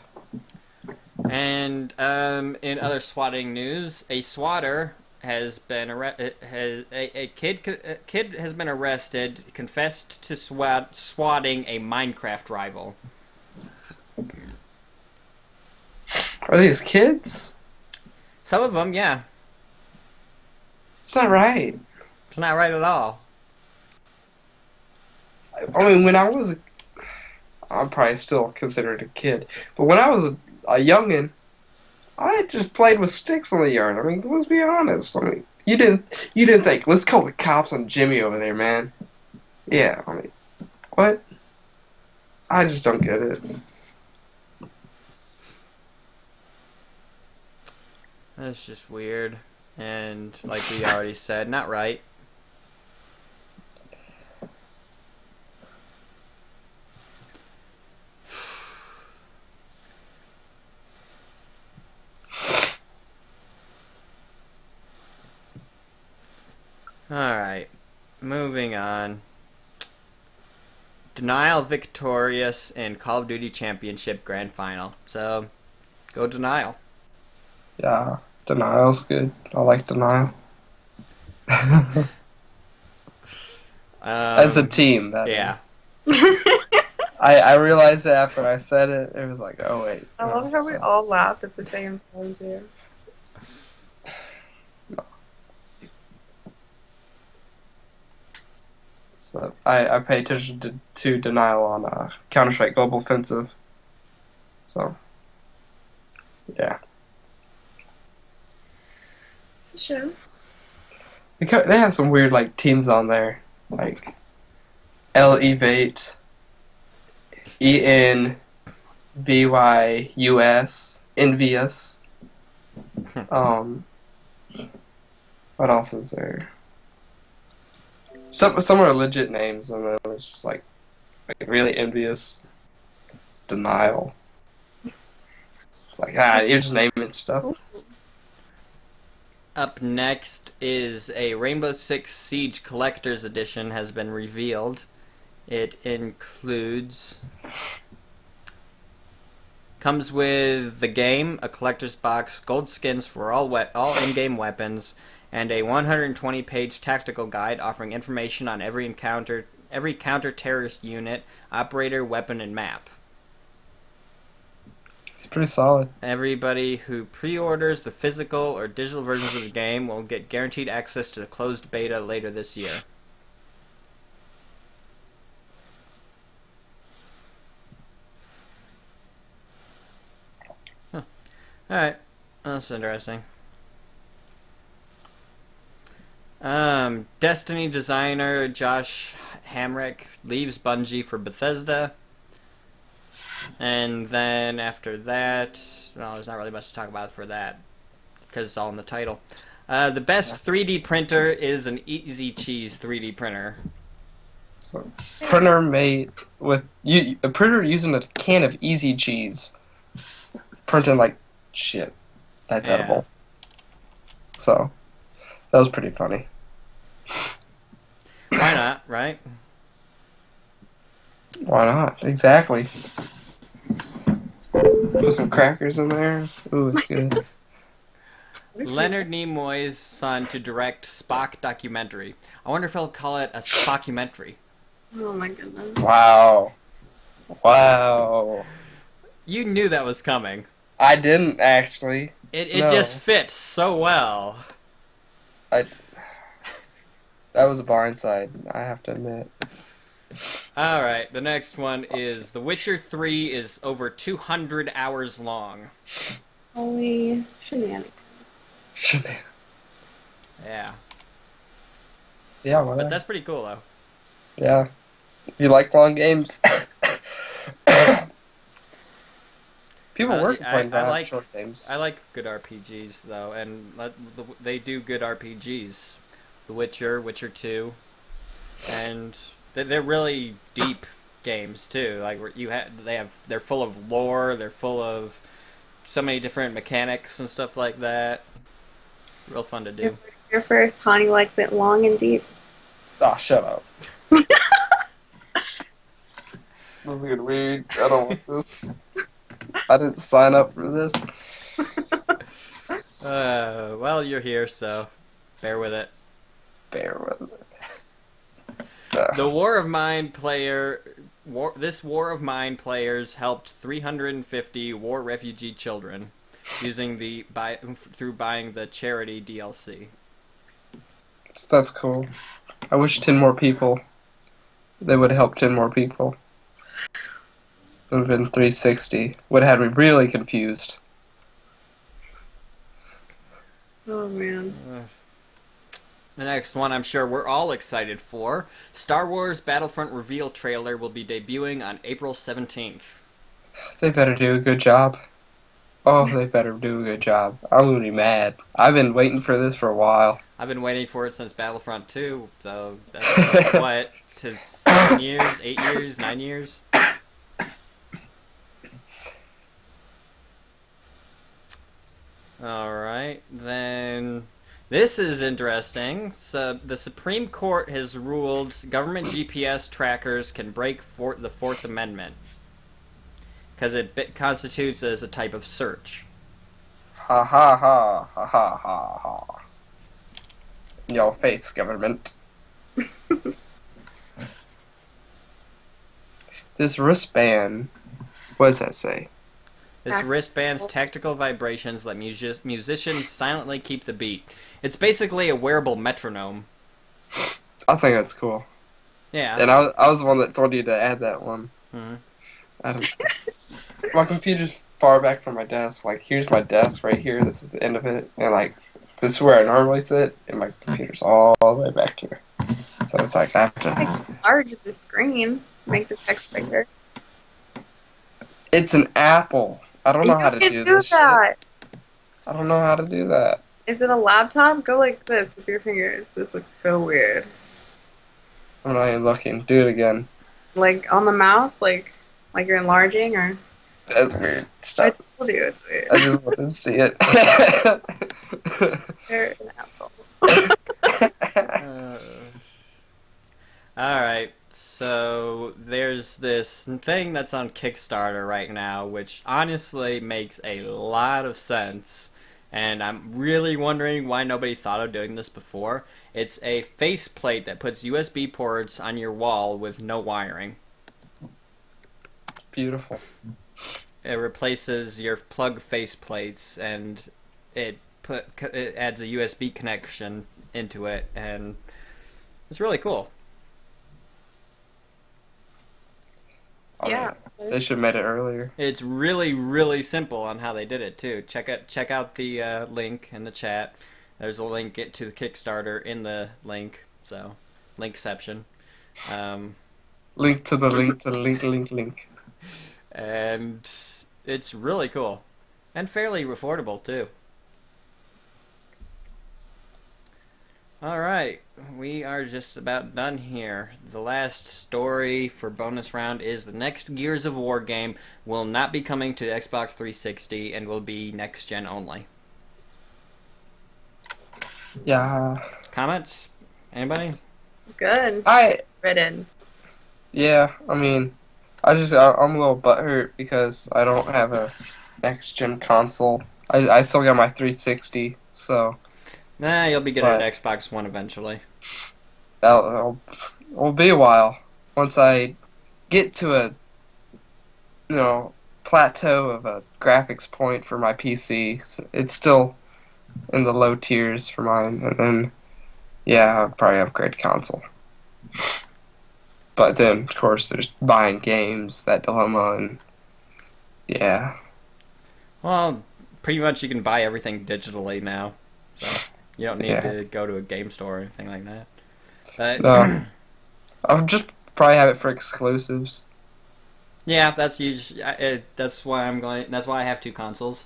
And in other swatting news, a swatter has been a kid has been arrested, confessed to swatting a Minecraft rival. Are these kids? Some of them, yeah. It's not right. It's not right at all. I mean, when I was I'm probably still considered a kid, but when I was a youngin', I just played with sticks in the yard. I mean, let's be honest. I mean, you didn't think, let's call the cops on Jimmy over there, man. Yeah, I mean, what? I just don't get it. That's just weird. And like we already said, not right. Alright, moving on. Denial victorious in Call of Duty Championship Grand Final. So, go Denial. Yeah, Denial's good. I like Denial. As a Um, team, that yeah. is. I realized that after I said it. It was like, oh wait, I no. love how we all laughed at the same time too. So I pay attention to Denial on Counter-Strike Global Offensive. So yeah, Sure. they have some weird like teams on there, like L Evate, ENVYUS, Envious. Um, what else is there? Some are legit names, and then it's just like really envious. Denial. It's like you're just naming stuff. Up next is a Rainbow Six Siege Collector's Edition has been revealed. It includes... Comes with the game, a collector's box, gold skins for all in-game weapons, and a 120-page tactical guide offering information on every counter-terrorist unit, operator, weapon, and map. It's pretty solid. Everybody who pre-orders the physical or digital versions of the game will get guaranteed access to the closed beta later this year. Huh. Alright, that's interesting. Destiny designer Josh Hamrick leaves Bungie for Bethesda. And then after that, well, there's not really much to talk about for that, because it's all in the title. The best 3D printer is an Easy Cheese 3D printer. So printer made with a printer using a can of Easy Cheese, printing like shit. That's edible. So that was pretty funny. Why not, right? Why not? Exactly. Put some crackers in there. Ooh, it's good. Leonard Nimoy's son to direct Spock documentary. I wonder if he'll call it a Spockumentary. Oh my goodness. Wow. Wow. You knew that was coming. I didn't actually. It No. just fits so well. That was a blindside, I have to admit. Alright, the next one is The Witcher 3 is over 200 hours long. Holy shenanigans. Yeah. Yeah, But whatever. that's pretty cool, though. Yeah. You like long games? People work playing short games. I like good RPGs, though, and they do good RPGs. The Witcher, Witcher 2, and they're really deep games too. Like they're full of lore. They're full of so many different mechanics and stuff like that. Real fun to do. Your first, Hani likes it long and deep. Ah, shut up. This is getting weird. I don't want this. I didn't sign up for this. Well, you're here, so bear with it. Bear with it. The War of Mine this War of Mine players helped 350 war refugee children using through buying the charity DLC. That's cool. I wish 10 more people. They would have helped 10 more people. It would have been 360. Would have had me really confused. Oh man. The next one I'm sure we're all excited for. Star Wars Battlefront reveal trailer will be debuting on April 17th. They better do a good job. Oh, they better do a good job. I'm gonna be mad. I've been waiting for this for a while. I've been waiting for it since Battlefront 2, so that's what, since 7 years, 8 years, 9 years? Alright, then This is interesting. So the Supreme Court has ruled government GPS trackers can break the Fourth Amendment because it constitutes as a type of search. Ha ha ha ha ha ha ha. Your face, government. This wristband. What does that say? This wristband's tactical vibrations let musicians silently keep the beat. It's basically a wearable metronome. I think that's cool. Yeah. And I was the one that told you to add that one. My computer's far back from my desk. Like, here's my desk right here. This is the end of it. And, like, this is where I normally sit. And my computer's all the way back here. So it's like I have to... Large the screen. Make the text bigger. It's an Apple. I don't know how to do this shit. I don't know how to do that. Is it a laptop? Go like this with your fingers. This looks so weird. I'm not even looking. Do it again. Like on the mouse? Like you're enlarging or? That's weird. I Stop. told you it's weird. I just wanted to see it. You're an asshole. Alright, so there's this thing that's on Kickstarter right now, which honestly makes a lot of sense, and I'm really wondering why nobody thought of doing this before. It's a faceplate that puts USB ports on your wall with no wiring. Beautiful. It replaces your plug faceplates, and it adds a USB connection into it, and it's really cool. Yeah. They should have made it earlier. It's really, really simple on how they did it too. Check out the link in the chat. There's a link to the Kickstarter in the link, so linkception. Link to the link to the link. And it's really cool, and fairly affordable too. Alright, we are just about done here. The last story for bonus round is the next Gears of War game will not be coming to Xbox 360 and will be next gen only. Yeah. Comments? Anybody? Good. Riddance. Yeah, I mean, I'm a little butthurt because I don't have a next gen console. I still got my 360, so... Nah, you'll be getting an Xbox One eventually. It'll be a while. Once I get to a, plateau of a graphics point for my PC. It's still in the low tiers for mine. And then, yeah, I'll probably upgrade console. But then, of course, there's buying games, that dilemma, and yeah. Well, pretty much you can buy everything digitally now. So... You don't need to go to a game store or anything like that. But no, I'll just probably have it for exclusives. Yeah, that's usually that's why I'm going. That's why I have two consoles.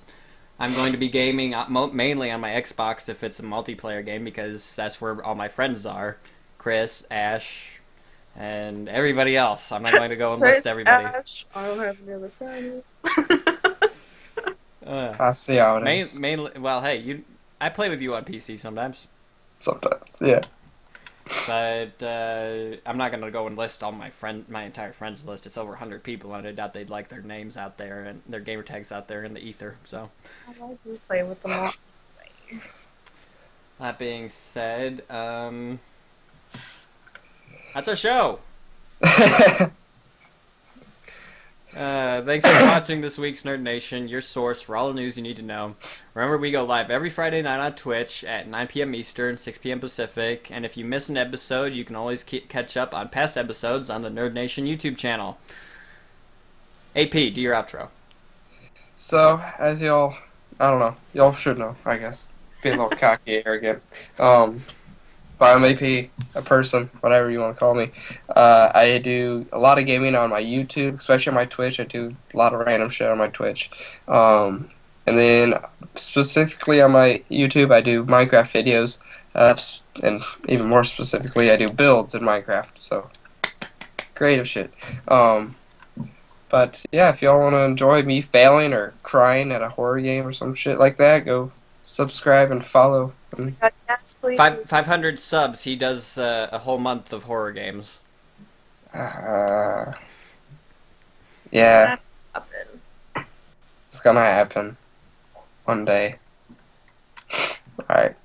I'm going to be gaming mainly on my Xbox if it's a multiplayer game because that's where all my friends are. Chris, Ash, and everybody else. I'm not going to go and list everybody. Ash, I don't have any other friends. I see how it is. Mainly, well, hey, I play with you on PC sometimes. Sometimes, yeah. But I'm not gonna go and list all my entire friends list. It's over 100 people, and I doubt they'd like their names out there and their gamer tags out there in the ether. So. I like to play with them all. That being said, that's our show. Thanks for watching this week's Nerd Nation, your source for all the news you need to know. Remember, we go live every Friday night on Twitch at 9 p.m. Eastern, 6 p.m. Pacific, and if you miss an episode, you can always catch up on past episodes on the Nerd Nation YouTube channel. AP, do your outro. So, as y'all, I don't know, y'all should know, I guess. Being a little cocky, arrogant. But I'm AP, a person, whatever you want to call me. I do a lot of gaming on my YouTube, especially on my Twitch. I do a lot of random shit on my Twitch. And then specifically on my YouTube, I do Minecraft videos. And even more specifically, I do builds in Minecraft. So, creative shit. But yeah, if y'all want to enjoy me failing or crying at a horror game or some shit like that, go subscribe and follow Yes, please. 500 subs. He does a whole month of horror games. Uh, yeah, it's gonna happen one day. Alright.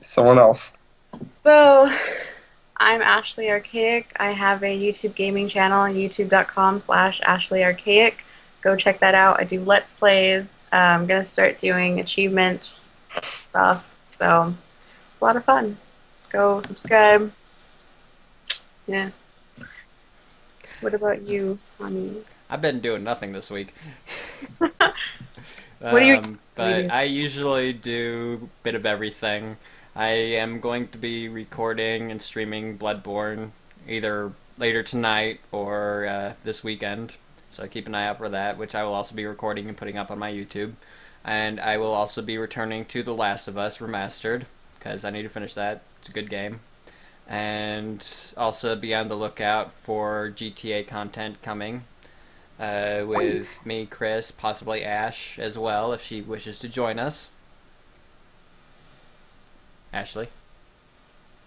Someone else. So, I'm Ashley Archaic. I have a YouTube gaming channel, youtube.com/AshleyArchaic. Go check that out. I do Let's Plays. I'm going to start doing achievement stuff. So, it's a lot of fun. Go subscribe. Yeah. What about you, honey? I've been doing nothing this week. What do you But I usually do a bit of everything. I am going to be recording and streaming Bloodborne either later tonight or this weekend. So keep an eye out for that, which I will also be recording and putting up on my YouTube. And I will also be returning to The Last of Us Remastered, because I need to finish that. It's a good game. And also be on the lookout for GTA content coming. With me, Chris, possibly Ash as well, if she wishes to join us. Ashley?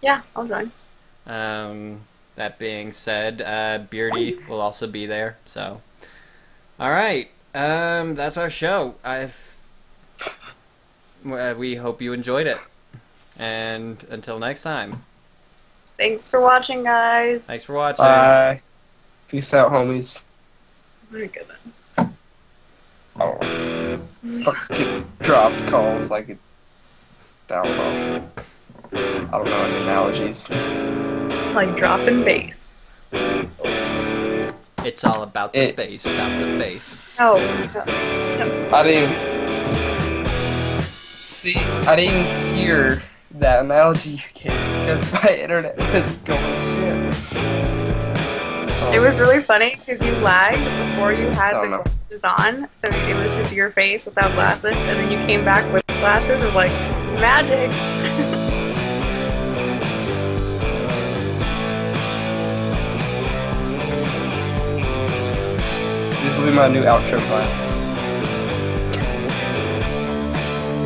Yeah, I'll join. That being said, Beardy will also be there, so. Alright, that's our show. We hope you enjoyed it. And until next time. Thanks for watching, guys. Thanks for watching. Bye. Peace out, homies. Oh my goodness. Oh. Fucking dropped calls like it. Down low. I don't know any analogies. Like dropping bass. It's all about the bass, about the bass. Oh. I didn't see. I didn't hear that analogy you gave because my internet was going shit. It was really funny because you lagged before you had the know. glasses on, so it was just your face without glasses, and then you came back with glasses. It was like magic. These will be my new outro glasses.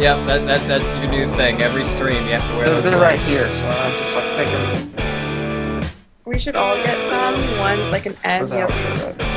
Yep, that's your new thing. Every stream you have to wear those They're right glasses. here, so I just like pick them We should all get some. One's like an for end. the outro. Right?